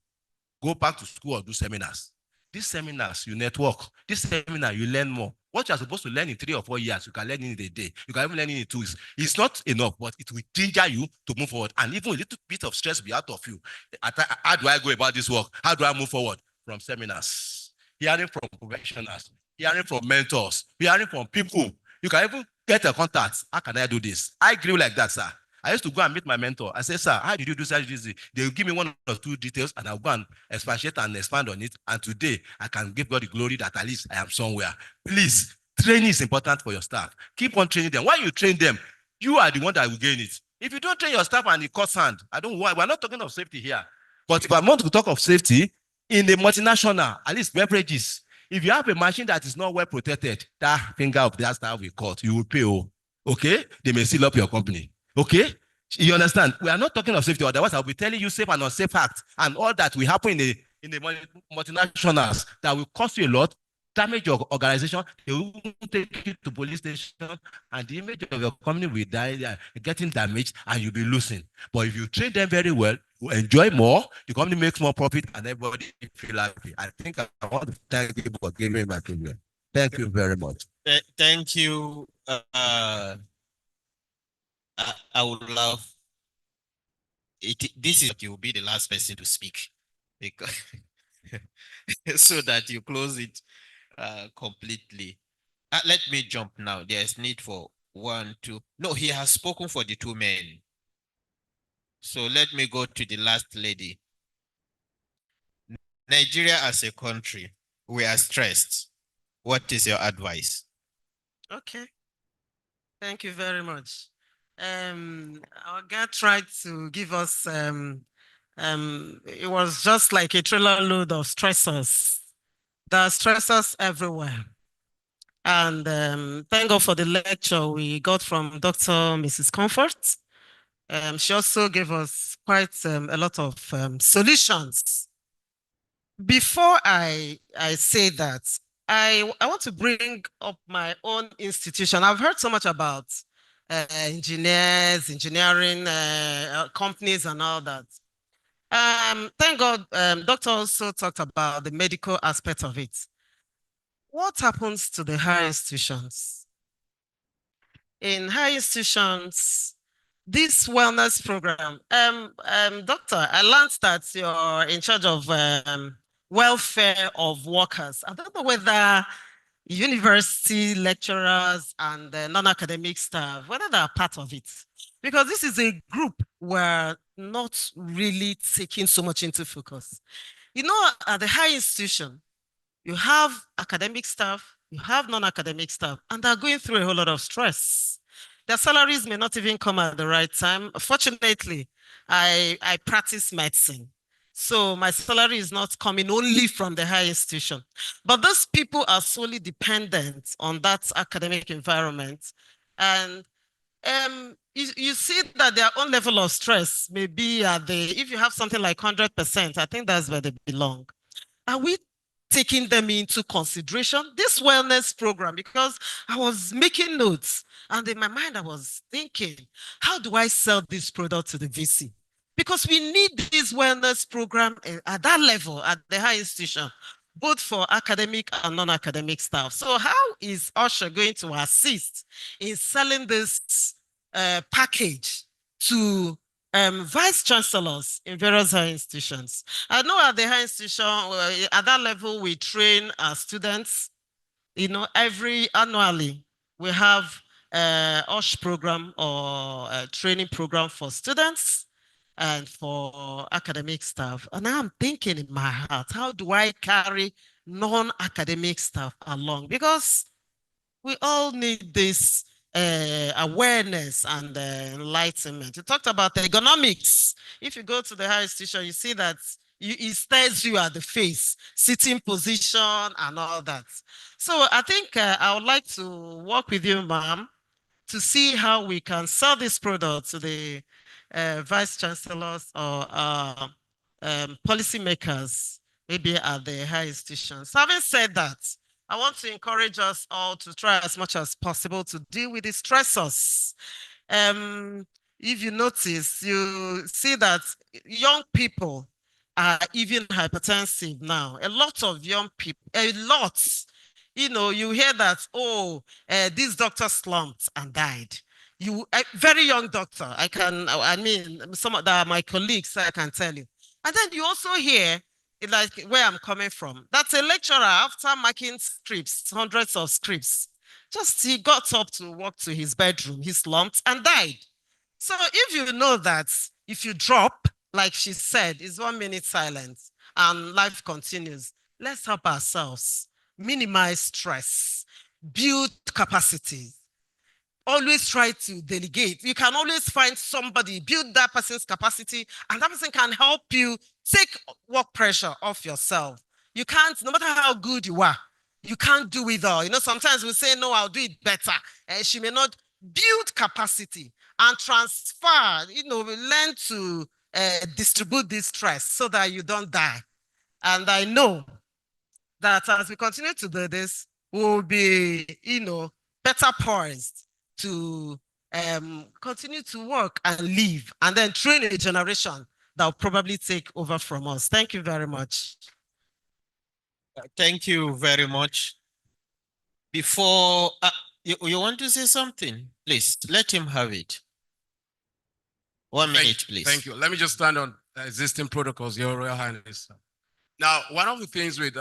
Go back to school or do seminars. These seminars, you network. This seminar, you learn more. What you're supposed to learn in 3 or 4 years, you can learn in a day. You can even learn in 2 weeks. It's not enough, but it will ginger you to move forward. And even a little bit of stress will be out of you. How do I go about this work? How do I move forward? From seminars, hearing from professionals, hearing from mentors, hearing from people. You can even get a contact. How can I do this? I grew like that, sir. I used to go and meet my mentor. I said, sir, how did you do such this? They will give me 1 or 2 details and I'll go and expatiate and expand on it. And today, I can give God the glory that at least I am somewhere. Please, training is important for your staff. Keep on training them. While you train them, you are the one that will gain it. If you don't train your staff and it costs hand, we're not talking of safety here. But if I want to talk of safety, in the multinational, at least beverages, if you have a machine that is not well protected, that finger of that staff will cut, you will pay. Okay? They may seal up your company. Okay? You understand? We are not talking of safety, otherwise I'll be telling you safe and unsafe acts and all that will happen in the multinationals that will cost you a lot, damage your organization, they will take you to police station, and the image of your company will die, getting damaged, and you'll be losing. But if you train them very well, you enjoy more, the company makes more profit, and everybody feel happy. I think I want to thank you for giving me my opinion. Thank you very much. Thank you. I would love it. This is you will be the last person to speak, because so that you close it completely. Let me jump now. There's need for 1, 2. No, he has spoken for the 2 men. So let me go to the last lady. Nigeria as a country, we are stressed. What is your advice? Okay. Thank you very much. Our guy tried to give us, it was just like a trailer load of stressors. There are stressors everywhere. And thank God for the lecture we got from Dr. Mrs. Comfort. She also gave us quite a lot of solutions. Before I say that, I want to bring up my own institution. I've heard so much about engineers, engineering companies and all that. Thank God, Doctor also talked about the medical aspect of it. What happens to the higher institutions? In higher institutions, this wellness program, doctor, I learned that you're in charge of welfare of workers. I don't know whether university lecturers and non-academic staff, whether they're part of it. Because this is a group we're not really taking so much into focus. You know, at the high institution, you have academic staff, you have non-academic staff, and they're going through a whole lot of stress. Their salaries may not even come at the right time. Fortunately, I practice medicine. So my salary is not coming only from the high institution. But those people are solely dependent on that academic environment. And you see that their own level of stress may be at if you have something like 100%, I think that's where they belong. Are we taking them into consideration? This wellness program, because I was making notes and in my mind I was thinking, how do I sell this product to the VC? Because we need this wellness program at that level, at the high institution, both for academic and non-academic staff. So how is Usher going to assist in selling this package to vice chancellors in various high institutions? I know at the high institution, at that level, we train our students. You know, annually, we have OSH program or a training program for students and for academic staff. And now I'm thinking in my heart, how do I carry non-academic staff along? Because we all need this awareness and enlightenment. You talked about ergonomics. If you go to the higher institution, you see that it stares you at the face, sitting position and all that. So I think I would like to work with you, ma'am, to see how we can sell this product to the vice chancellors or policymakers, maybe at the high institutions. Having said that, I want to encourage us all to try as much as possible to deal with the stressors. If you notice, you see that young people are even hypertensive now. A lot of young people, you know, you hear that, oh, this doctor slumped and died. Very young doctor, I mean, some of my colleagues, I can tell you. And then you also hear, like where I'm coming from, that's a lecturer after marking scripts, hundreds of scripts. Just he got up to walk to his bedroom, he slumped and died. So if you know that if you drop, like she said, it's 1 minute silence and life continues, let's help ourselves, minimize stress, build capacity. Always try to delegate. You can always find somebody, build that person's capacity, and that person can help you take work pressure off yourself. You can't, no matter how good you are, you can't do it all. You know, sometimes we say, no, I'll do it better. And she may not build capacity and transfer, you know, learn to distribute this stress so that you don't die. And I know that as we continue to do this, we'll be, you know, better poised to continue to work and live and then train a generation that will probably take over from us. Thank you very much. Thank you very much. Before, you want to say something? Please, let him have it. 1 minute, please. Thank you. Let me just stand on existing protocols, Your Royal Highness. Now, one of the things with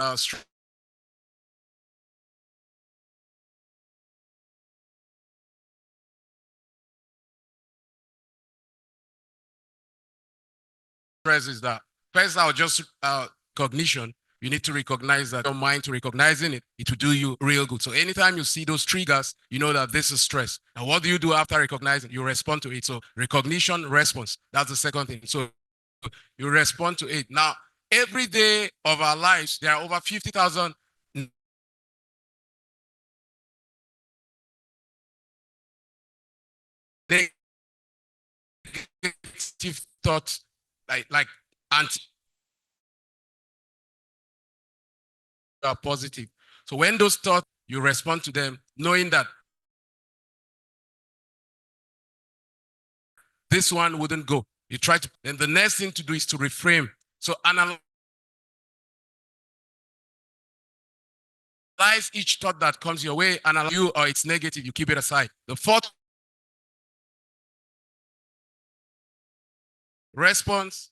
stress is that first I'll just cognition. You need to recognize that your mind to recognizing it, it will do you real good. So anytime you see those triggers, you know that this is stress. And what do you do after recognizing? You respond to it. So recognition, response. That's the second thing. So you respond to it. Now, every day of our lives, there are over 50,000 negative thoughts, like anti are positive. So when those thoughts, you respond to them, knowing that this one wouldn't go. You try to, then the next thing to do is to reframe. So analyze each thought that comes your way, analyze you or it's negative, you keep it aside. The fourth response,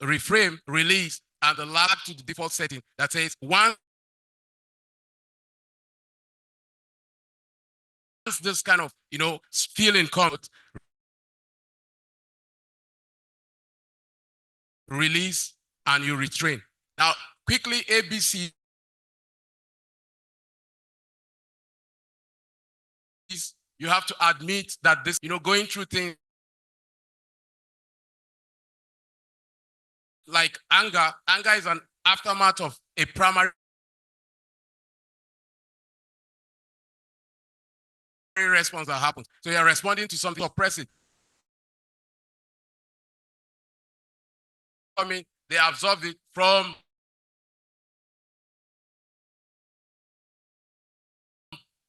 reframe, release, and the last to the default setting that says once this kind of, feeling comes, release, and you retrain. Now, quickly, ABC. You have to admit that this, going through things like anger is an aftermath of a primary response that happens. So you're responding to something oppressive. I mean, they absorbed it from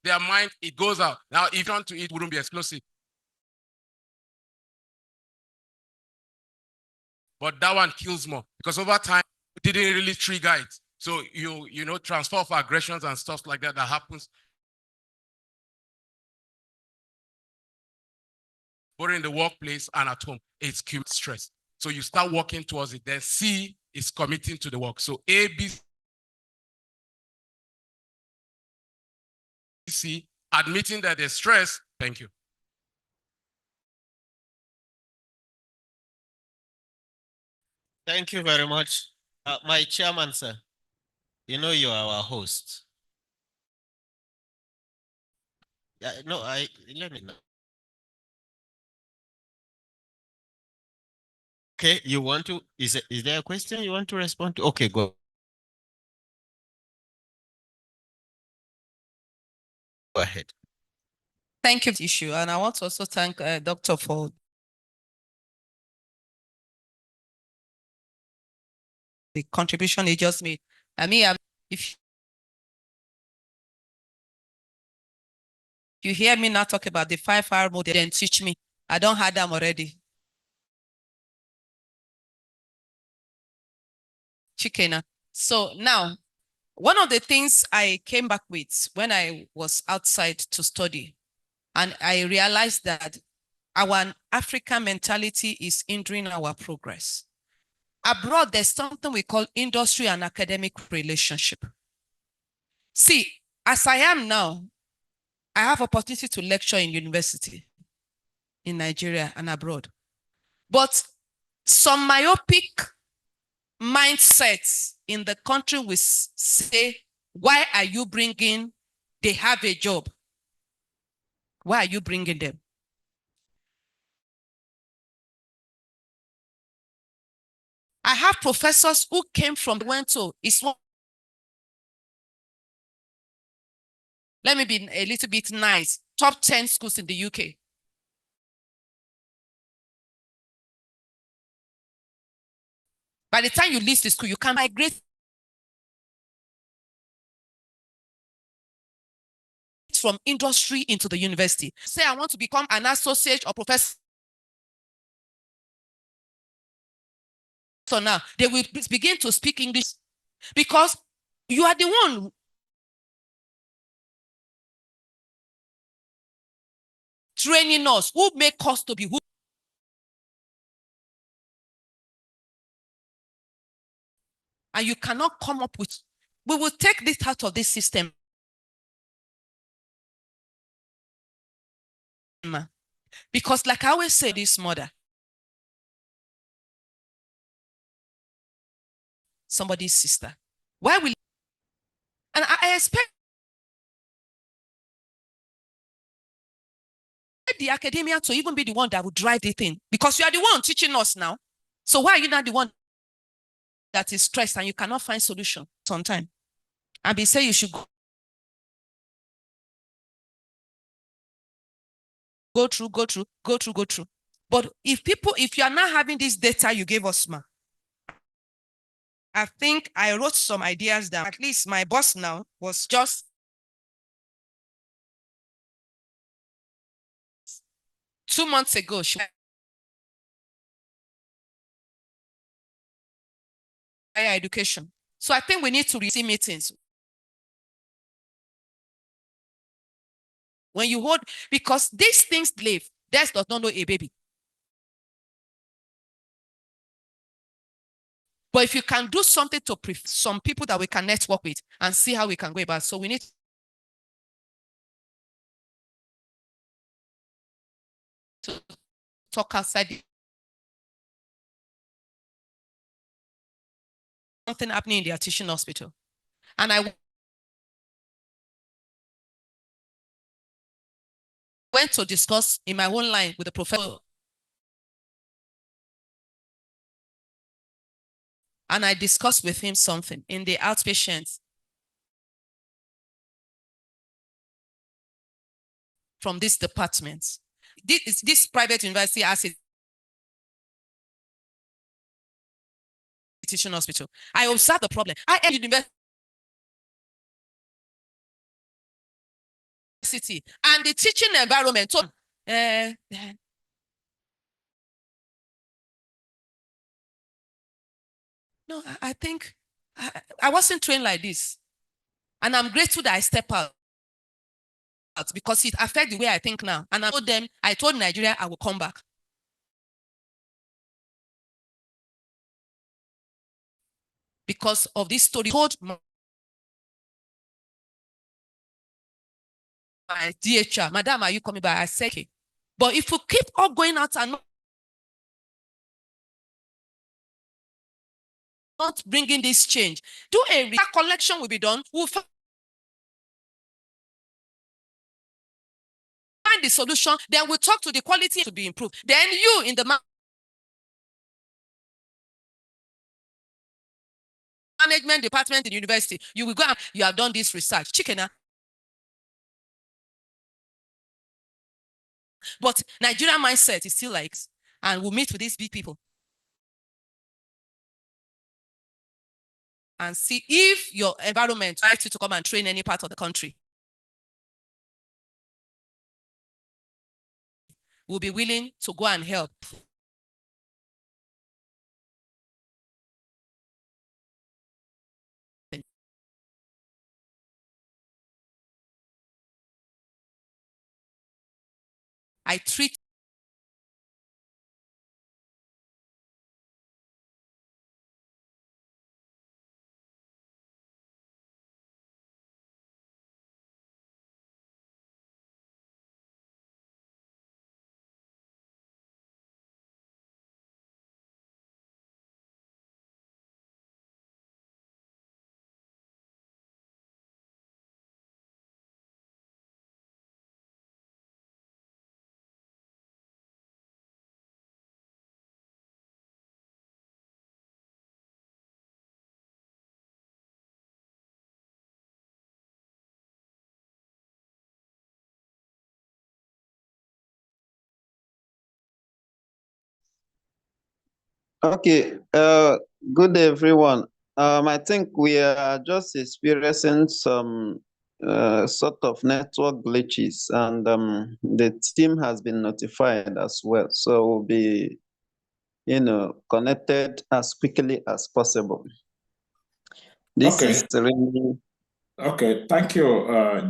their mind, it goes out. Now, if you want to eat, wouldn't be explosive. But that one kills more because over time, it didn't really trigger it. So you transfer of aggressions and stuff like that happens. Both in the workplace and at home, it's cumulative stress. So you start working towards it. Then C is committing to the work. So A, B, C, admitting that there's stress. Thank you. Thank you very much. My chairman, sir, you know you are our host. Yeah, no, let me know. Okay, you want to, is there a question you want to respond to? Okay, go ahead. Thank you for the issue. And I want to also thank Dr. for the contribution he just made. I mean, if you hear me now talk about the 5R model, then teach me. I don't have them already. Chicken. So now, one of the things I came back with when I was outside to study, and I realized that our African mentality is hindering our progress. Abroad, there's something we call industry and academic relationship. See, as I am now, I have opportunity to lecture in university in Nigeria and abroad. But some myopic mindsets in the country will say, why are you bringing, they have a job. Why are you bringing them? I have professors who came from, went to, let me be a little bit nice, top 10 schools in the UK. By the time you leave the school, you can migrate from industry into the university. Say, I want to become an associate or professor. So now they will begin to speak English because you are the one training us, who make us to be who. And you cannot come up with, we will take this out of this system. Because like I always say, this mother, somebody's sister. Why will, and I expect the academia to even be the one that would drive the thing, because you are the one teaching us now. So why are you not the one that is stressed and you cannot find solution sometime? And be say you should go through. But if you are not having this data you gave us, I think I wrote some ideas down. At least my boss now was just 2 months ago. Higher education. So I think we need to receive meetings. When you hold, because these things live, death does not know a baby. But if you can do something to some people that we can network with and see how we can go about. So we need to talk outside. Something happening in their teaching hospital. And I went to discuss in my own line with the professor. And I discussed with him something in the outpatient from this department. This private university has a teaching hospital. I observed the problem. I entered university and the teaching environment. No, I think I wasn't trained like this. And I'm grateful that I step out because it affects the way I think now. And I told Nigeria I will come back. Because of this story, told my DHR, Madam, are you coming back? I said, okay. But if you keep all going out and not bringing this change, do a collection will be done. We'll find the solution. Then we'll talk to the quality to be improved. Then you in the management department in the university, you will go and you have done this research. Chicken. But Nigerian mindset is still like, and we'll meet with these big people and see if your environment likes you to come and train any part of the country. We'll be willing to go and help. I treat Okay, good day, everyone. I think we are just experiencing some sort of network glitches, and the team has been notified as well. So we'll be, connected as quickly as possible. This is really Okay, thank you,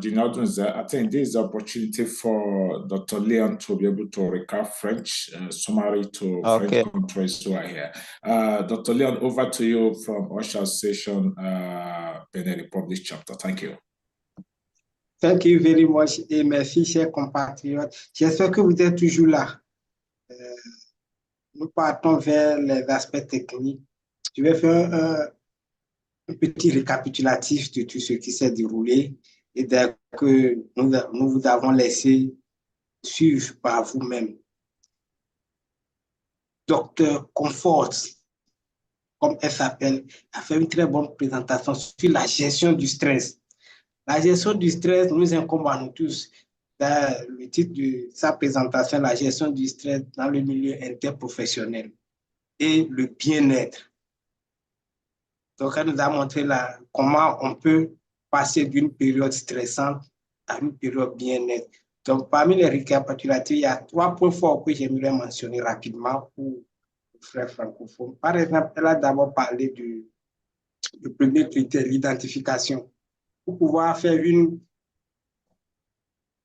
Dinodunze. I think this is an opportunity for Dr. Leon to be able to recap French summary to French countries who are here. Dr. Leon, over to you from OSHA Session, Benin Republic chapter. Thank you. Thank you very much et merci, chers compatriotes. J'espère que vous êtes toujours là. Nous partons vers les aspects techniques. Je vais faire un petit récapitulatif de tout ce qui s'est déroulé et dès que nous vous avons laissé suivre par vous-même. Docteur Comfort, comme elle s'appelle, a fait une très bonne présentation sur la gestion du stress. La gestion du stress nous incombe à nous tous. Dans le titre de sa présentation, la gestion du stress dans le milieu interprofessionnel et le bien-être. Donc, elle nous a montré là comment on peut passer d'une période stressante à une période bien-être. Donc, parmi les récapitulatifs, il y a 3 points forts que j'aimerais mentionner rapidement pour les frères francophones. Par exemple, elle a d'abord parlé du premier critère, l'identification. Pour pouvoir faire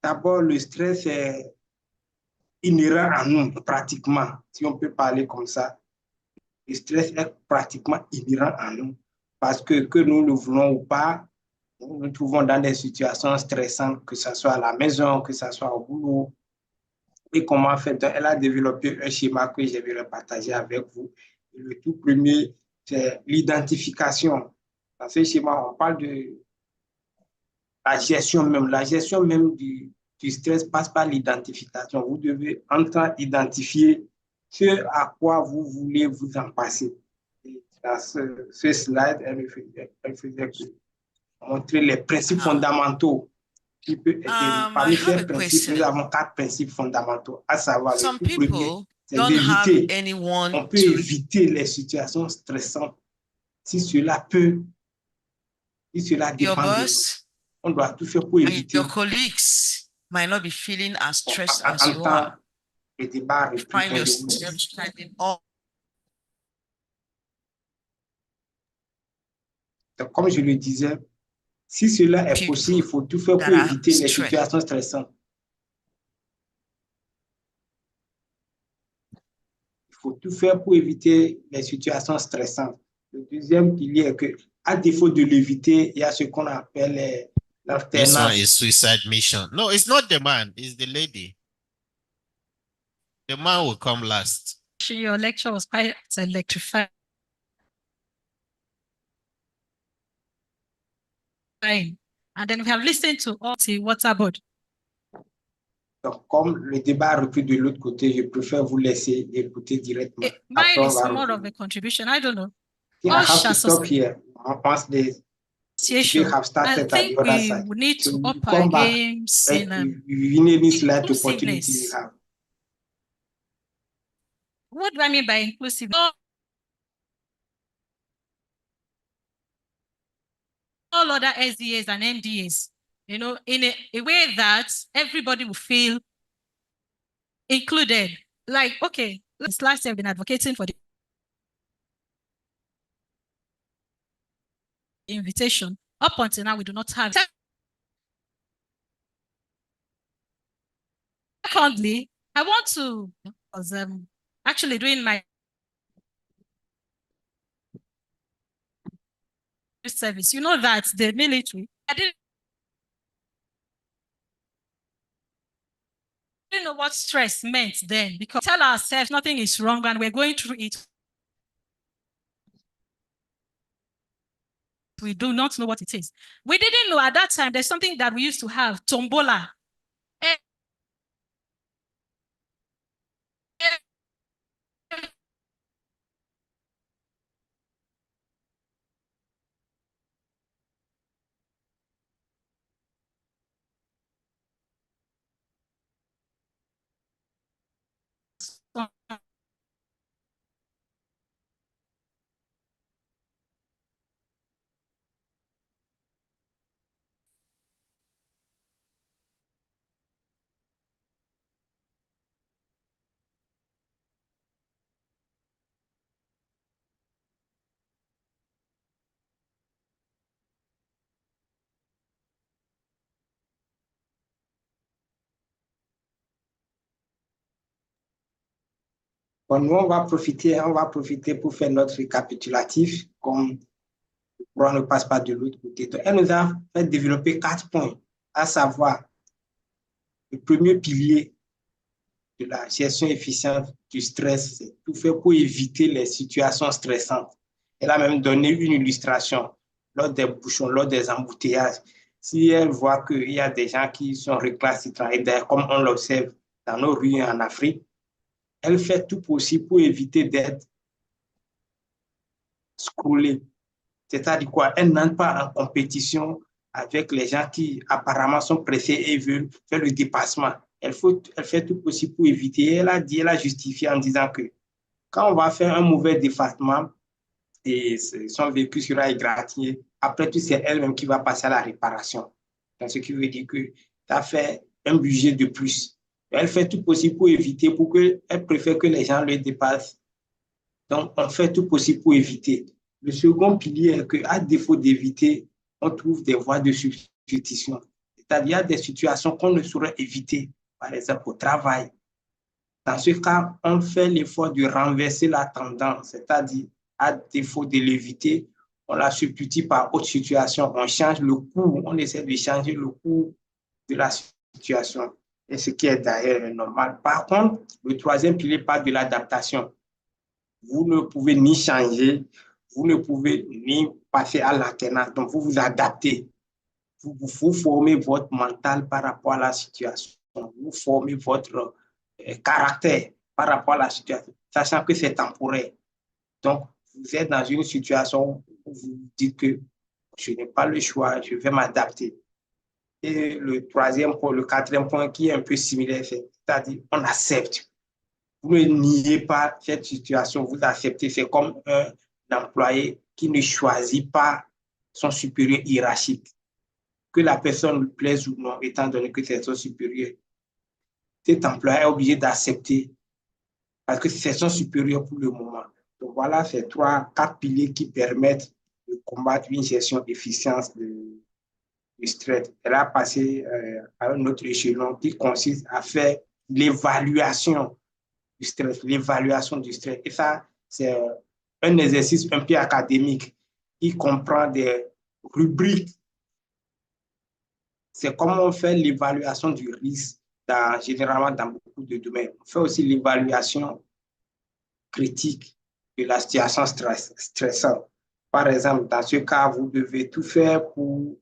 D'abord, le stress est inhérent à nous, pratiquement, si on peut parler comme ça. Le stress est pratiquement inhérent à nous, parce que nous le voulons ou pas, nous nous trouvons dans des situations stressantes, que ce soit à la maison, que ce soit au boulot. Et comment faire? Donc, elle a développé un schéma que je vais partager avec vous. Et le tout premier, c'est l'identification. Dans ce schéma, on parle de la gestion même du stress passe par l'identification. Vous devez identifier ce à quoi vous voulez vous en passer. Et dans ce slide, elle faisait montrer les principes fondamentaux qui peuvent aider. Parmi ces principes, nous avons 4 principes fondamentaux, à savoir le tout premier, c'est d'éviter. On peut éviter les situations stressantes si cela dépend de nous. On doit tout faire pour éviter. Your colleagues might not be feeling as stressed as you are. Find yourself striving all. Donc, comme je le disais, si cela est possible, il faut tout faire pour éviter les situations stressantes. Il faut tout faire pour éviter les situations stressantes. Le deuxième pilier est que, à défaut de l'éviter, il y a ce qu'on appelle This one l'alternance. is suicide mission. No, it's not the man, it's the lady. The man will come last. Your lecture was quite electrifying. And then we have listened to all the water board. Donc, comme le débat a repris de l'autre côté, je préfère vous laisser écouter directement. Mine is more of a contribution. I don't know. I have to stop here. Once the speaker have started at the other side. We need to up come our back. games in We need this light opportunity we have. What do I mean by inclusive? All other SDAs and NDAs, you know, in a way that everybody will feel included. Like, okay, last year I've been advocating for the invitation. Up until now, we do not have. Secondly, I want to, because actually doing my service, you know that the military, I didn't know what stress meant then, because we tell ourselves nothing is wrong and we're going through it. We do not know what it is. We didn't know at that time there's something that we used to have, tombola. Bon, nous, on va profiter pour faire notre récapitulatif, comme le courant ne passe pas de l'autre côté. Donc, elle nous a fait développer 4 points. à savoir le premier pilier de la gestion efficiente du stress, c'est tout fait pour éviter les situations stressantes. Elle a même donné une illustration lors des bouchons, lors des embouteillages. Si elle voit qu'il y a des gens qui sont récalcitrants, et comme on l'observe dans nos rues en Afrique, elle fait tout possible pour éviter d'être scrollée. C'est-à-dire quoi? Elle n'entre pas en compétition avec les gens qui apparemment sont pressés et veulent faire le dépassement. Elle fait tout possible pour éviter. Elle a justifié en disant que quand on va faire un mauvais dépassement et son véhicule sera égratigné, après tout, c'est elle-même qui va passer à la réparation. Donc, ce qui veut dire que tu as fait un budget de plus. Elle fait tout possible pour éviter, elle préfère que les gens le dépassent. Donc, on fait tout possible pour éviter. Le second pilier est qu'à défaut d'éviter, on trouve des voies de substitution. C'est-à-dire, il y a des situations qu'on ne saurait éviter, par exemple au travail. Dans ce cas, on fait l'effort de renverser la tendance, c'est-à-dire, à défaut de l'éviter, on la substitue par autre situation. On change le cours, on essaie de changer le cours de la situation, et ce qui est d'ailleurs normal. Par contre, le troisième pilier parle de l'adaptation. Vous ne pouvez ni changer, vous ne pouvez ni passer à l'alternance. Donc, vous vous adaptez. Vous formez votre mental par rapport à la situation. Vous formez votre caractère par rapport à la situation, sachant que c'est temporaire. Donc, vous êtes dans une situation où vous dites que je n'ai pas le choix, je vais m'adapter. Et le troisième point, le quatrième point qui est un peu similaire, c'est-à-dire on accepte. Vous ne niez pas cette situation, vous acceptez. C'est comme un employé qui ne choisit pas son supérieur hiérarchique. Que la personne lui plaise ou non, étant donné que c'est son supérieur. Cet employé est obligé d'accepter parce que c'est son supérieur pour le moment. Donc voilà ces quatre piliers qui permettent de combattre une gestion efficiente du stress. Elle a passé à un autre échelon qui consiste à faire l'évaluation du stress, l'évaluation du stress. Et ça, c'est un exercice un peu académique qui comprend des rubriques. C'est comment on fait l'évaluation du risque, généralement dans beaucoup de domaines. On fait aussi l'évaluation critique de la situation stressante. Par exemple, dans ce cas, vous devez tout faire pour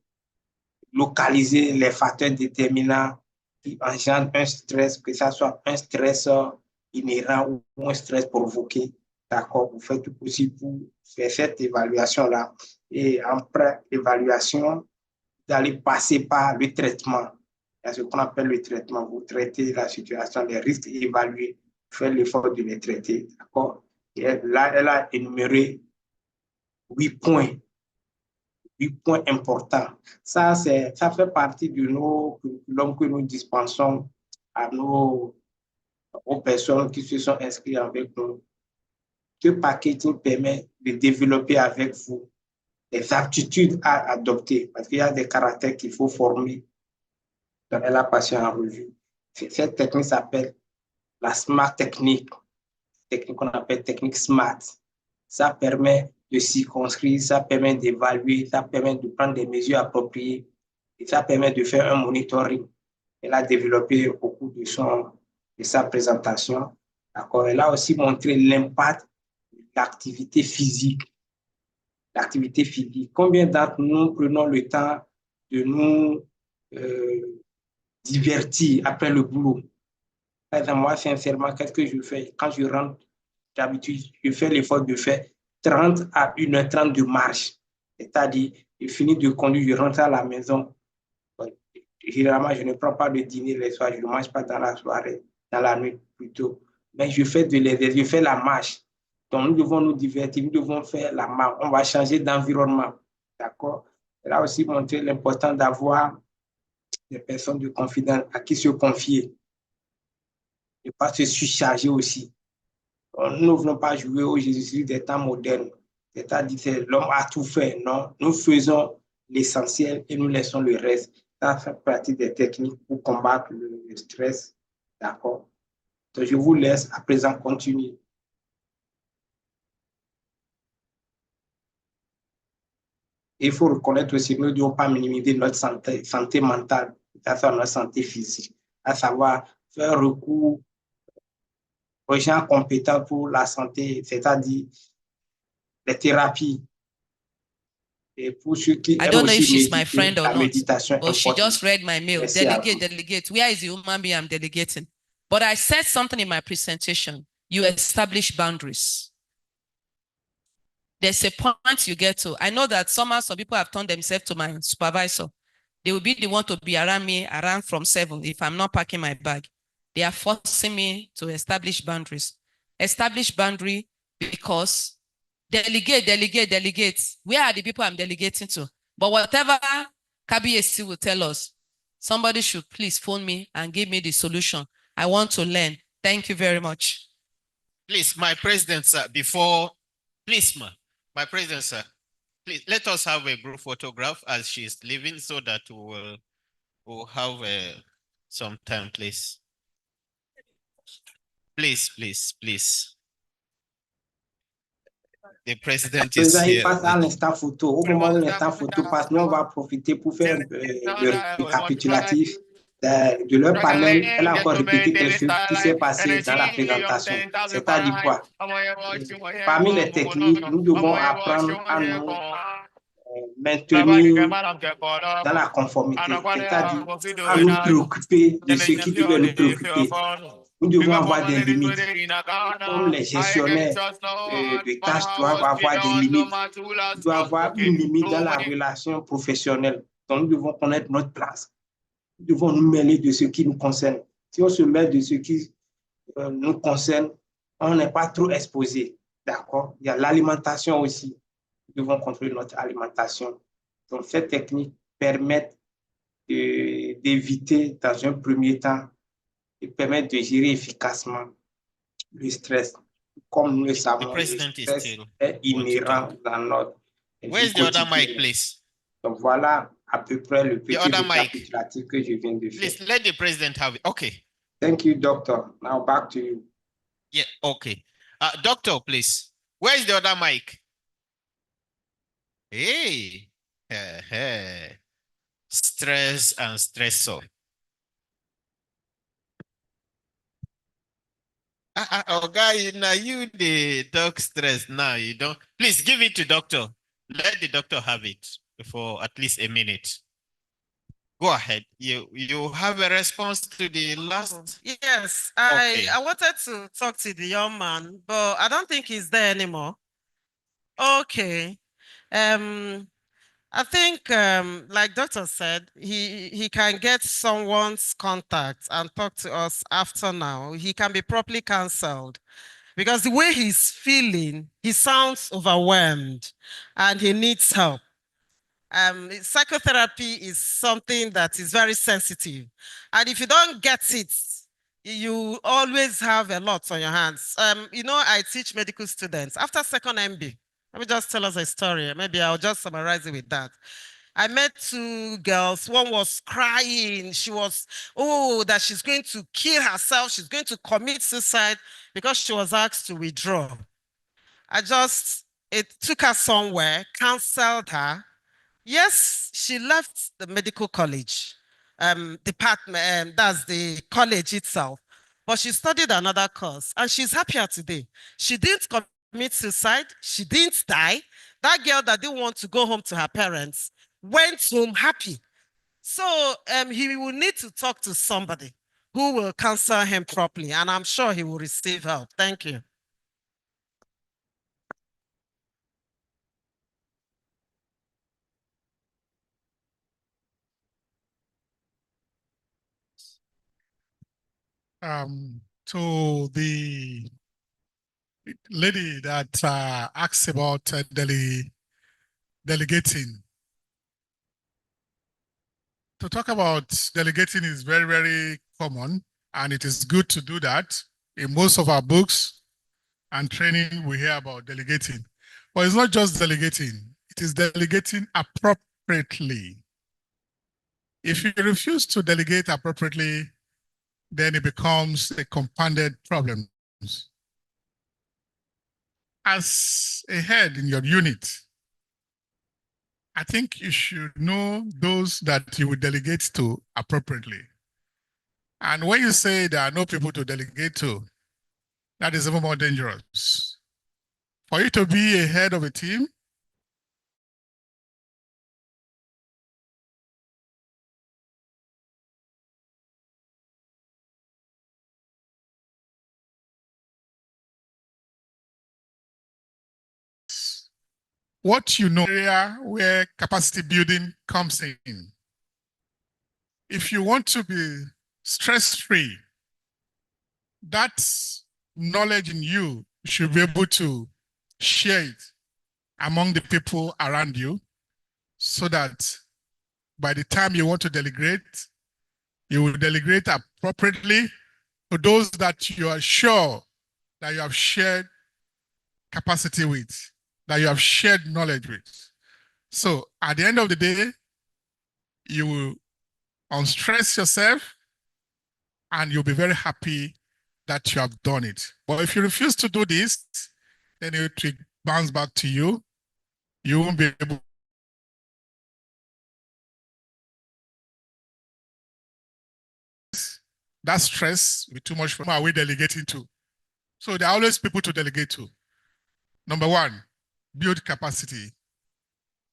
localiser les facteurs déterminants qui engendrent un stress, que ce soit un stress inhérent ou un stress provoqué. D'accord, vous faites tout possible pour faire cette évaluation-là. Et après évaluation, vous allez passer par le traitement. Il y a ce qu'on appelle le traitement. Vous traitez la situation, les risques et évaluer, faire l'effort de les traiter. D'accord? Et là, elle a énuméré 8 points. 8 points importants. Ça fait partie de nos curriculums que nous dispensons aux personnes qui se sont inscrites avec nous. Ce packaging permet de développer avec vous des aptitudes à adopter parce qu'il y a des caractères qu'il faut former. Donc, elle a passé en revue. Cette technique s'appelle la SMART technique qu'on appelle technique SMART. Ça permet de circonscrire, ça permet d'évaluer, ça permet de prendre des mesures appropriées et ça permet de faire un monitoring. Elle a développé au cours de sa présentation. Elle a aussi montré l'impact de l'activité physique. L'activité physique. Combien d'entre nous prenons le temps de nous divertir après le boulot? Par exemple, moi, sincèrement, qu'est-ce que je fais? Quand je rentre, d'habitude, je fais l'effort de faire 30 à 1h30 de marche. C'est-à-dire, je finis de conduire, je rentre à la maison. Généralement, je ne prends pas de dîner les soirs, je ne mange pas dans la soirée, dans la nuit plutôt. Mais je fais de l'exercice, je fais la marche. Donc, nous devons nous divertir, nous devons faire la marche. On va changer d'environnement. D'accord? Elle a aussi montré l'importance d'avoir des personnes de confiance à qui se confier. Ne pas se surcharger aussi. Nous ne voulons pas jouer au Jésus des temps modernes. C'est-à-dire que l'homme a tout fait. Non, nous faisons l'essentiel et nous laissons le reste. Ça fait partie des techniques pour combattre le stress. D'accord? Donc, je vous laisse à présent continuer. Il faut reconnaître aussi que nous ne devons pas minimiser notre santé mentale, à notre santé physique, à savoir faire recours aux gens compétents pour la santé, c'est-à-dire les thérapies. Et pour ceux qui I aiment don't know if aussi she's my méditer, friend or la not, méditation but she just read my mail. Merci à Delegate, delegate. Where is the human being I'm delegating? But I said something in my presentation. You establish boundaries. There's a point you get to. I know that somehow some people have turned themselves to my supervisor. They will be the one to be around me around from 7 if I'm not packing my bag. They are forcing me to establish boundaries. Establish boundary because delegate, delegate, delegate. Where are the people I'm delegating to? But whatever KBAC will tell us, somebody should please phone me and give me the solution. I want to learn. Thank you very much. Please, my president, sir, before, please, my president, sir, please let us have a group photograph as she is leaving so that we'll have some time, please. Please, please, please. The president is Président, il here. passe à l'instant photo. Au moment où l'instant photo passe, nous, on va profiter pour faire le récapitulatif de leur panel. Elle a encore répété quelque chose qui s'est passé dans la présentation. C'est-à-dire quoi? Parmi les techniques, nous devons apprendre à nous maintenir dans la conformité, c'est-à-dire à nous préoccuper de ce qui devait nous préoccuper. Nous devons avoir des limites. Comme les gestionnaires de tâches doivent avoir des limites. Il doit y avoir une limite dans la relation professionnelle. Donc, nous devons connaître notre place. Nous devons nous mêler de ce qui nous concerne. Si on se mêle de ce qui nous concerne, on n'est pas trop exposé. D'accord? Il y a l'alimentation aussi. Nous devons contrôler notre alimentation. Donc, ces techniques permettent d'éviter, dans un premier temps, et permettent de gérer efficacement le stress. Comme nous le savons, le stress est inhérent dans notre vie Where's the other mic, quotidienne. please? Donc voilà à peu près le petit other mic. récapitulatif que je viens de faire. Please let the president have it. Okay. Thank you, doctor. Now back to you. Yeah, okay. Doctor, please. Where's the other mic? Hey. Stress and stressor. Oh, guy, now you the dog stress now. You don't. Please give it to doctor. Let the doctor have it for at least a minute. Go ahead. You have a response to the last. Yes, Okay. I wanted to talk to the young man, but I don't think he's there anymore. Okay. I think, like Doctor said, he can get someone's contact and talk to us after now. He can be properly counseled because the way he's feeling, he sounds overwhelmed and he needs help. Psychotherapy is something that is very sensitive. And if you don't get it, you always have a lot on your hands. You know, I teach medical students. After second MB, let me just tell us a story. Maybe I'll just summarize it with that. I met two girls. One was crying. She was, that she's going to kill herself. She's going to commit suicide because she was asked to withdraw. It took her somewhere, counseled her. Yes, she left the medical college department, that's the college itself, but she studied another course and she's happier today. She didn't commit suicide. She didn't die. That girl that didn't want to go home to her parents went home happy. So he will need to talk to somebody who will counsel him properly, and I'm sure he will receive help. Thank you. To the lady that asked about delegating. To talk about delegating is very, very common, and it is good to do that. In most of our books and training, we hear about delegating. But it's not just delegating, it is delegating appropriately. If you refuse to delegate appropriately, then it becomes a compounded problem. As a head in your unit, I think you should know those that you will delegate to appropriately. And when you say there are no people to delegate to, that is even more dangerous. For you to be a head of a team, what you know area where capacity building comes in. If you want to be stress-free, that knowledge in you should be able to share it among the people around you so that by the time you want to delegate, you will delegate appropriately to those that you are sure that you have shared capacity with, that you have shared knowledge with. So at the end of the day, you will unstress yourself and you'll be very happy that you have done it. But if you refuse to do this, then it will bounce back to you. You won't be able that stress will be too much for whom are we delegating to? So there are always people to delegate to. Number one, build capacity,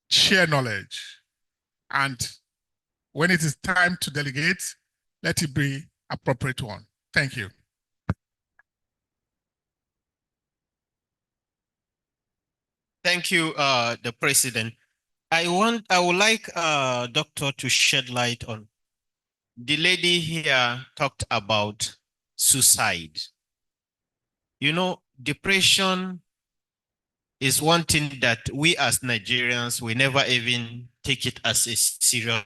share knowledge, and when it is time to delegate, let it be appropriate one. Thank you. Thank you, the president. I would like doctor to shed light on. The lady here talked about suicide. You know, depression is one thing that we as Nigerians, we never even take it as a serious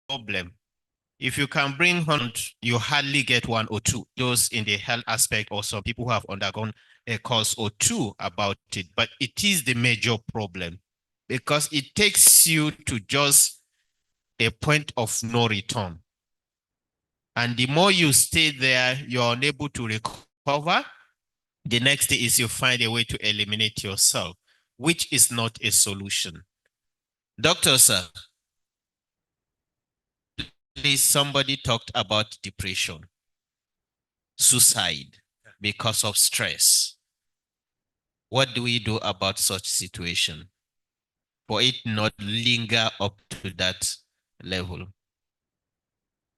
problem. If you can bring 100, you hardly get 1 or 2. Those in the health aspect, or some people who have undergone a course or 2 about it. But it is the major problem because it takes you to just a point of no return. And the more you stay there, you're unable to recover. The next thing is you find a way to eliminate yourself, which is not a solution. Doctor, sir, please, somebody talked about depression, suicide because of stress. What do we do about such situation for it not linger up to that level?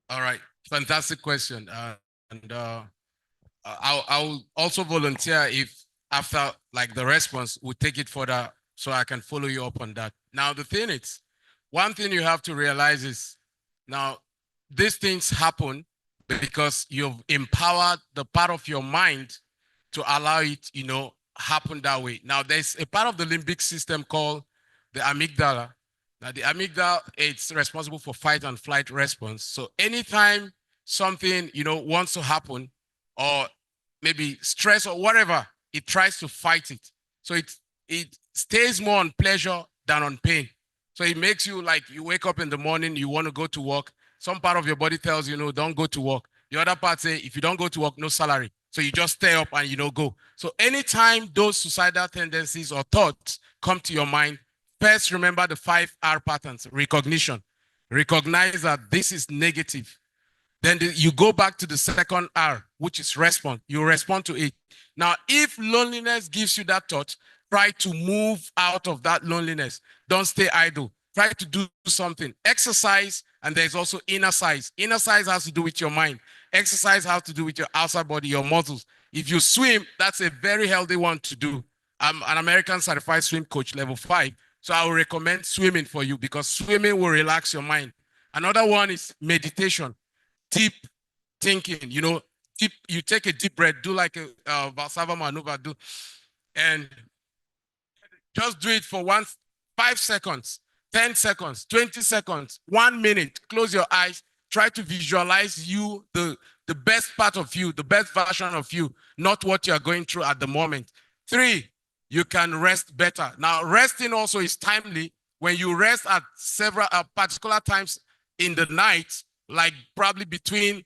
All right, fantastic question. I'll also volunteer if after like the response, we'll take it further so I can follow you up on that. Now, the thing is, one thing you have to realize is now these things happen because you've empowered the part of your mind to allow it, happen that way. Now, there's a part of the limbic system called the amygdala. Now, the amygdala, it's responsible for fight and flight response. So anytime something, wants to happen, or maybe stress or whatever, it tries to fight it. So it stays more on pleasure than on pain. So it makes you like you wake up in the morning, you want to go to work. Some part of your body tells you, no, don't go to work. The other part say, if you don't go to work, no salary. So you just stay up and go. So anytime those suicidal tendencies or thoughts come to your mind, first remember the 5 R patterns. Recognition. Recognize that this is negative. Then you go back to the second R, which is respond. You respond to it. Now, if loneliness gives you that thought, try to move out of that loneliness. Don't stay idle. Try to do something. Exercise, and there's also inner size. Inner size has to do with your mind. Exercise has to do with your outside body, your muscles. If you swim, that's a very healthy one to do. I'm an American certified swim coach, level 5. So I will recommend swimming for you because swimming will relax your mind. Another one is meditation. Deep thinking, you take a deep breath, do like a Valsalva maneuver, and just do it for 5 seconds, 10 seconds, 20 seconds, 1 minute. Close your eyes. Try to visualize you, the best part of you, the best version of you, not what you're going through at the moment. 3, you can rest better. Now, resting also is timely. When you rest at several particular times in the night, like probably between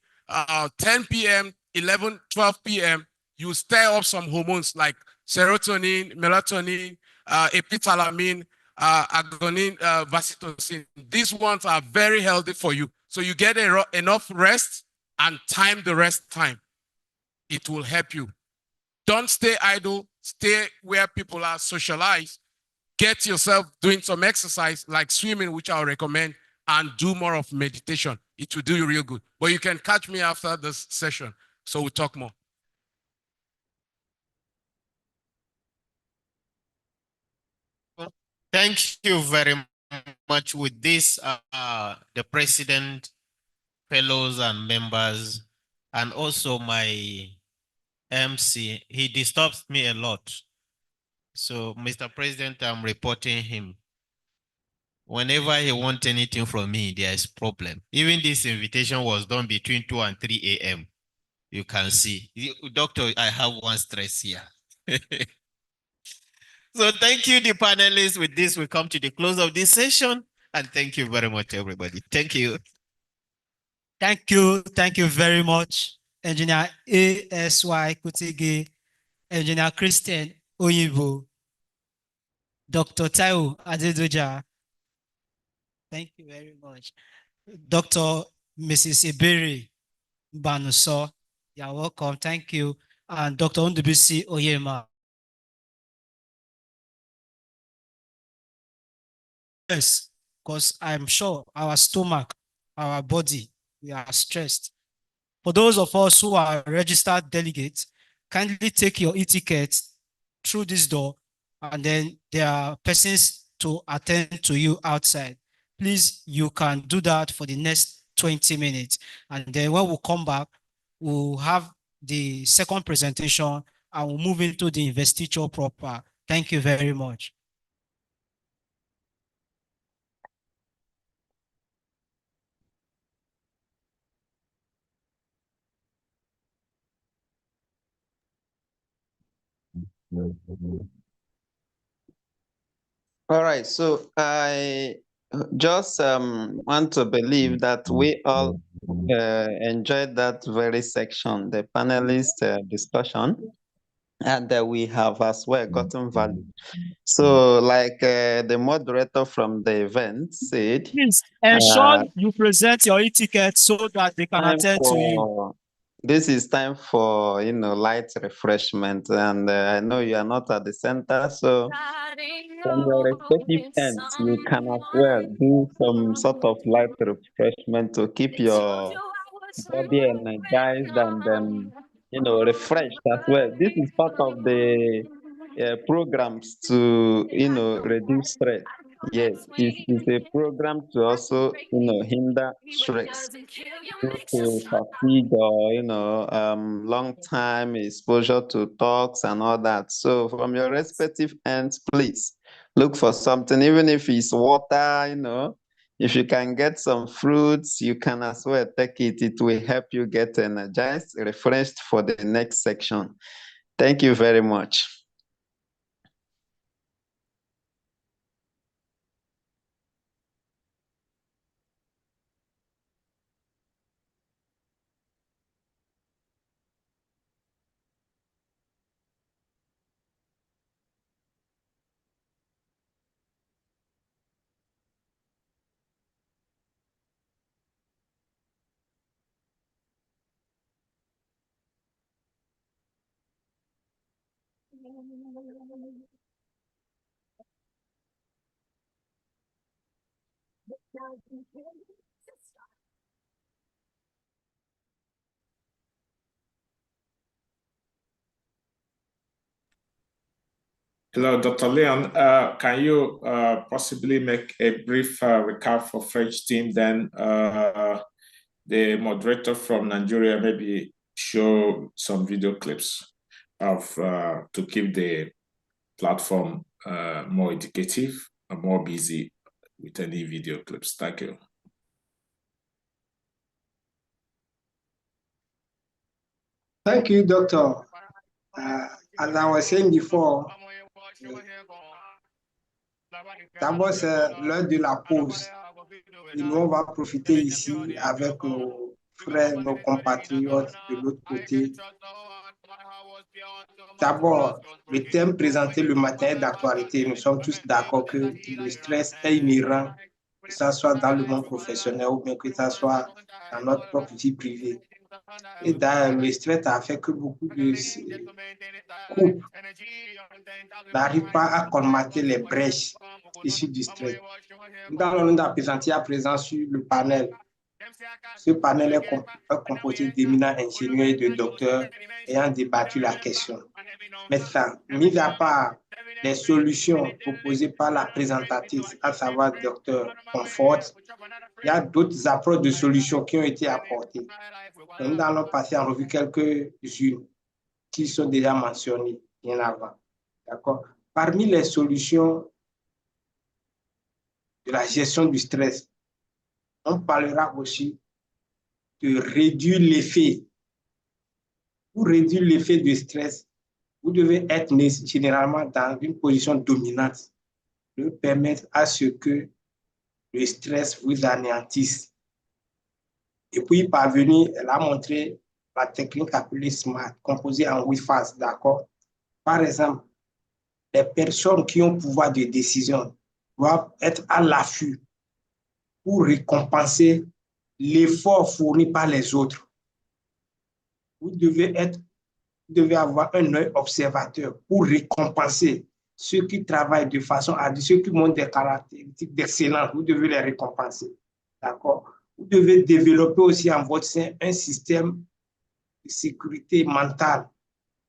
10 p.m., 11, 12 p.m., you stir up some hormones like serotonin, melatonin, epithalamine, agonine, vasopressin. These ones are very healthy for you. So you get enough rest and time the rest time. It will help you. Don't stay idle. Stay where people are, socialized. Get yourself doing some exercise like swimming, which I'll recommend, and do more of meditation. It will do you real good. But you can catch me after this session, so we'll talk more. Thank you very much. With this, the president, fellows and members, and also my MC, he disturbs me a lot. So, Mr. President, I'm reporting him. Whenever he wants anything from me, there is problem. Even this invitation was done between 2 and 3 a.m. You can see. Doctor, I have one stress here. So thank you, the panelists. With this, we come to the close of this session. And thank you very much, everybody. Thank you. Thank you. Thank you very much, Engineer ASY Kutigi, Engineer Christian Oyibo, Dr. Taiwo Adedoja. Thank you very much. Dr. Mrs. Iberi Banuso. You're welcome. Thank you. And Dr. Ondubisi Oyema. Yes, because I'm sure our stomach, our body, we are stressed. For those of us who are registered delegates, kindly take your e-ticket through this door, and then there are persons to attend to you outside. Please, you can do that for the next 20 minutes. And then when we come back, we'll have the second presentation and we'll move into the investiture proper. Thank you very much. All right, so I just want to believe that we all enjoyed that very section, the panelist discussion, and that we have as well gotten value. So like the moderator from the event said, please ensure you present your e-ticket so that they can attend to you. This is time for, light refreshment, and I know you are not at the center, so from your respective ends, you can as well do some sort of light refreshment to keep your body energized and refreshed as well. This is part of the programs to reduce stress. Yes, it's a program to also hinder stress due to fatigue or long time exposure to talks and all that. So from your respective ends, please look for something, even if it's water, if you can get some fruits, you can as well take it. It will help you get energized, refreshed for the next section. Thank you very much. Hello, Dr. Leon. Can you possibly make a brief recap for French team? Then the moderator from Nigeria maybe show some video clips of to keep the platform more educative and more busy with any video clips. Thank you. Thank you, Doctor. As I was saying before, D'abord, c'est l'heure de la pause. Et nous, on va profiter ici avec nos frères, nos compatriotes de l'autre côté. D'abord, le thème présenté le matin est d'actualité. Nous sommes tous d'accord que le stress est inhérent, que ce soit dans le monde professionnel ou bien que ce soit dans notre propre vie privée. Et d'ailleurs, le stress a fait que beaucoup de couples n'arrivent pas à colmater les brèches issues du stress. Nous allons nous présenter à présent sur le panel. Ce panel est composé d'éminents ingénieurs et de docteurs ayant débattu la question. Maintenant, mis à part les solutions proposées par la présentatrice, à savoir Dr. Comfort, il y a d'autres approches de solutions qui ont été apportées. Nous allons passer en revue quelques-unes qui sont déjà mentionnées bien avant. D'accord? Parmi les solutions de la gestion du stress, on parlera aussi de réduire l'effet. Pour réduire l'effet du stress, vous devez être généralement dans une position dominante, de permettre à ce que le stress vous anéantisse. Et puis, parvenir, elle a montré la technique appelée SMART, composée en 8 phases, d'accord? Par exemple, les personnes qui ont pouvoir de décision doivent être à l'affût pour récompenser l'effort fourni par les autres. Vous devez avoir un œil observateur pour récompenser ceux qui travaillent de façon ardue, ceux qui montrent des caractéristiques d'excellence, vous devez les récompenser. D'accord? Vous devez développer aussi en votre sein un système de sécurité mentale,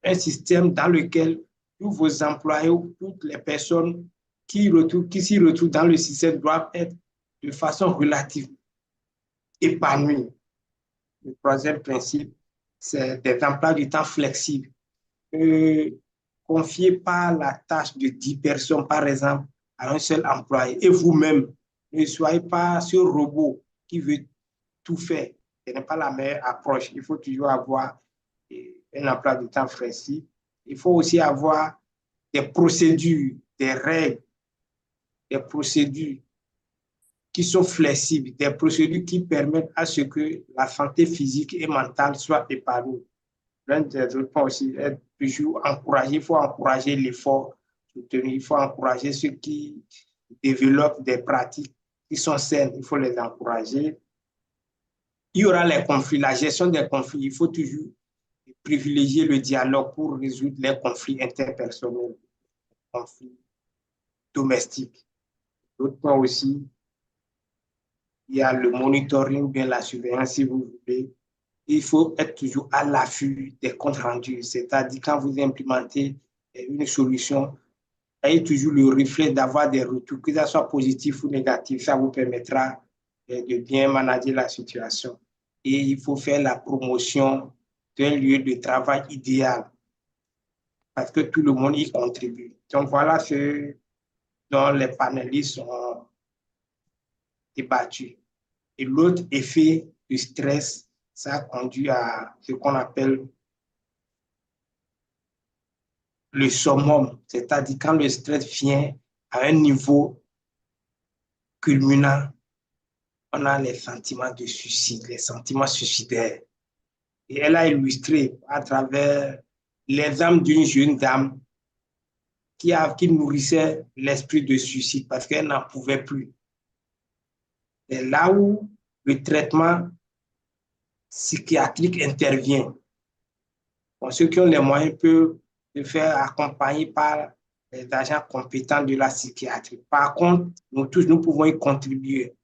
un système dans lequel tous vos employés ou toutes les personnes qui s'y retrouvent dans le système doivent être de façon relative épanouies. Le troisième principe, c'est des emplois du temps flexibles. Confiez pas la tâche de 10 personnes, par exemple, à un seul employé. Et vous-même, ne soyez pas ce robot qui veut tout faire. Ce n'est pas la meilleure approche. Il faut toujours avoir un emploi du temps flexible. Il faut aussi avoir des procédures, des règles, des procédures qui sont flexibles, des procédures qui permettent à ce que la santé physique et mentale soit épanouie. L'un des autres points aussi est toujours encourager, il faut encourager l'effort, il faut encourager ceux qui développent des pratiques qui sont saines, il faut les encourager. Il y aura les conflits, la gestion des conflits, il faut toujours privilégier le dialogue pour résoudre les conflits interpersonnels, les conflits domestiques. D'autres points aussi, il y a le monitoring, bien la surveillance, si vous voulez. Il faut être toujours à l'affût des comptes rendus, c'est-à-dire quand vous implémentez une solution, ayez toujours le reflet d'avoir des retours, que ce soit positif ou négatif, ça vous permettra de bien manager la situation. Et il faut faire la promotion d'un lieu de travail idéal, parce que tout le monde y contribue. Donc voilà ce dont les panélistes ont débattu. Et l'autre effet du stress, ça conduit à ce qu'on appelle le summum, c'est-à-dire quand le stress vient à un niveau culminant, on a les sentiments de suicide, les sentiments suicidaires. Et elle a illustré à travers l'exemple d'une jeune dame qui nourrissait l'esprit de suicide parce qu'elle n'en pouvait plus. C'est là où le traitement psychiatrique intervient. Bon, ceux qui ont les moyens peuvent se faire accompagner par les agents compétents de la psychiatrie. Par contre, nous tous, nous pouvons y contribuer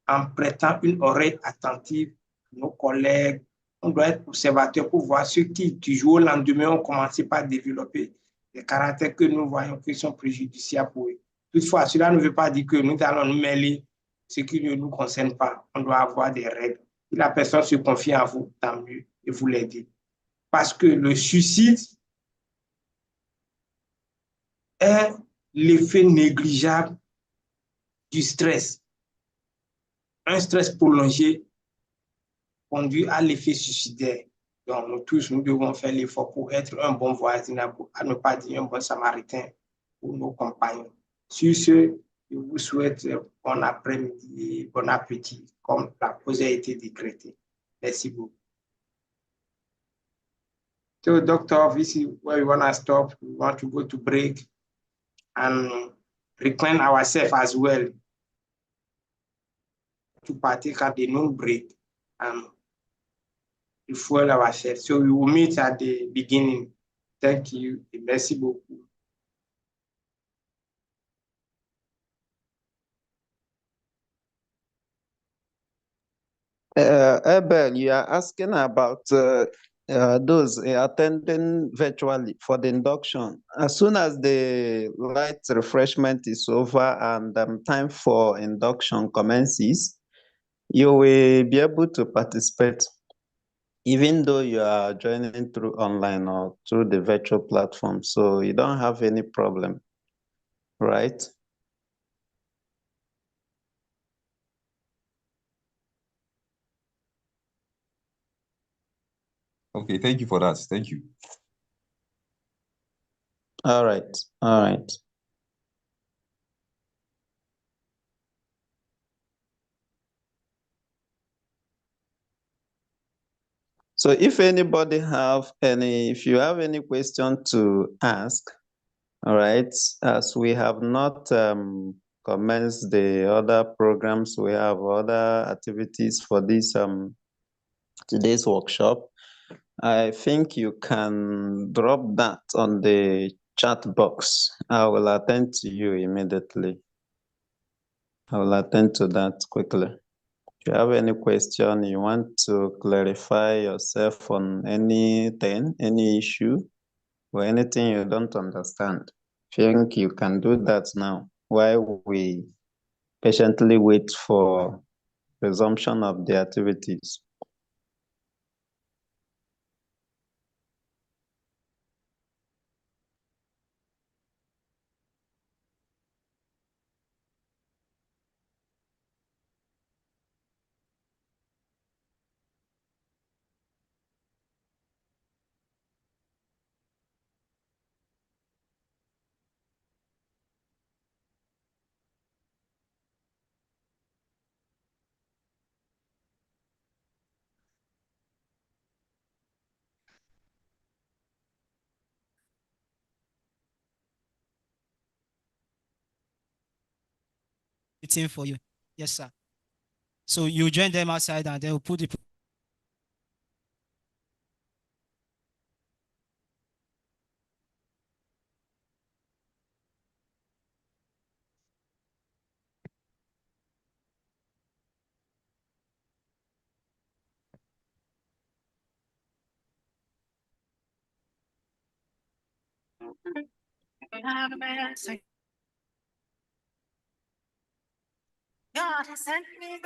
en prêtant une oreille attentive à nos collègues. On doit être observateur pour voir ceux qui, du jour au lendemain, ont commencé par développer des caractères que nous voyons qui sont préjudiciables pour eux. Toutefois, cela ne veut pas dire que nous allons nous mêler ce qui ne nous concerne pas. On doit avoir des règles. Si la personne se confie en vous, tant mieux, et vous l'aidez. Parce que le suicide est l'effet négligeable du stress. Un stress prolongé conduit à l'effet suicidaire. Donc, nous tous, nous devons faire l'effort pour être un bon voisin, à ne pas dire un bon samaritain pour nos compagnons. Sur ce, je vous souhaite bon après-midi et bon appétit, comme la pause a été décrétée. Merci beaucoup. So, Doctor, this is where we want to stop. We want to go to break and reclaim ourselves as well to partake at the noon break and refuel ourselves. So we will meet at the beginning. Thank you. Merci beaucoup. Abel, you are asking about those attending virtually for the induction. As soon as the light refreshment is over and time for induction commences, you will be able to participate, even though you are joining through online or through the virtual platform. So you don't have any problem, right? Okay, thank you for that. Thank you. All right, all right. So if anybody if you have any question to ask, all right, as we have not commenced the other programs, we have other activities for this today's workshop. I think you can drop that on the chat box. I will attend to you immediately. I will attend to that quickly. If you have any question, you want to clarify yourself on anything, any issue, or anything you don't understand, I think you can do that now while we patiently wait for resumption of the activities. It's in for you. Yes, sir. So you join them outside and then we'll put the God has sent me.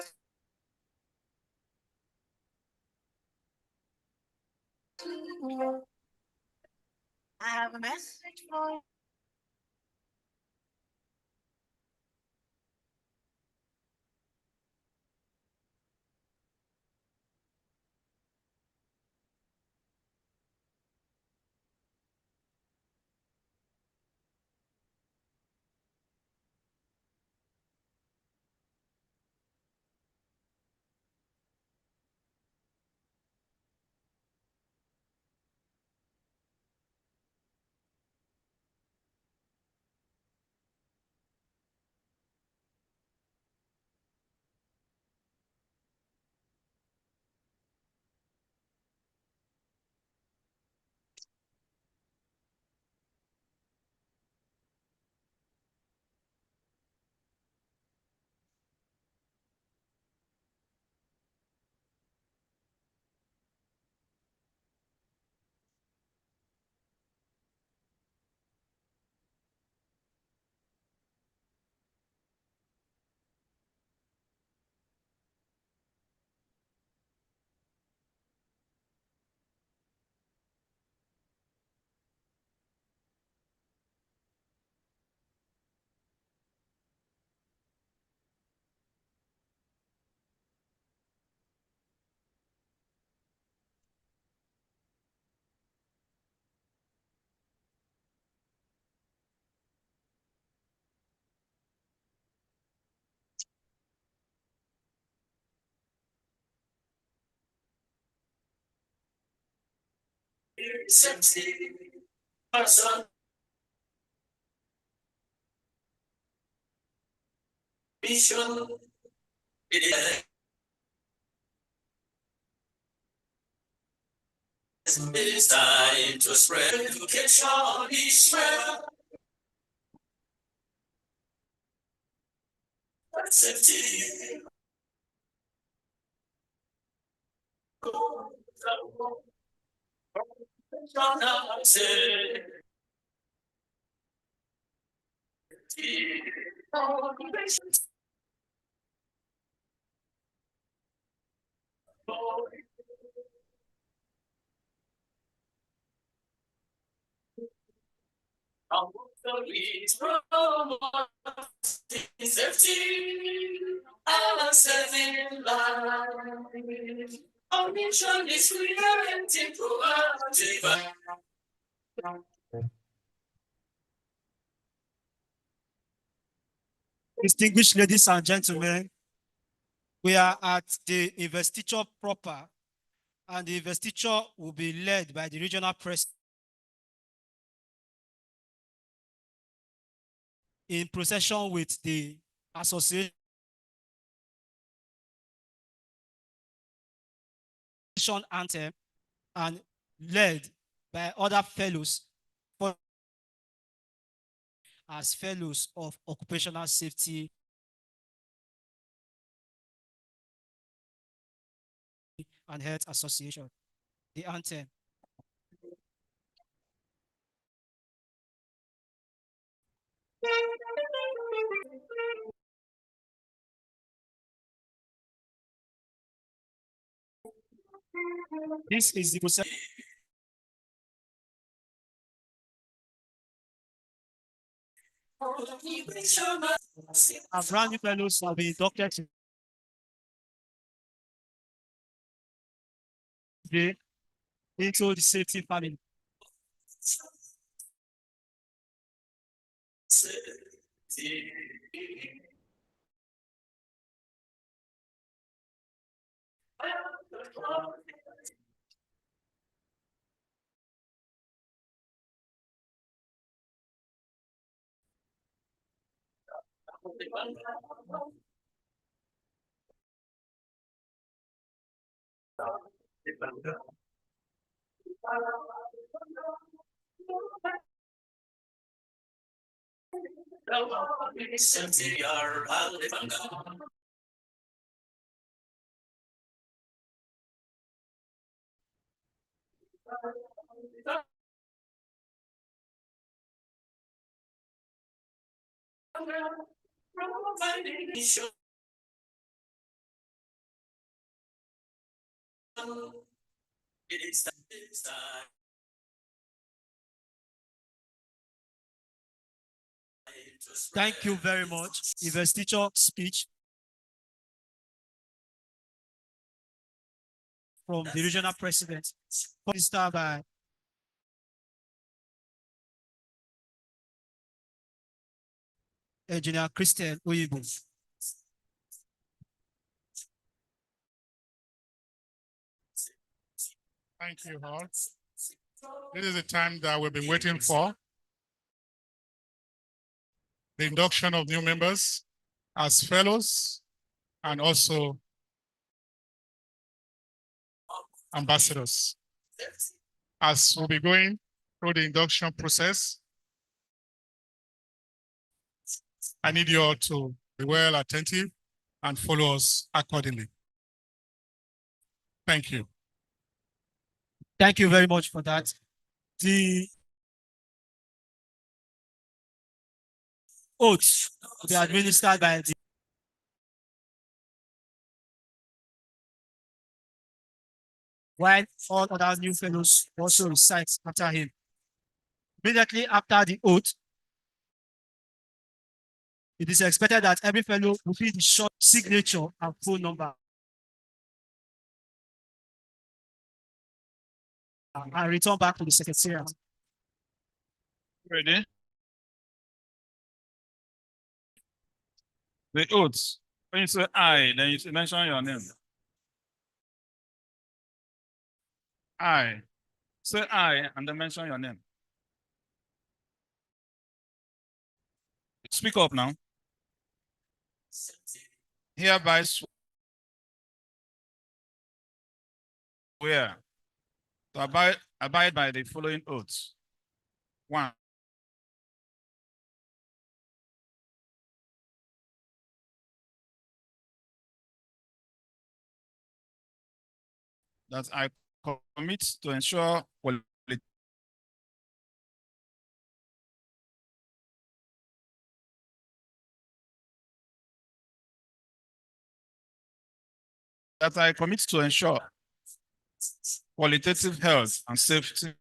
I have a message for you. It's time to spread education is well. Safety. Safety and saving life. Our mission is creating proactive. Distinguished ladies and gentlemen, we are at the investiture proper, and the investiture will be led by the regional president in procession with the association anthem and led by other fellows as fellows of Occupational Safety and Health Association. The anthem. This is the process. Our brand new fellows will be inducted today into the safety family. Thank you very much. Investiture speech from the regional president, start by Engineer Christian Oyibo. Thank you all. This is the time that we've been waiting for. The induction of new members as fellows and also ambassadors. As we'll be going through the induction process, I need you all to be well attentive and follow us accordingly. Thank you. Thank you very much for that. The oaths will be administered by the while all other new fellows also recite after him. Immediately after the oath, it is expected that every fellow will fill the short signature and phone number and return back to the secretariat. Ready? The oaths. When you say I, then you mention your name. I Say I and then mention your name. Speak up now. Hereby swear to abide by the following oaths. 1. That I commit to ensure quality qualitative health and safety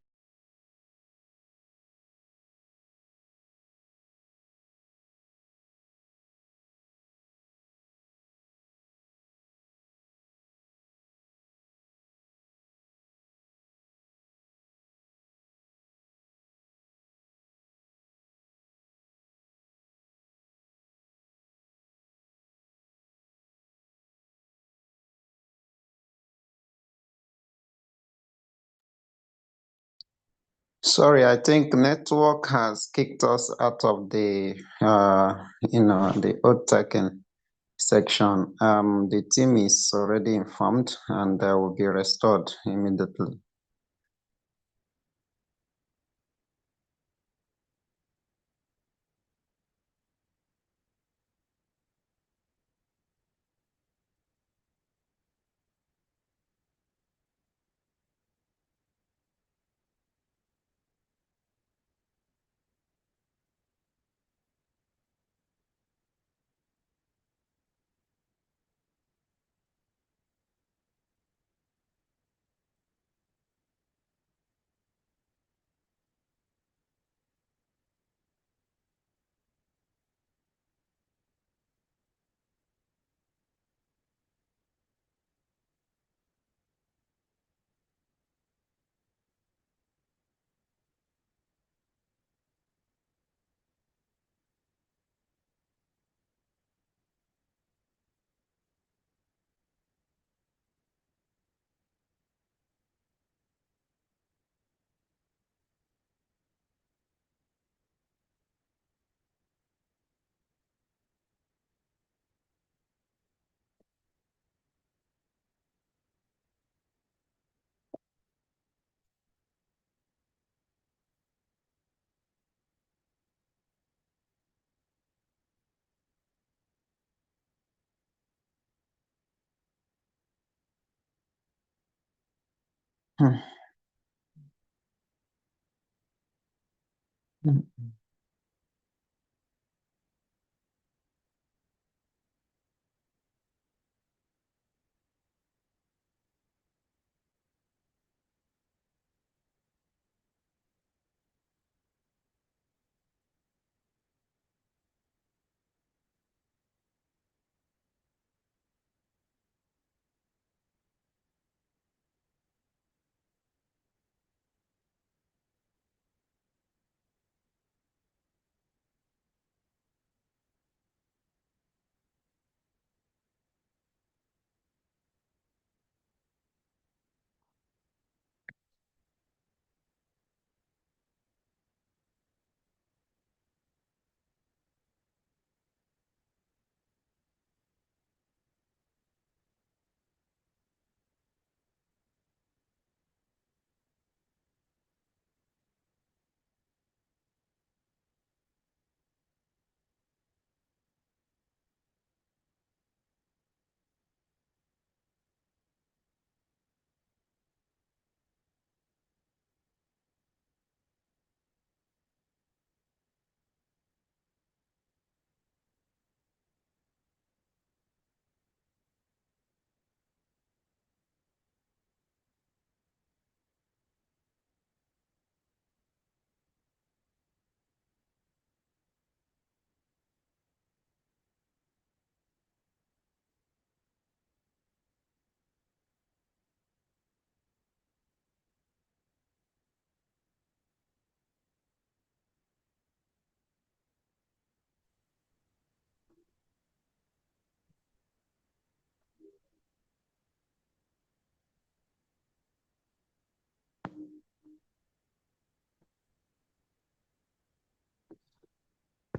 Sorry, I think network has kicked us out of the, the oath taken section. The team is already informed and will be restored immediately.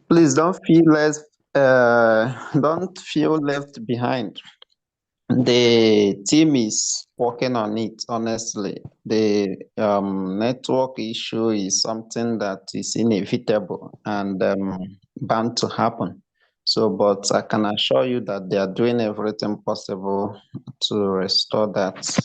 Please don't feel left behind. The team is working on it, honestly. The network issue is something that is inevitable and bound to happen. So, but I can assure you that they are doing everything possible to restore that.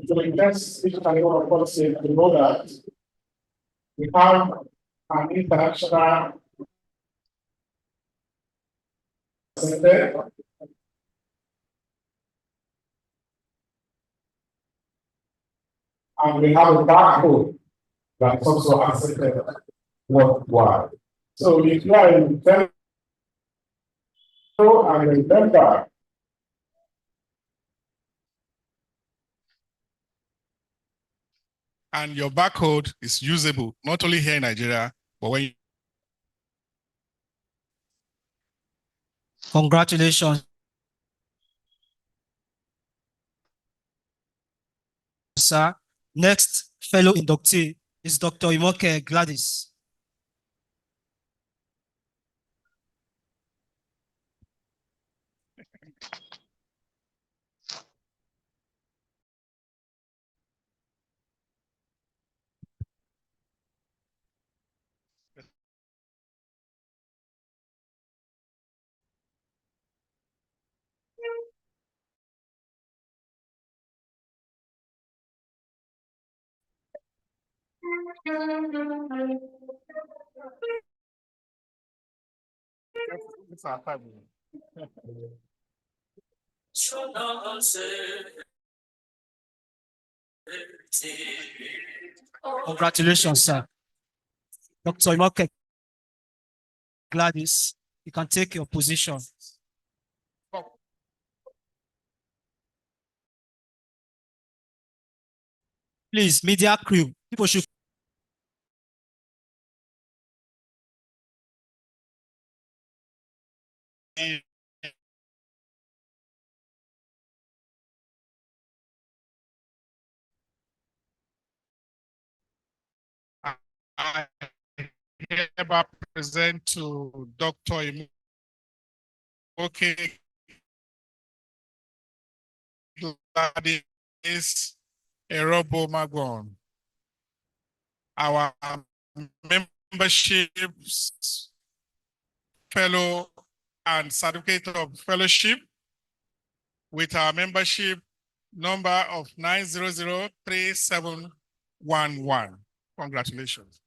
To invest in California policy, to know that we have an international center and we have a backbone that is also accepted worldwide. So if you are in fellow and remember And your barcode is usable, not only here in Nigeria, but when you Congratulations, sir. Next fellow inductee is Dr. Imoke Gladys. it's our time. Congratulations, sir. Dr. Imoke Gladys, you can take your position. Please, media crew, people should. I hereby present to Dr. Imoke Gladys Erobo Magon, our memberships fellow and certificate of fellowship with our membership number of 9003711. Congratulations.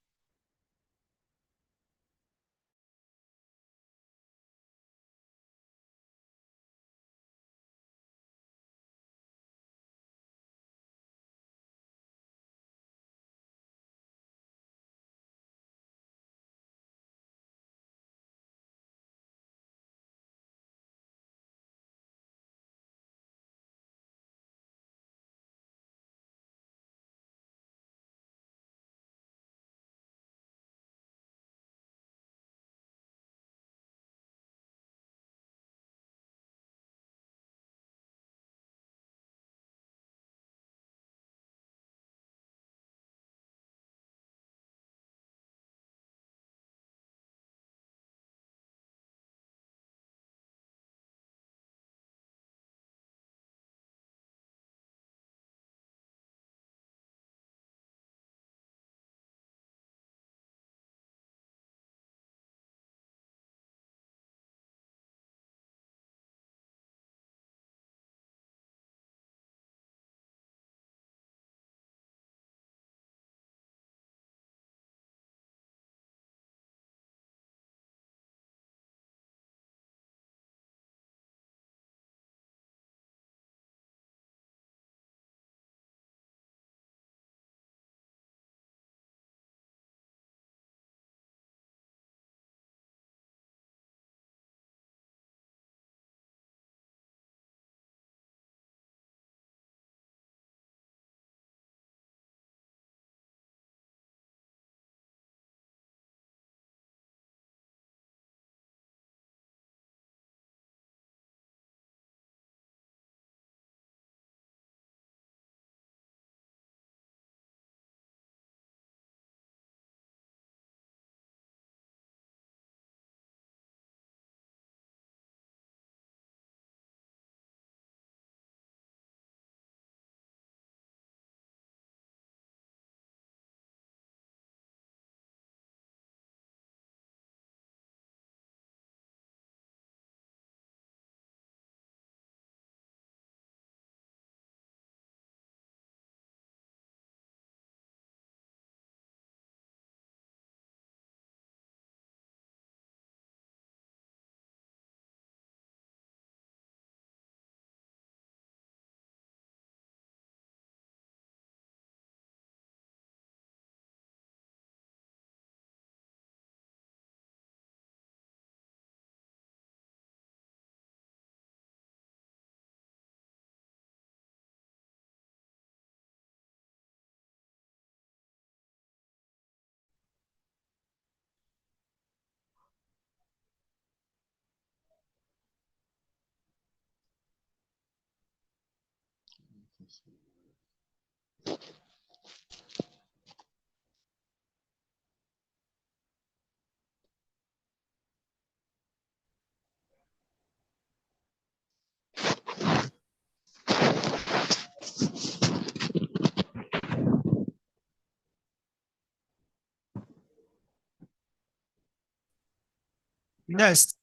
Next.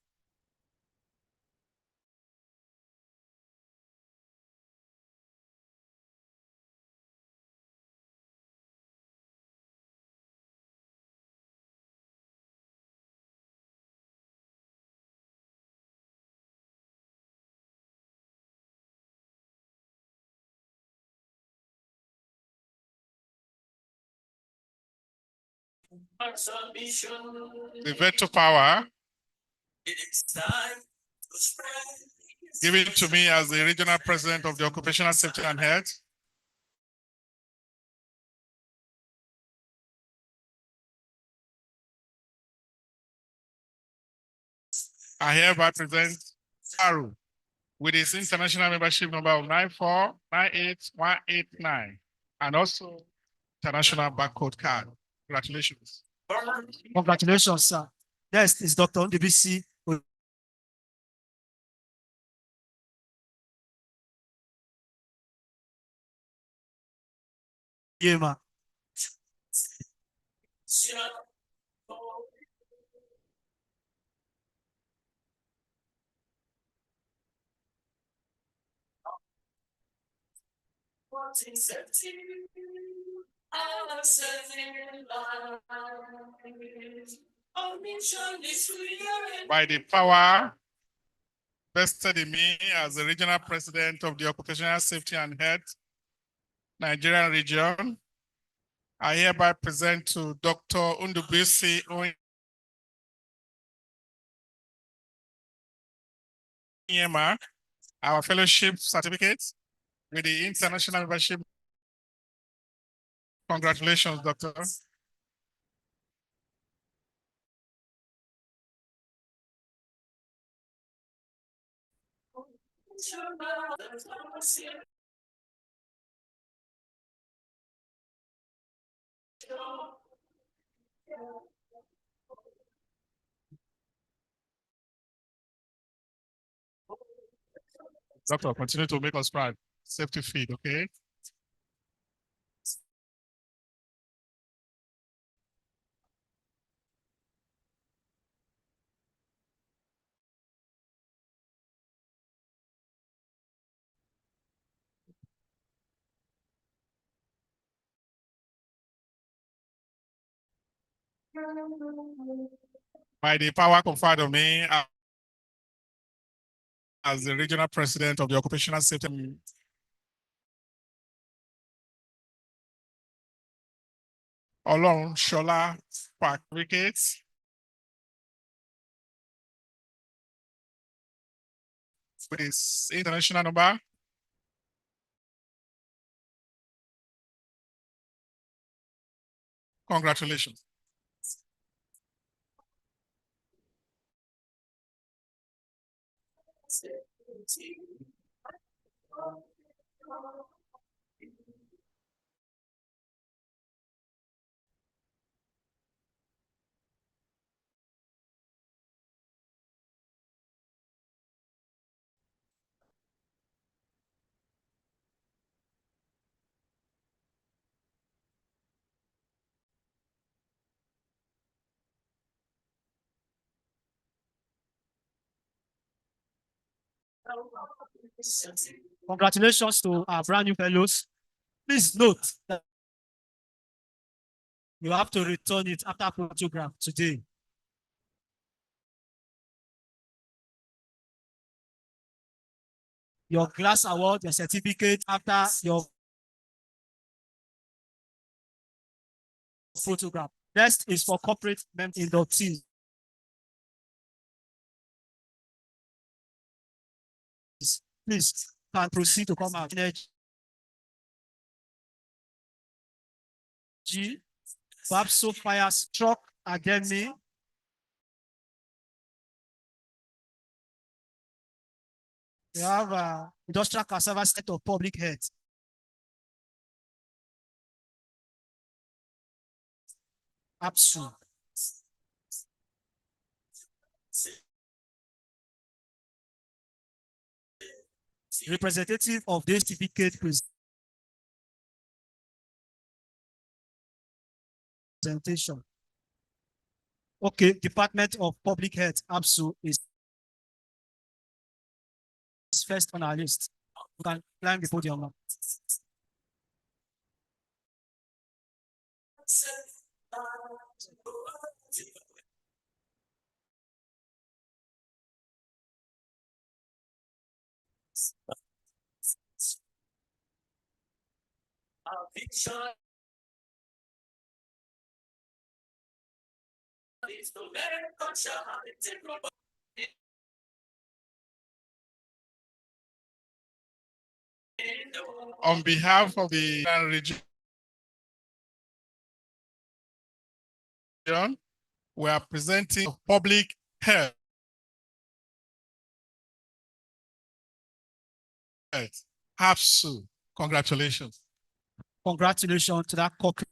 The veto power given to me as the regional president of the Occupational Safety and Health. I hereby present Faru with his international membership number of 9498189 and also international barcode card. Congratulations. Congratulations, sir. Next is Dr. Ndubisi. Yema. By the power vested in me as the regional president of the Occupational Safety and Health Nigerian region, I hereby present to Dr. Ndubisi Onyema our fellowship certificate with the international membership. Congratulations, Doctor. Doctor, continue to make us proud. Safety feed, okay? By the power conferred on me as the regional president of the Occupational Safety Olorun Shola certificates with his international number. Congratulations. Congratulations to our brand new fellows. Please note that you have to return it after photograph today. Your glass award, your certificate after your photograph. Next is for corporate inductees. Please can proceed to come out. Energy, Babso Fire Struck Academy. We have Industrial Cassava State of Public Health. APSU. Representative of the certificate presentation. Okay, Department of Public Health, APSU, is first on our list. You can climb the podium now. On behalf of the region, we are presenting public health. APSU, congratulations. Congratulations to that corporate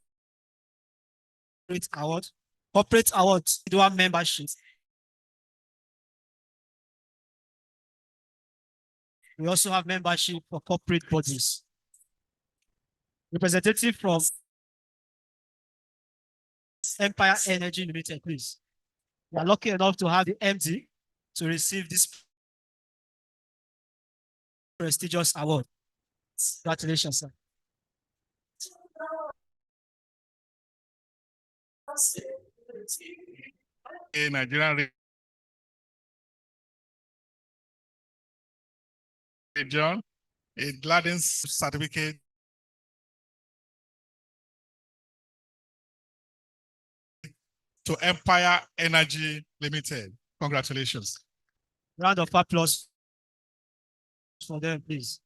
award. Corporate award, individual membership. We also have membership for corporate bodies. Representative from Empire Energy Limited, please. We are lucky enough to have the MD to receive this prestigious award. Congratulations, sir. In Nigerian region, a Gladden's certificate to Empire Energy Limited. Congratulations. Round of applause for them, please.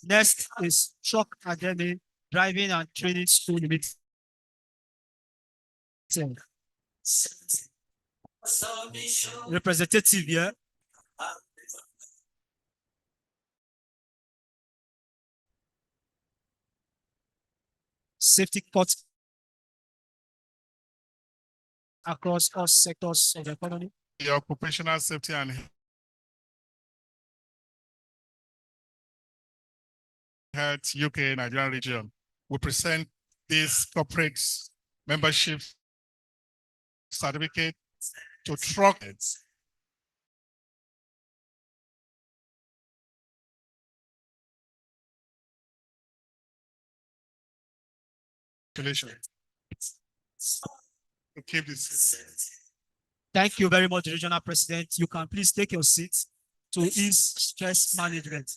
Next is Truck Academy Driving and Training School Limited. Representative here. Safety cuts across all sectors of the economy. The Occupational Safety and Health UK Nigerian region will present this corporate membership certificate to truck. Congratulations. To keep this. Thank you very much, Regional President. You can please take your seat to ease stress management.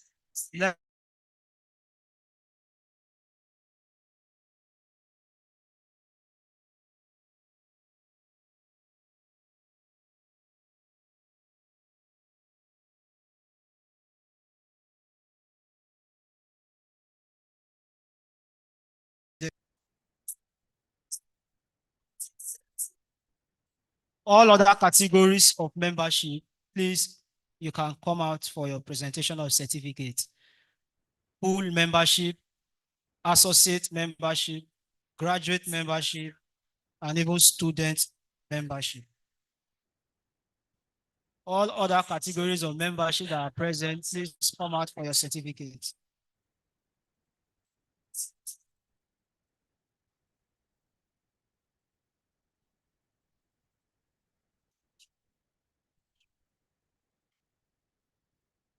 All other categories of membership, please, you can come out for your presentation of certificate. Full membership, associate membership, graduate membership, and even student membership. All other categories of membership that are present, please come out for your certificate.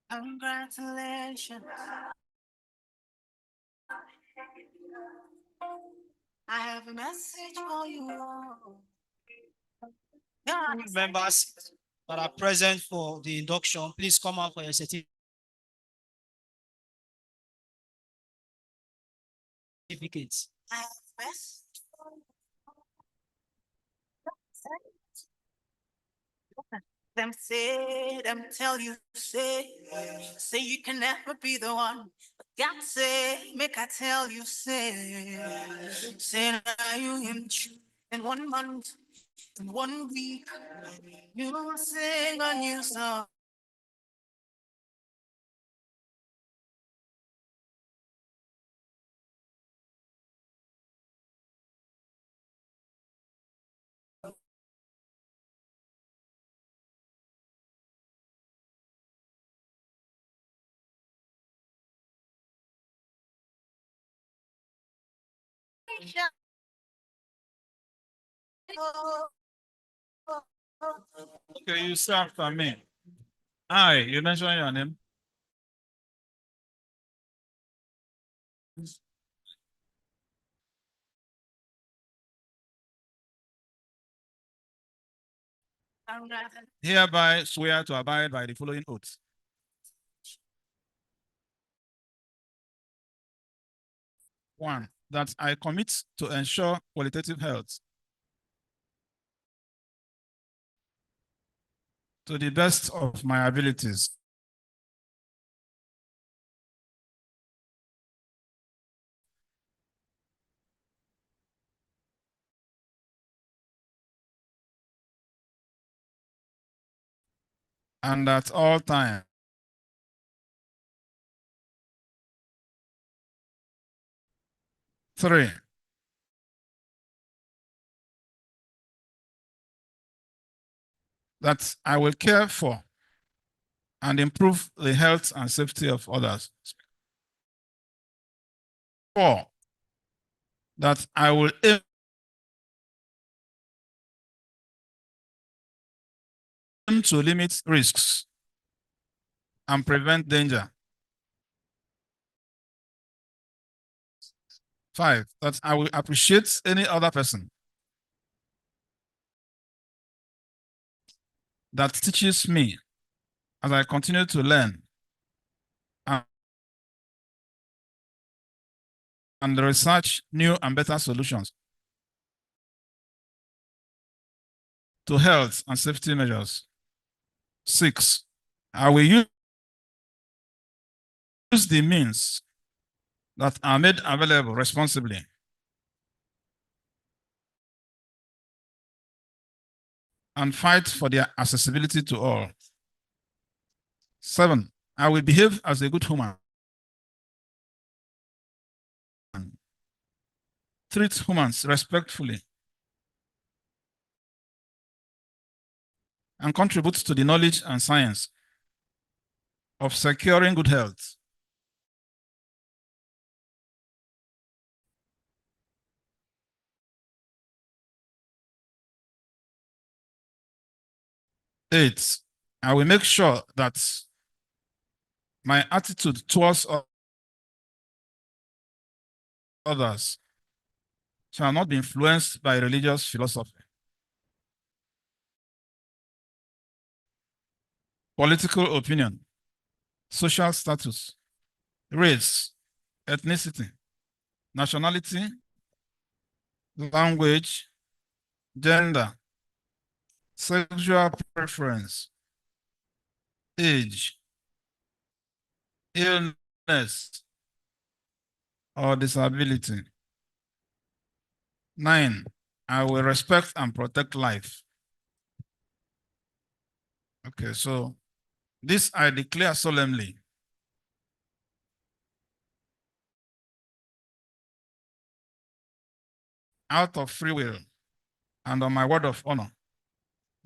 Congratulations. I have a message for you. Members that are present for the induction, please come out for your certificate. I have a message for you. Them say, them tell you, say you can never be the one. But God say, make I tell you, say now you in 1 month, in 1 week, you will sing a new song. Okay, you say after me. Hi, you mention your name. Hereby swear to abide by the following oaths. One, that I commit to ensure qualitative health to the best of my abilities. And at all times. Three, that I will care for and improve the health and safety of others. Four, that I will aim to limit risks and prevent danger. Five, that I will appreciate any other person that teaches me as I continue to learn and research new and better solutions to health and safety measures. Six, I will use the means that are made available responsibly and fight for their accessibility to all. Seven, I will behave as a good human. Treat humans respectfully and contribute to the knowledge and science of securing good health. Eight, I will make sure that my attitude towards others shall not be influenced by religious philosophy, political opinion, social status, race, ethnicity, nationality, language, gender, sexual preference, age, illness, or disability. 9, I will respect and protect life. Okay, so this I declare solemnly out of free will and on my word of honor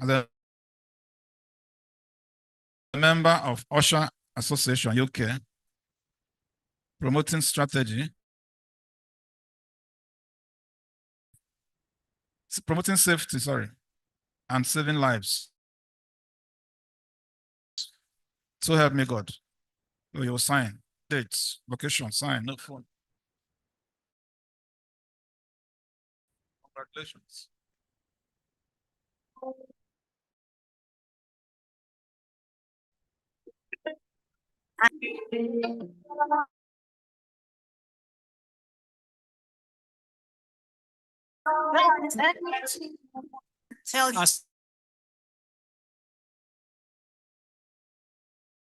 as a member of OSHA Association UK, promoting strategy, promoting safety, and saving lives. So help me God. So you'll sign, dates, location, sign, no phone. Congratulations. Tell you.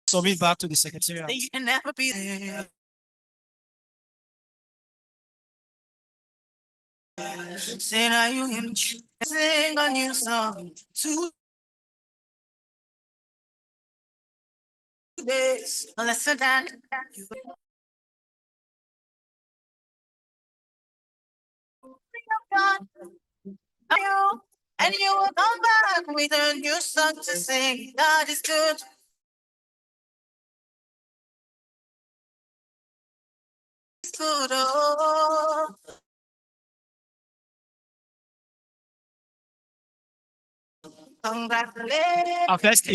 Submit back to the secretariat. You can never be there. Say now you can sing a new song to this lesser than you. And you will come back with a new song to sing. God is good. It's good. Oh. Congratulations. Our first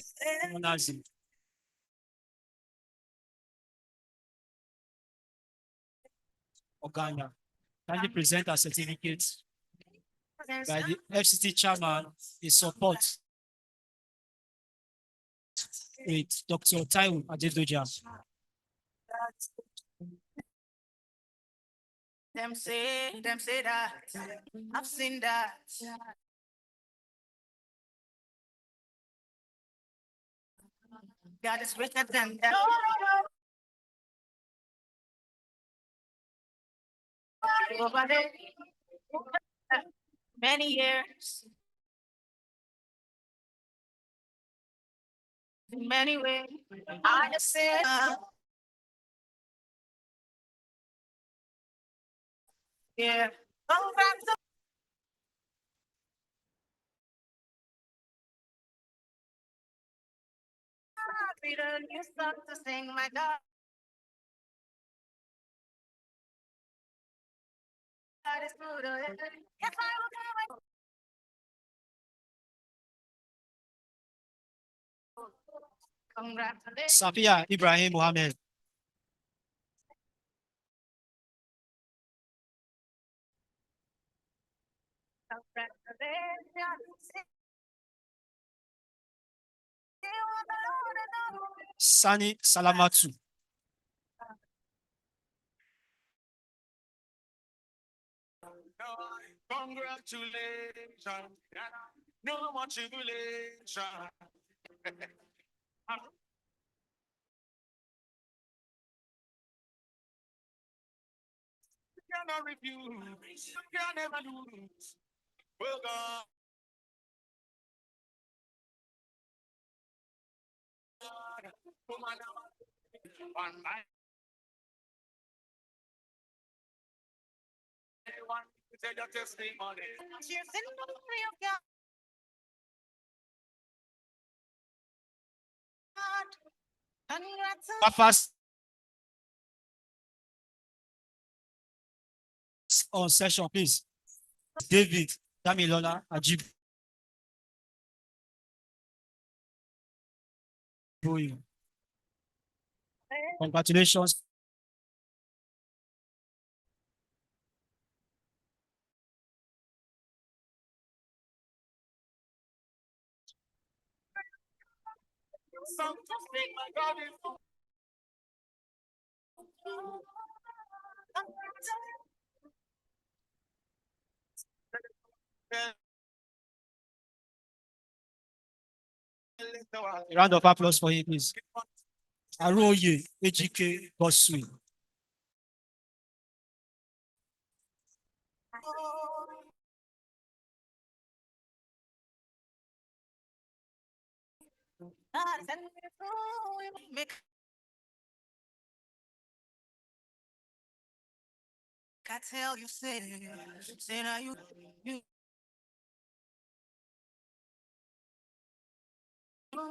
Oganda, kindly present our certificates by the FCT chairman in support with Dr. Taiwo Adedoja. Them say that. I've seen that. God is greater than that. Over there, many years, in many ways, I just said, yeah. Congrats. Peter, you start to sing, my God. God is good. Yes, I will do it. Congratulations. Safia Ibrahim Mohammed. Sani Salamatu. Congratulations. No more tribulation. You cannot refuse. You can never lose. Well done. On my everyone, tell your testimony. Cheers in the glory of God. Congratulations. First on session, please. David Damilola Ajib. Congratulations. Some to speak, my God is A round of applause for him, please. Aroye Ejike Bosui. I tell you, say now you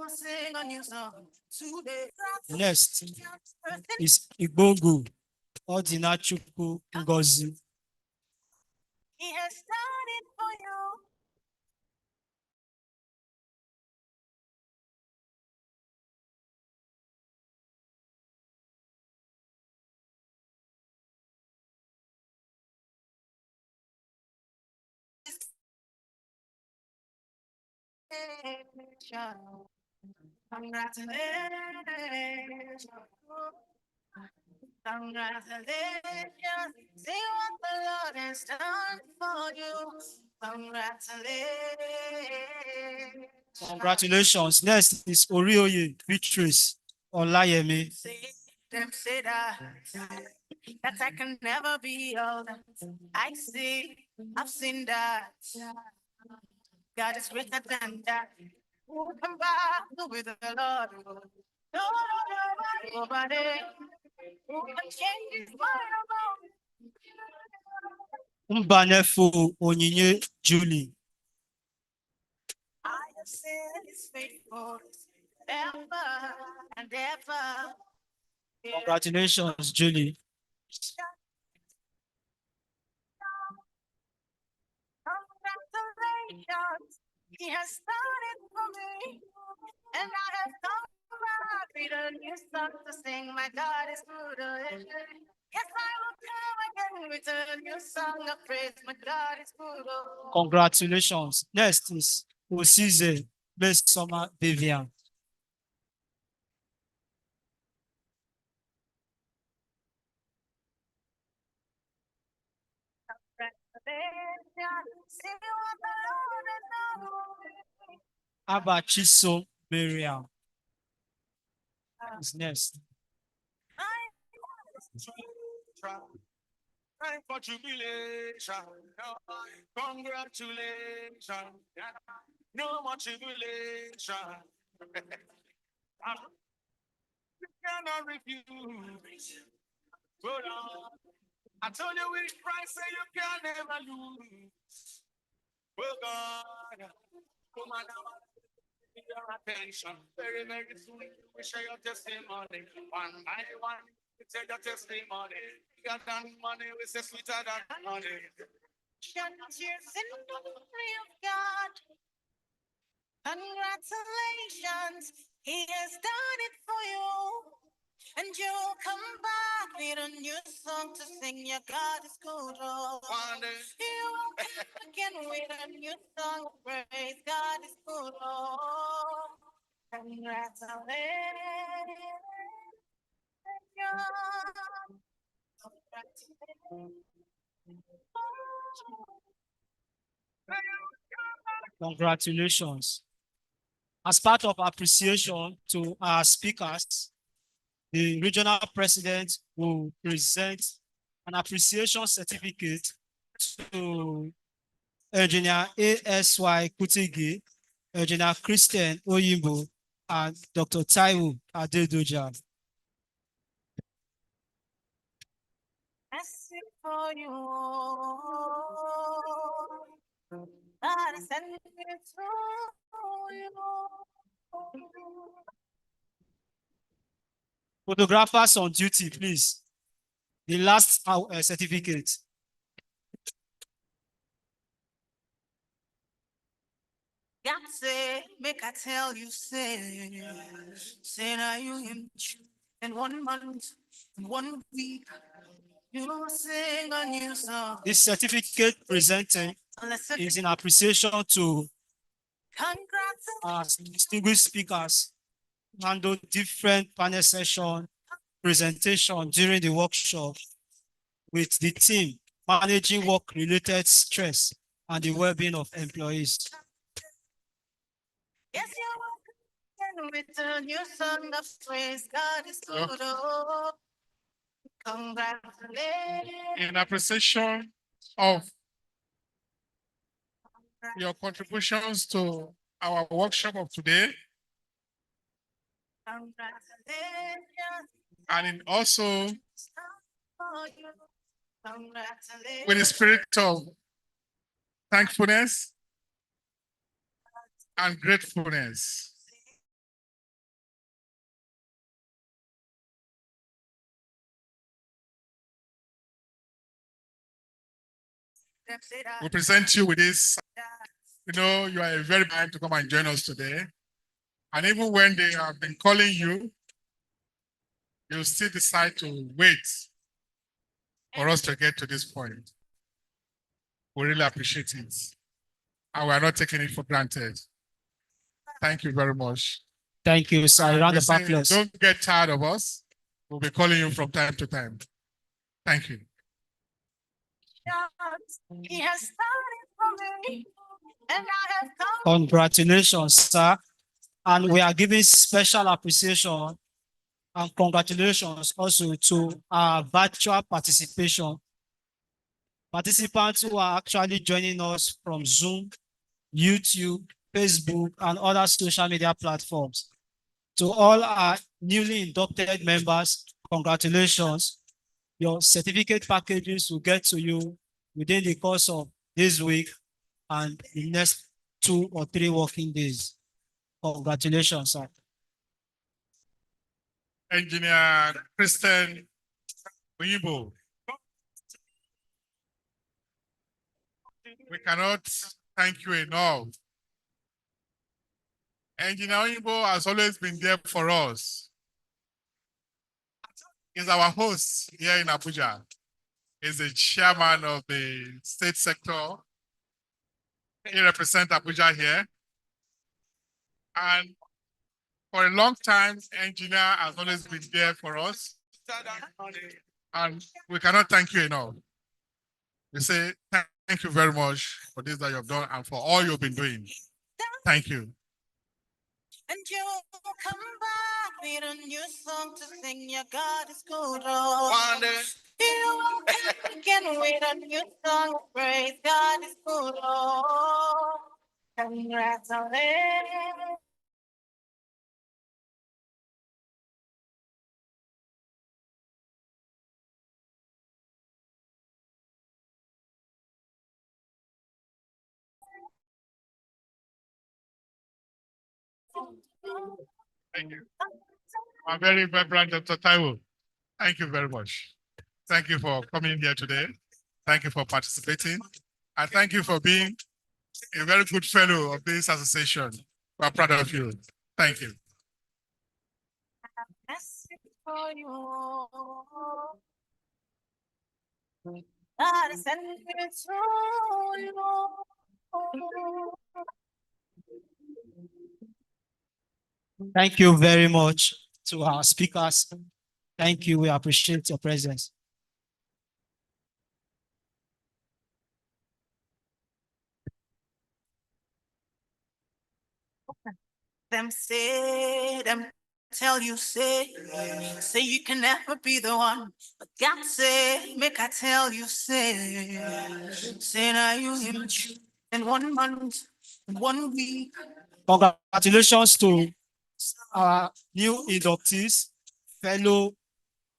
sing a new song today. Next is Igbongo Odinachukwu Ngozi. He has done it for you. Congratulations. Congratulations. See what the Lord has done for you. Congratulations. Congratulations. Next is Orioye Beatrice Olayemi. Them say that I can never be all that I see. I've seen that. God is greater than that. Who can battle with the Lord? No, nobody. Who can change his mind about? Mbanefo Onyinye Julie. I have seen his faithfulness ever and ever. Congratulations, Julie. Congratulations. He has started for me, and I have come back with a new song to sing. My God is good. Yes, I will come again with a new song of praise. My God is good. Congratulations. Next is Osize Besoma Vivian. Abachiso Miriam is next. Time for jubilation. Congratulations. No more tribulation. You cannot refuse. Hold on. I told you with Christ, say you can never lose. Oh God. Come on now. Your attention. Very, very soon. We share your testimony. One by one. We tell your testimony. Bigger than money. We say sweeter than money. Shut tears in the glory of God. Congratulations, He has done it for you. And you'll come back with a new song to sing. Your God is good. Oh. You will come again with a new song of praise. God is good. Oh. Congratulations. Congratulations. As part of appreciation to our speakers, the regional president will present an appreciation certificate to Engineer ASY Kutigi, Engineer Christian Oyimbo, and Dr. Taiwo Adedoja. I sing for you. God is sending it to you. Photographers on duty, please. The last certificate. God say, make I tell you, say now you in 1 month, in 1 week, you will sing a new song. This certificate presented is in appreciation to our distinguished speakers who handled different panel session presentation during the workshop with the team managing work-related stress and the well-being of employees. Yes, you will with a new song of praise. God is good. Oh, congratulations. In appreciation of your contributions to our workshop of today, and in also with the spirit of thankfulness and gratefulness. We present you with this. You know, you are a very kind to come and join us today. And even when they have been calling you, you still decide to wait for us to get to this point. We really appreciate it. And we are not taking it for granted. Thank you very much. Thank you, sir. Round of Listen, applause. don't get tired of us. We'll be calling you from time to time. Thank you. He has started for me, and I have come. Congratulations, sir. And we are giving special appreciation and congratulations also to our virtual participation. Participants who are actually joining us from Zoom, YouTube, Facebook, and other social media platforms. To all our newly inducted members, congratulations. Your certificate packages will get to you within the course of this week and the next 2 or 3 working days. Congratulations, sir. Engineer Christian Oyimbo. We cannot thank you enough Engineer Oyinbo has always been there for us. He's our host here in Abuja. He's the chairman of the state sector. He represents Abuja here. And for a long time, engineer has always been there for us. And we cannot thank you enough. We say thank you very much for this that you have done and for all you've been doing. Thank you. And you come back with a new song to sing. Your God is good. Oh. You come again with a new song of praise. God is good. Oh. Congratulations. Thank you. My very vibrant Dr. Taiwo. Thank you very much. Thank you for coming here today. Thank you for participating. And thank you for being a very good fellow of this association. We're proud of you. Thank you. For you. God is sending me through you. Thank you very much to our speakers. Thank you. We appreciate your presence. Them tell you, say you can never be the one. But God say, make I tell you, say now you him in 1 month, 1 week. Congratulations to our new inductees, fellow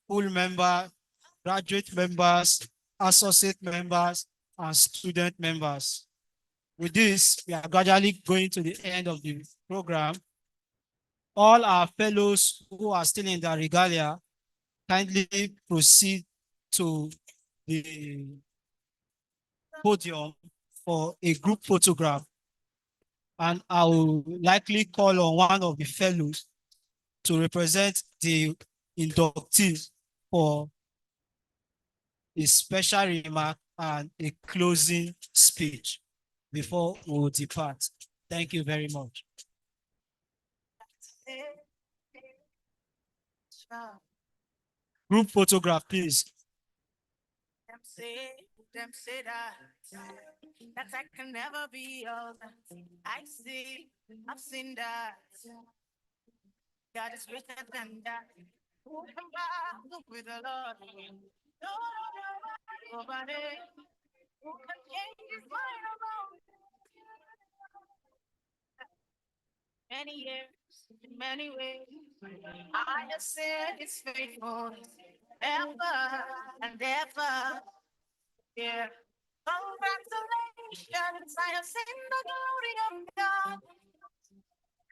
full members, graduate members, associate members, and student members. With this, we are gradually going to the end of the program. All our fellows who are still in the regalia, kindly proceed to the podium for a group photograph. And I will likely call on one of the fellows to represent the inductees for a special remark and a closing speech before we will depart. Thank you very much. Group photograph, please. Them say that I can never be all that I see. I've seen that God is greater than that. Who can battle with the Lord? Nobody. Who can change his mind around? Many years, in many ways, I have said it's faithful, ever and ever. Yeah. Congratulations, I have seen the glory of God.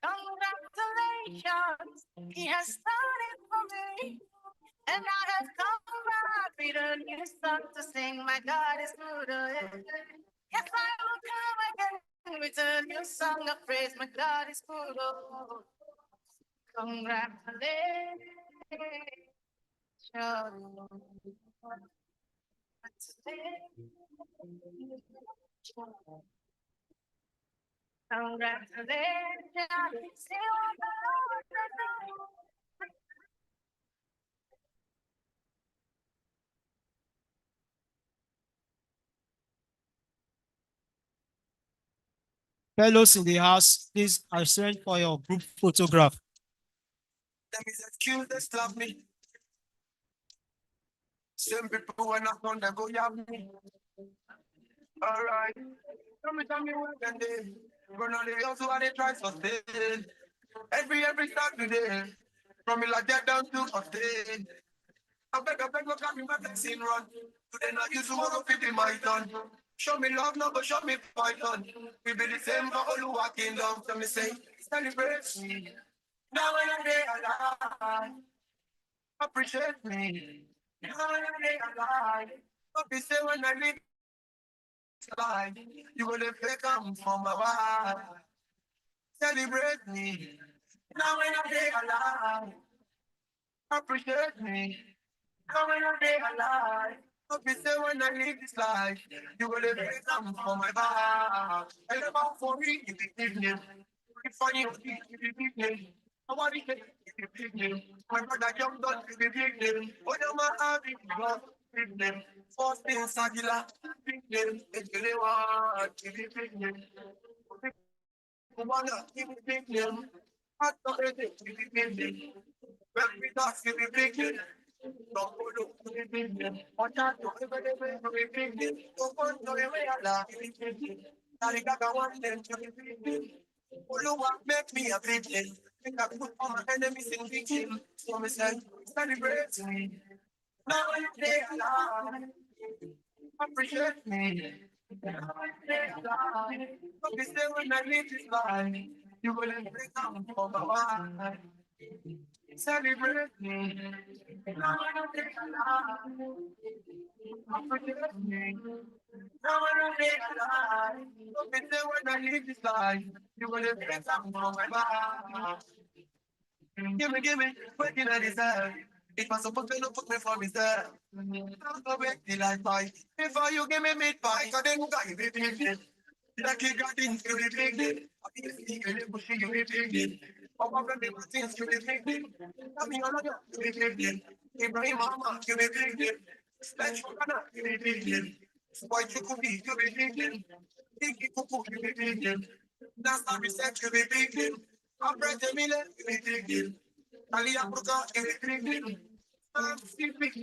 Congratulations, He has done it for me. And I have come back with a new song to sing. My God is good. Yes, I will come again with a new song of praise. My God is good. Congratulations. Fellows in the house, please arrange for your group photograph. Them is excuse they stop me. Same people when I come, they go yab me. All right. Tell me what can they run on the also how they try to sustain. Every Saturday, from me like that down to sustain. I beg, look at me, my vaccine run. Today not use tomorrow, 50 my turn. Show me love, no, but show me python. We be the same for all who are kingdom. So me say, celebrate me. Now when I'm there alive, appreciate me. Now when I'm there alive, don't be say when I live life, you gonna fake come from my wife. Celebrate me. Now when I'm day alive, appreciate me. Now when I'm day alive, hope you say when I live this life, you will live something for my back. I live out for me, you be evening. It's funny, you be evening. Nobody can be evening. My brother young done to be evening. What am I having? God, evening. First thing, Sagila, evening. It's really what to be evening. Wanna give me big name. I don't know it to be big name. When we talk to be big name. Don't go to be big name. What I do, to be big name. Don't go to the way I love to be big name. I got one name to be big name. Oluwa make me a big name. Think I put all my enemies in big name. So me say, celebrate me. Now they alive. Appreciate me. But they say when I leave this life, you will break down for my wife. Celebrate me. Now I don't take a lie. Appreciate me. Now I don't take a lie. But they say when I leave this life, you will break down for my wife. Give me, what can I deserve? It was supposed to put me for reserve. Don't go back till I fight. Before you give me mid fight, I then got you big it. Like you got things to be big it. I be speaking it, pushing you big it. I'm going to things to be big it. I mean, I'm not to be big it. Ibrahim Mama, you be big it. Let's go, you be big it. White you could be, you be big it. Pinky cuckoo, you be big it. That's not research, you be big it. I'm ready to be big it. Ali Africa, you be big it. I'm still big it.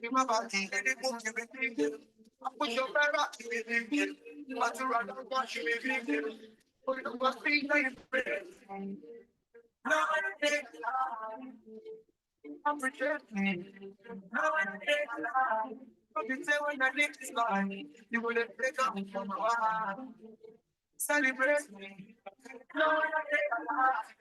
In my body, any book, you be big it. I put your back up, you be big it. But to run out, watch you be big it. Put it on my feet, like it. Now I take life. Appreciate me. Now I take life. But you say when I live this life, you will break up for my wife. Celebrate me. Now I take life.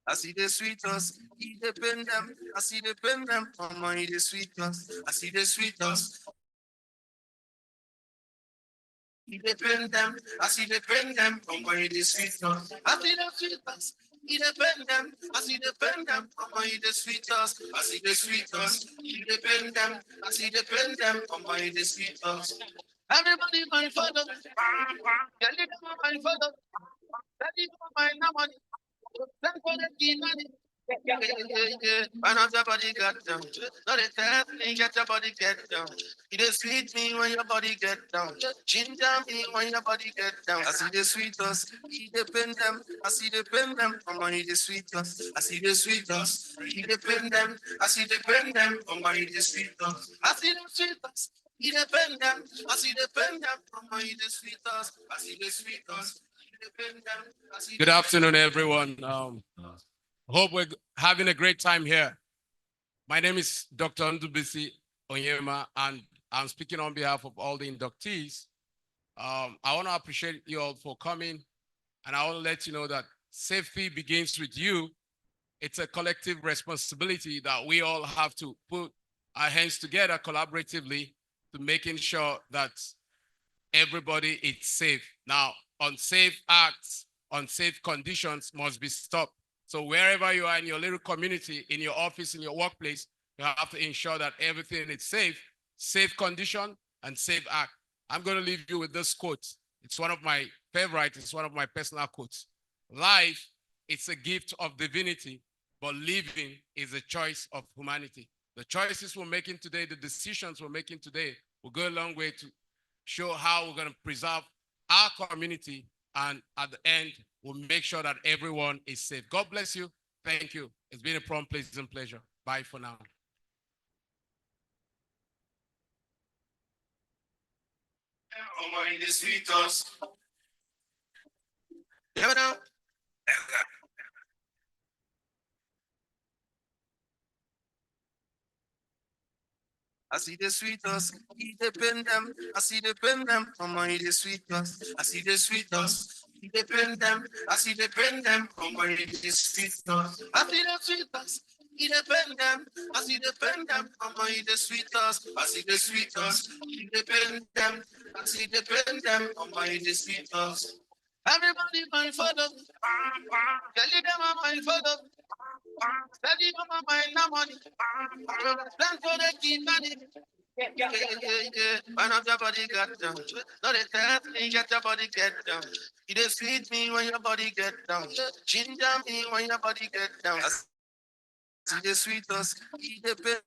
I see the sweetness, eat the pen them. I see the pen them, mama, eat the sweetness. I see the sweetness. Eat the pen them, I see the pen them, mama, eat the sweetness. I see the sweetness. Eat the pen them, I see the pen them, mama, eat the sweetness. I see the sweetness. Eat the pen them, I see the pen them, mama, eat the sweetness. Everybody, my father. Tell them my father. Tell them my money. Then for the key money. When your body get down, not a test me, get your body get down. It is sweet me when your body get down. Ginger me when your body get down. I see the sweetness, eat the pen them. I see the pen them, I'm gonna eat the sweetness. I see the sweetness, eat the pen them. I see the pen them, I'm gonna eat the sweetness. I see the sweetness, eat the pen them. I see the pen them, I'm gonna eat the sweetness. I see the sweetness. Good afternoon, everyone. Hope we're having a great time here. My name is Dr. Ndubisi Onyema, and I'm speaking on behalf of all the inductees. I want to appreciate you all for coming, and I want to let you know that safety begins with you. It's a collective responsibility that we all have to put our hands together collaboratively to making sure that everybody is safe. Now, unsafe acts, unsafe conditions must be stopped. So wherever you are in your little community, in your office, in your workplace, you have to ensure that everything is safe, safe condition, and safe act. I'm going to leave you with this quote. It's one of my favorites. It's one of my personal quotes. Life, it's a gift of divinity, but living is a choice of humanity. The choices we're making today, the decisions we're making today will go a long way to show how we're going to preserve our community, and at the end, we'll make sure that everyone is safe. God bless you. Thank you. It's been a prompt, pleasant pleasure. Bye for now. I see the sweetness, eat the pen them. I see the pen them, mama eat the sweetness. I see the sweetness, eat the pen them. I see the pen them, mama eat the sweetness. I see the sweetness, He depend them, as he depend them, mama, he the sweetest, as he the sweetest. He depend them, as he depend them, mama, he the sweetest. Everybody mind for them, tell them I'm mind for them. Steady mama mind no money, plan for the keep money. Yeah. When up your body get down, not a test, you get your body get down. You just sweet me when your body get down. Ginger me when your body get down. See the sweetest, eat the best.